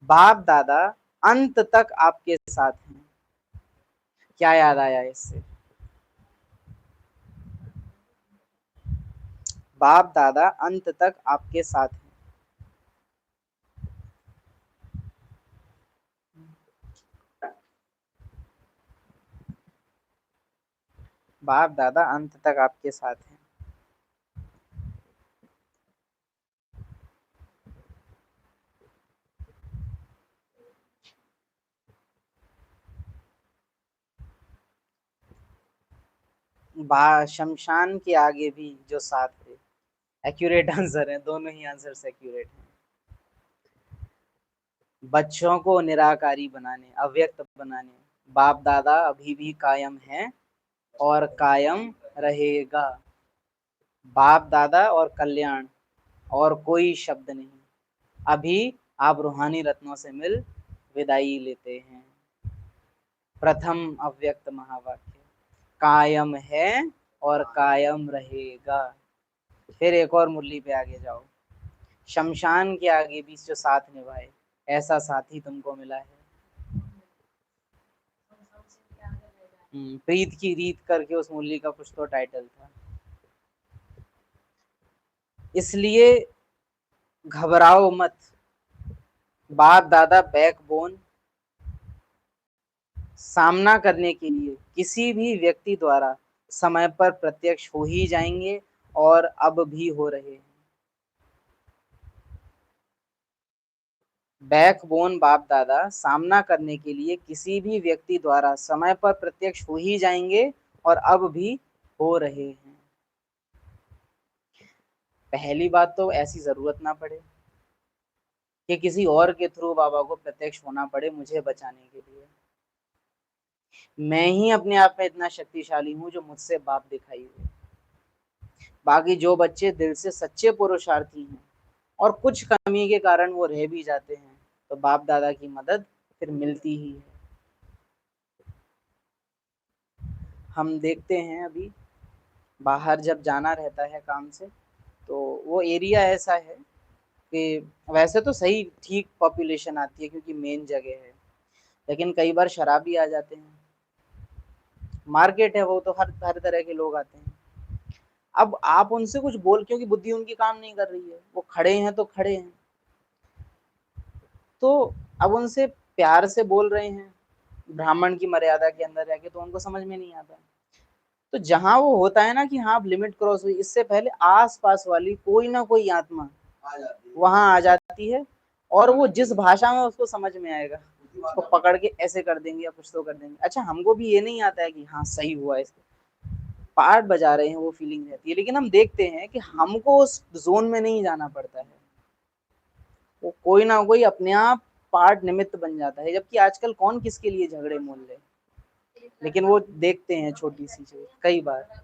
बाप दादा अंत तक आपके साथ हैं। क्या याद आया इससे? बाप दादा अंत तक आपके साथ हैं। बाप दादा अंत तक आपके साथ हैं। शमशान के आगे भी जो साथ है। एक्यूरेट आंसर है, दोनों ही आंसर एक्यूरेट हैं। बच्चों को निराकारी बनाने, अव्यक्त बनाने बाप दादा अभी भी कायम है और कायम रहेगा। बाप दादा और कल्याण और कोई शब्द नहीं। अभी आप रूहानी रत्नों से मिल विदाई लेते हैं। प्रथम अव्यक्त महावाक्य, कायम है और कायम रहेगा। फिर एक और मुरली पे आगे जाओ, शमशान के आगे भी जो साथ निभाए ऐसा साथी तुमको मिला है। प्रीत की रीत करके उस मुरली का कुछ तो टाइटल था। इसलिए घबराओ मत, बाप दादा बैकबोन सामना करने के लिए किसी भी व्यक्ति द्वारा समय पर प्रत्यक्ष हो ही जाएंगे और अब भी हो रहे हैं। बैकबोन बाप दादा सामना करने के लिए किसी भी व्यक्ति द्वारा समय पर प्रत्यक्ष हो ही जाएंगे और अब भी हो रहे हैं। पहली बात तो ऐसी जरूरत ना पड़े कि किसी और के थ्रू बाबा को प्रत्यक्ष होना पड़े मुझे बचाने के लिए। मैं ही अपने आप में इतना शक्तिशाली हूँ जो मुझसे बाप दिखाई हुए। बाकी जो बच्चे दिल से सच्चे पुरुषार्थी हैं और कुछ कमी के कारण वो रह भी जाते हैं, तो बाप दादा की मदद फिर मिलती ही है। हम देखते हैं अभी बाहर जब जाना रहता है काम से, तो वो एरिया ऐसा है कि वैसे तो सही ठीक पॉपुलेशन आती है क्योंकि मेन जगह है, लेकिन कई बार शराबी आ जाते हैं। मार्केट है वो, तो हर हर तरह के लोग आते हैं। अब आप उनसे कुछ बोल, क्योंकि बुद्धि उनकी काम नहीं कर रही है, वो खड़े हैं तो खड़े हैं, तो अब उनसे प्यार से बोल रहे हैं ब्राह्मण की मर्यादा के अंदर रह के, तो उनको समझ में नहीं आता। तो जहां वो होता है ना कि हाँ अब लिमिट क्रॉस हुई, इससे पहले आस पास वाली कोई ना कोई आत्मा वहां आ जाती है और वो जिस भाषा में उसको समझ में आएगा उसको पकड़ के ऐसे कर देंगे या कुछ तो कर देंगे। अच्छा, हमको भी ये नहीं आता है कि हाँ सही हुआ, इसको पार्ट बजा रहे हैं, वो फीलिंग रहती है, लेकिन हम देखते हैं कि हमको उस जोन में नहीं जाना पड़ता है, वो कोई ना कोई अपने आप पार्ट निमित्त बन जाता है, जबकि आजकल कौन किसके लिए झगड़े मोल ले, लेकिन वो देखते हैं छोटी सी चीज कई बार।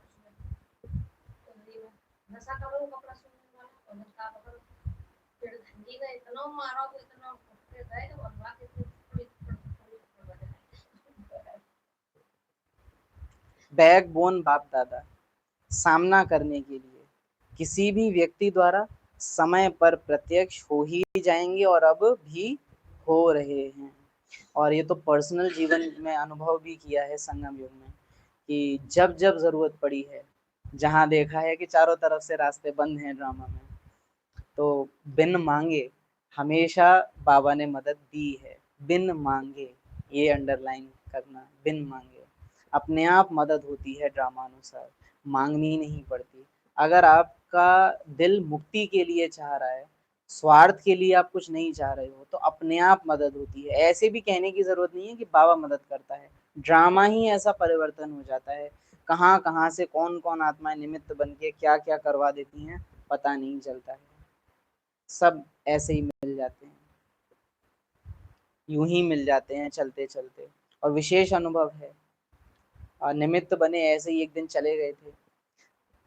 बैकबोन बाप दादा सामना करने के लिए किसी भी व्यक्ति द्वारा समय पर प्रत्यक्ष हो ही जाएंगे और अब भी हो रहे हैं। और ये तो पर्सनल जीवन में अनुभव भी किया है संगम युग में, कि जब जब जरूरत पड़ी है, जहाँ देखा है कि चारों तरफ से रास्ते बंद हैं ड्रामा में, तो बिन मांगे हमेशा बाबा ने मदद दी है। बिन मांगे, ये अंडरलाइन करना, बिन मांगे अपने आप मदद होती है ड्रामा अनुसार, मांगनी नहीं पड़ती। अगर आपका दिल मुक्ति के लिए चाह रहा है, स्वार्थ के लिए आप कुछ नहीं चाह रहे हो, तो अपने आप मदद होती है। ऐसे भी कहने की जरूरत नहीं है कि बाबा मदद करता है, ड्रामा ही ऐसा परिवर्तन हो जाता है। कहाँ कहाँ से कौन कौन आत्माएं निमित्त बन के क्या क्या करवा देती हैं पता नहीं चलता है, सब ऐसे ही मिल जाते हैं, यूं ही मिल जाते हैं चलते चलते। और विशेष अनुभव है, निमित्त बने ऐसे ही एक दिन चले गए थे।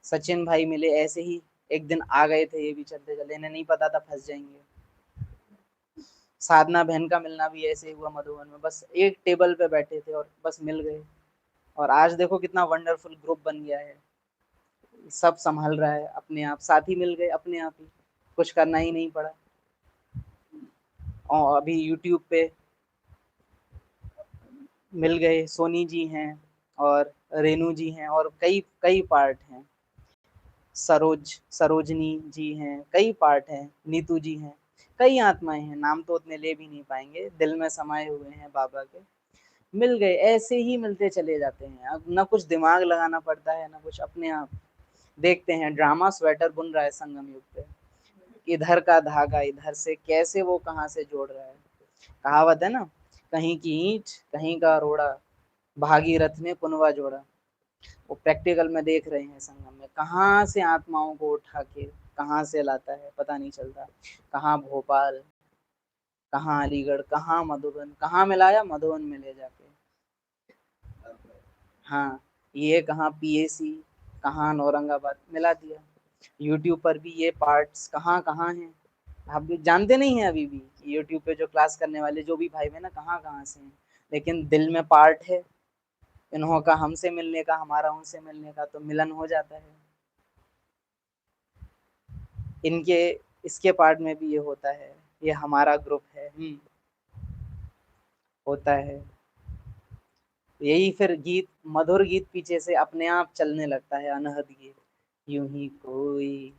सचिन भाई मिले ऐसे ही एक दिन आ गए थे, ये भी चलते चले, इन्हें नहीं पता था फंस जाएंगे। साधना बहन का मिलना भी ऐसे ही हुआ मधुबन में, बस एक टेबल पे बैठे थे और बस मिल गए। और आज देखो कितना वंडरफुल ग्रुप बन गया है, सब संभाल रहा है अपने आप, साथी मिल गए अपने आप ही, कुछ करना ही नहीं पड़ा। और अभी यूट्यूब पे मिल गए, सोनी जी हैं और रेनू जी हैं और कई कई पार्ट हैं, सरोजनी जी हैं, कई पार्ट हैं, नीतू जी हैं, कई आत्माएं हैं, नाम तो उतने ले भी नहीं पाएंगे, दिल में समाये हुए हैं बाबा के। मिल गए, ऐसे ही मिलते चले जाते हैं। अब ना कुछ दिमाग लगाना पड़ता है ना कुछ, अपने आप देखते हैं। ड्रामा स्वेटर बुन रहा है संगम युग पे, इधर का धागा इधर से कैसे वो कहाँ से जोड़ रहा है। कहावत है ना, कहीं की ईंट कहीं का रोड़ा, भागीरथ ने पुनवा जोड़ा। वो प्रैक्टिकल में देख रहे हैं संगम में, कहाँ से आत्माओं को उठा के कहाँ से लाता है पता नहीं चलता। कहाँ भोपाल, कहाँ अलीगढ़, कहाँ मधुबन, कहाँ मिलाया मधुबन में ले जाके। हाँ, ये कहाँ पीएसी, कहाँ औरंगाबाद मिला दिया। यूट्यूब पर भी ये पार्ट्स कहाँ कहाँ हैं, आप भी जानते नहीं हैं अभी भी। यूट्यूब पे जो क्लास करने वाले जो भी भाई बहन ना कहाँ कहाँ से हैं, लेकिन दिल में पार्ट है इन्हों का हमसे मिलने का, हमारा उनसे मिलने का, तो मिलन हो जाता है। इनके इसके पार्ट में भी ये होता है, ये हमारा ग्रुप है, होता है। यही फिर गीत, मधुर गीत पीछे से अपने आप चलने लगता है, अनहद गीत। यूं ही कोई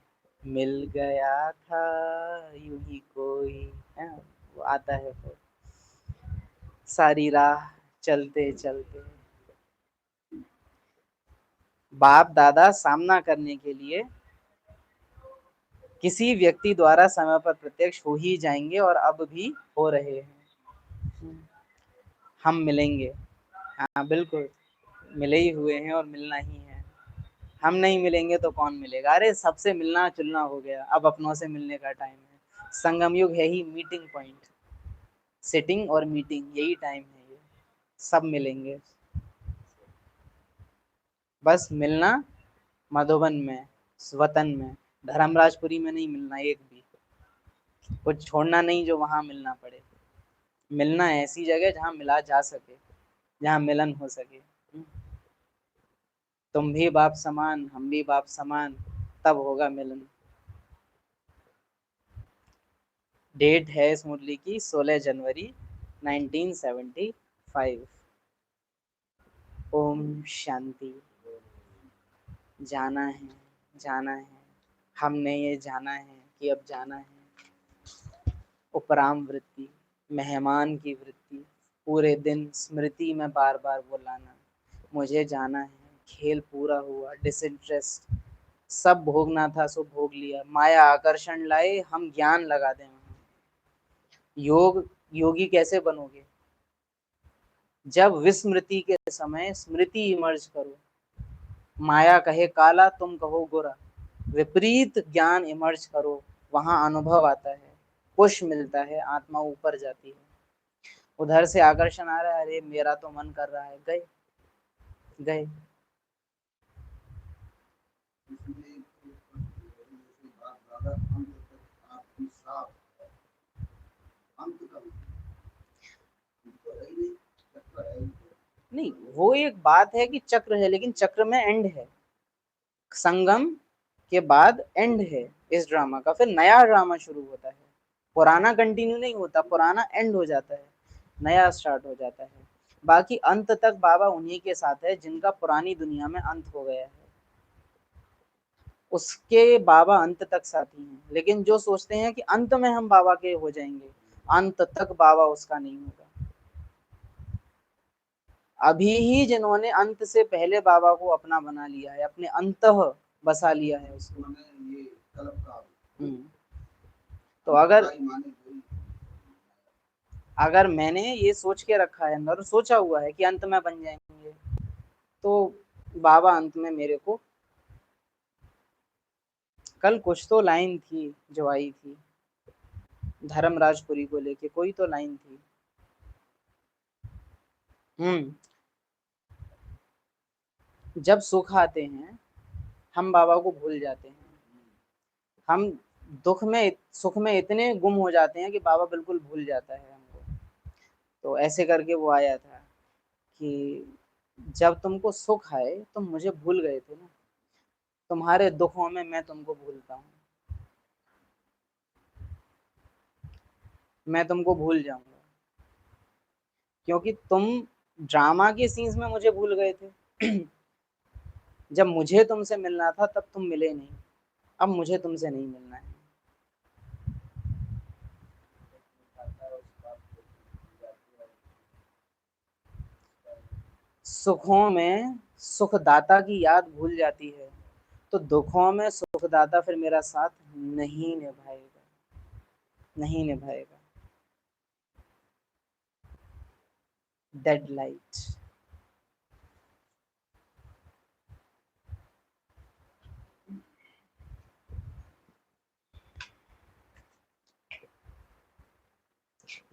मिल गया था, यूं ही कोई है, वो आता है फिर सारी राह चलते चलते। बाप दादा सामना करने के लिए किसी व्यक्ति द्वारा समय पर प्रत्यक्ष हो ही जाएंगे और अब भी हो रहे हैं। हम मिलेंगे, हाँ बिल्कुल, मिले ही हुए हैं और मिलना ही है। हम नहीं मिलेंगे तो कौन मिलेगा, अरे सबसे मिलना जुलना हो गया, अब अपनों से मिलने का टाइम है। संगम युग है ही मीटिंग पॉइंट, सिटिंग और मीटिंग, यही टाइम है ये, सब मिलेंगे। बस मिलना मधुबन में, वतन में, धर्मराजपुरी में नहीं मिलना एक भी, कुछ छोड़ना नहीं जो वहां मिलना पड़े। मिलना ऐसी जगह जहां मिला जा सके, जहां मिलन हो सके। तुम भी बाप समान, हम भी बाप समान, तब होगा मिलन। डेट है इस मुरली की 16 जनवरी 1975। ओम शांति। जाना है, जाना है, हमने ये जाना है कि अब जाना है। उपराम वृत्ति, मेहमान की वृत्ति, पूरे दिन स्मृति में बार बार बुलाना, मुझे जाना है, खेल पूरा हुआ, डिसइंटरेस्ट, सब भोगना था सो भोग लिया, माया आकर्षण लाए, हम ज्ञान लगा दें वहां। योग, योगी कैसे बनोगे, जब विस्मृति के समय स्मृति इमर्ज करो, माया कहे काला तुम कहो गोरा, विपरीत ज्ञान इमर्ज करो, वहां अनुभव आता है, पुश मिलता है, आत्मा ऊपर जाती है। उधर से आकर्षण आ रहा है, अरे मेरा तो मन कर रहा है, गए गए। इसलिए ये बात ज्यादा अंत तक आपकी साफ है। अंत का तो है ही नहीं, चक्र है ही नहीं। नहीं, वो एक बात है कि चक्र है, लेकिन चक्र में एंड है, संगम के बाद एंड है इस ड्रामा का, फिर नया ड्रामा शुरू होता है। पुराना कंटिन्यू नहीं होता, पुराना एंड हो जाता है, नया स्टार्ट हो जाता है। बाकी अंत तक बाबा उन्हीं के साथ है जिनका पुरानी दुनिया में अंत हो गया है, उसके बाबा अंत तक साथी हैं। लेकिन जो सोचते हैं कि अंत में हम बाबा के हो जाएंगे, अंत तक बाबा उसका नहीं होगा। अभी ही जिन्होंने अंत से पहले बाबा को अपना बना लिया है, अपने अंतः बसा लिया है उसको। उन्होंने ये कल्प का तो अगर माने कोई अगर मैंने ये सोच के रखा है अंदर, सोचा हुआ है कि अंत में बन जाएंगे, तो बाबा अंत में मेरे को, कल कुछ तो लाइन थी जो आई थी धर्मराजपुरी को लेके, कोई तो लाइन थी। जब सुख आते हैं हम बाबा को भूल जाते हैं, हम सुख में इतने गुम हो जाते हैं कि बाबा बिल्कुल भूल जाता है हमको। तो ऐसे करके वो आया था कि जब तुमको सुख आए तुम मुझे भूल गए थे ना, तुम्हारे दुखों में मैं तुमको भूलता हूँ, मैं तुमको भूल जाऊंगा, क्योंकि तुम ड्रामा के सीन्स में मुझे भूल गए थे। जब मुझे तुमसे मिलना था तब तुम मिले नहीं, अब मुझे तुमसे नहीं मिलना है। सुखों में सुखदाता की याद भूल जाती है, तो दुखों में सुखदाता फिर मेरा साथ नहीं निभाएगा, नहीं निभाएगा। Dead light.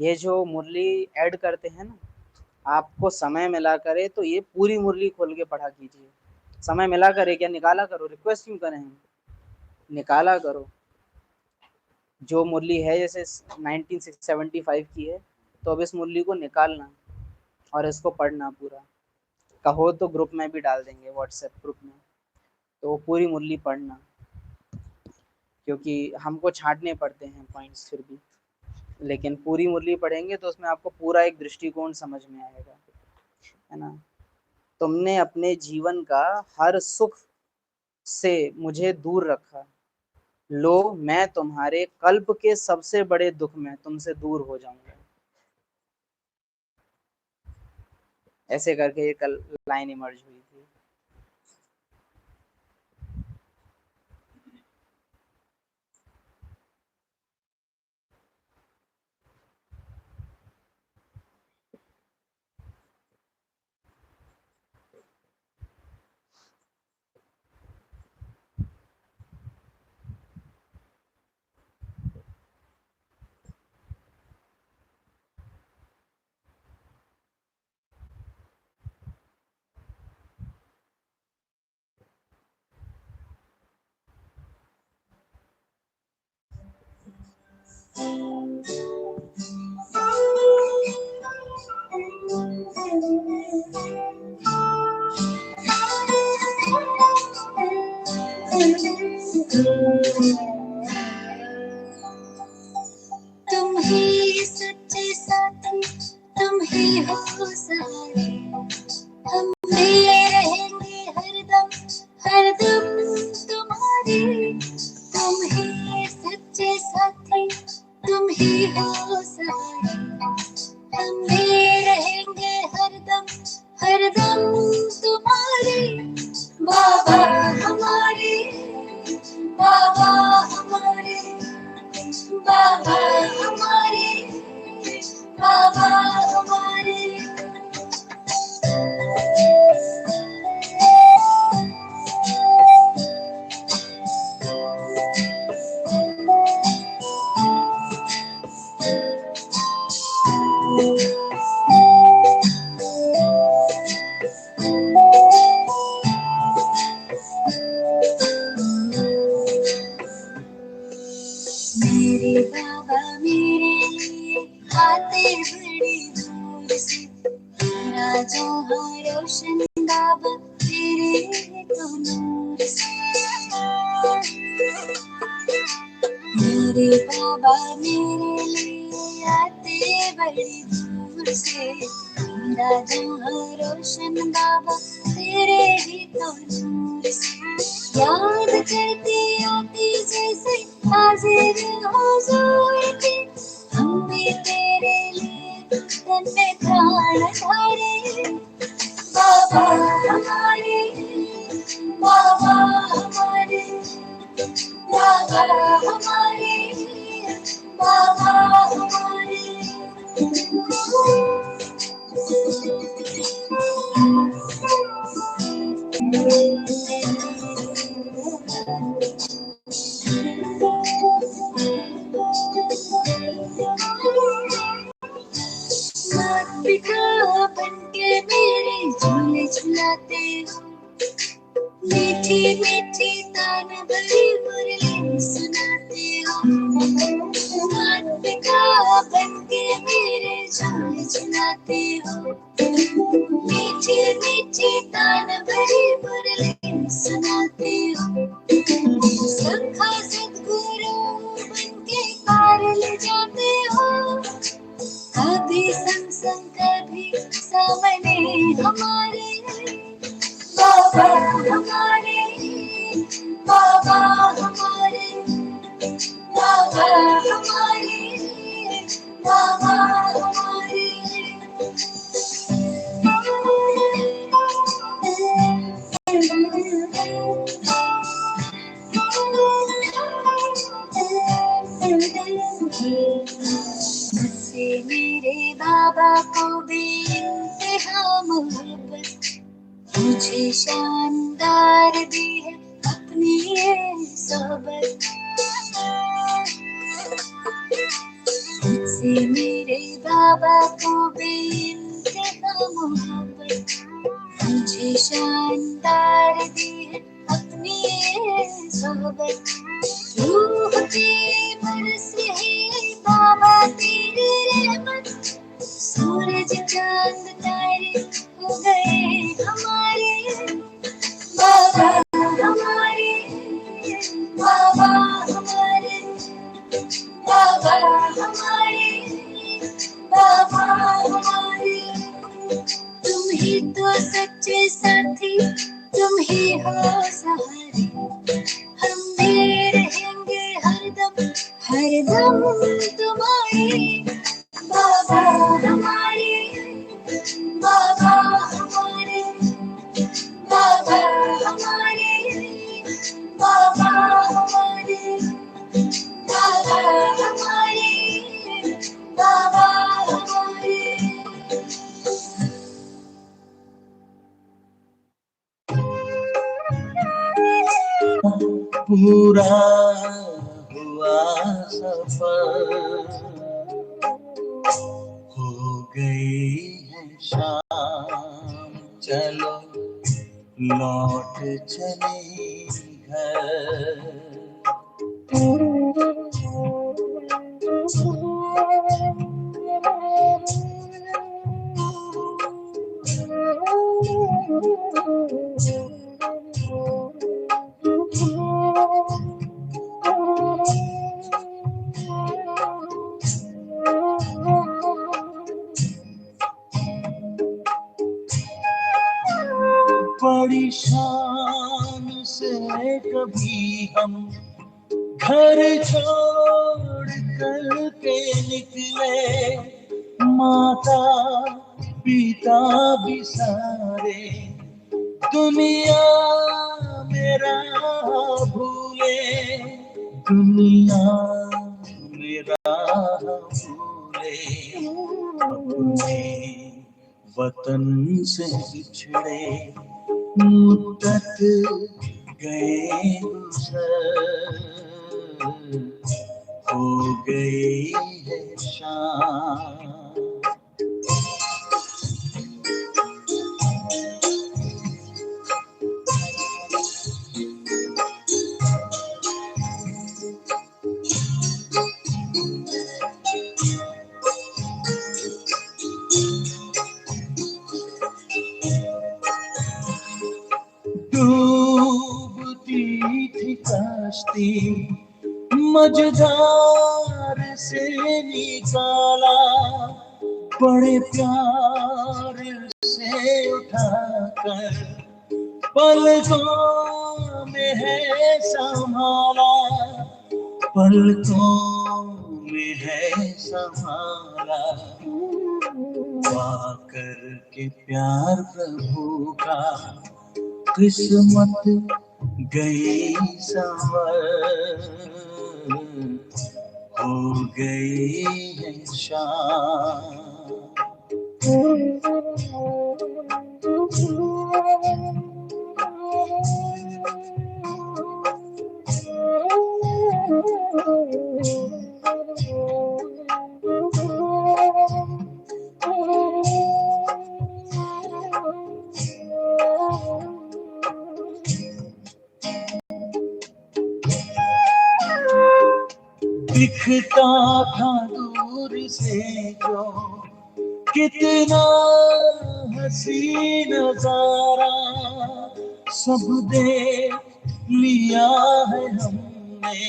ये जो मुरली ऐड करते हैं ना, आपको समय मिला करे तो ये पूरी मुरली खोल के पढ़ा कीजिए। समय मिला करे क्या, निकाला करो, रिक्वेस्ट क्यों करें हम, निकाला करो। जो मुरली है जैसे 1975 की है, तो अब इस मुरली को निकालना और इसको पढ़ना पूरा। कहो तो ग्रुप में भी डाल देंगे, व्हाट्सएप ग्रुप में, तो पूरी मुरली पढ़ना, क्योंकि हमको छांटने पड़ते हैं पॉइंट्स फिर भी, लेकिन पूरी मुरली पढ़ेंगे तो उसमें आपको पूरा एक दृष्टिकोण समझ में आएगा, है ना। तुमने अपने जीवन का हर सुख से मुझे दूर रखा, लो मैं तुम्हारे कल्प के सबसे बड़े दुख में तुमसे दूर हो जाऊंगा। ऐसे करके ये कल लाइन इमर्ज हुई थी। तुम ही सच्चे साथी, तुम ही हो सहारे, हम भी रहेंगे हरदम हरदम तुम्हारे। तुम ही सच्चे साथी, तुम ही हो सहारे, हम भी रहेंगे हरदम हरदम तुम्हारे। बाबा हमारे, बाबा हमारे, बाबा हमारे, बाबा हमारे। जहाँ रोशन बाबा तेरे तो नूर से। मेरे बाबा मेरे लिए आते बड़ी दूर से। मेरा जहाँ रोशन बाबा तेरे ही तो नूर से। याद करती आती जैसे हाजिर हुजूर के, हम भी तेरे लिए तन में प्राण धारे। बाबा हमारे, बाबा हमारे, बाबा हमारे, बाबा हमारे। माता पिता बनके मेरे झूले झुलाते हो, मीठी मीठी तान भरी मुरली सुनाते हो। माता पिता बनके मेरे झूले झुलाते हो, मीठी मीठी तान भरी मुरली सुनाते हो। सखा सद्गुरु बनके पार ले जाते हो, कभी संग संग कभी सामने हमारे। बाबा हमारे, बाबा हमारे, बाबा हमारे, बाबा हमारे। मुझसे मेरे बाबा को बेइंतहा मोहब्बत, मुझे शानदार दी है अपनी ये सोहबत। मुझसे मेरे बाबा को बेइंतहा मोहब्बत, मुझे शानदार दी है अपनी ये सोहबत। रूह पे बरस रही बाबा तेरी रहमत, सूरज चांद तारे हो गए हमारे। बाबा हमारे, बाबा हमारे, बाबा हमारे, बाबा हमारे। तुम ही तो सच्चे साथी, तुम ही हो सहारे, हम भी रहेंगे हरदम हरदम तुम्हारे। बाबा हमारे, बाबा हमारे, बाबा हमारे, बाबा हमारे, बाबा हमारे, बाबा हमारे। पूरा हुआ सफर, हो गई है शाम, चलो लौट चले घर। बड़ी शान से कभी हम घर छोड़ कर के निकले, माता पिता भी सारे दुनिया मेरा भूले, दुनिया मेरा भूले। अपने वतन से बिछड़े मुद्दत गए गुजर, हो गई है शाम। डूबती थी कश्ती मझधार से निकाला, बड़े प्यार से उठाकर पलकों में है संभाला, पलकों में है संभाला। पाकर के प्यार प्रभु का किस्मत गई संवर, हो गई है शाम। दिखता था दूर से जो कितना हसी नजारा, सब देख लिया है हमने,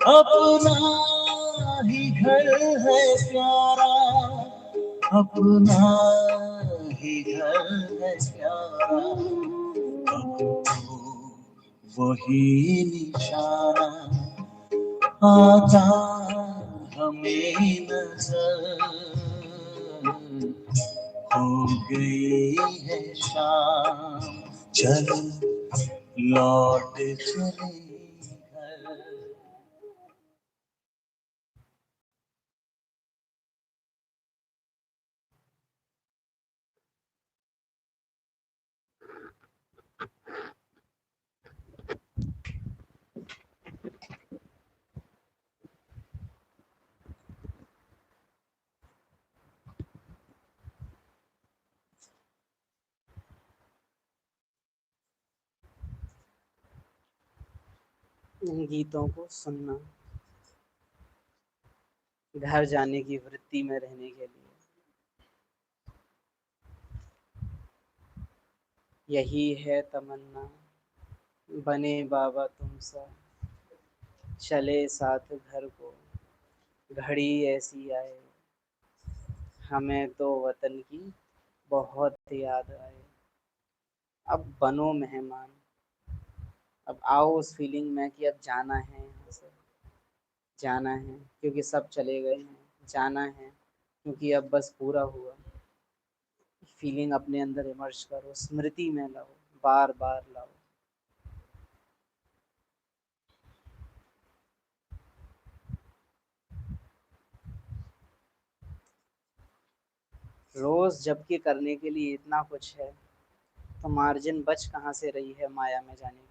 अपना ही घर है प्यारा, अपना ही घर है प्यारा। अब तो वही निशाना आता हमें नजर, हो गई है शाम, चलो लौट चले घर। इन गीतों को सुनना घर जाने की वृत्ति में रहने के लिए, यही है तमन्ना बने बाबा तुम सा, चले साथ घर को घड़ी ऐसी आए, हमें तो वतन की बहुत याद आए। अब बनो मेहमान, अब आओ उस फीलिंग में कि अब जाना है, यहाँ से जाना है क्योंकि सब चले गए हैं, जाना है क्योंकि अब बस पूरा हुआ। फीलिंग अपने अंदर इमर्ज करो, स्मृति में लाओ, बार बार लाओ। रोज जबकि करने के लिए इतना कुछ है, तो मार्जिन बच कहाँ से रही है माया में जाने की।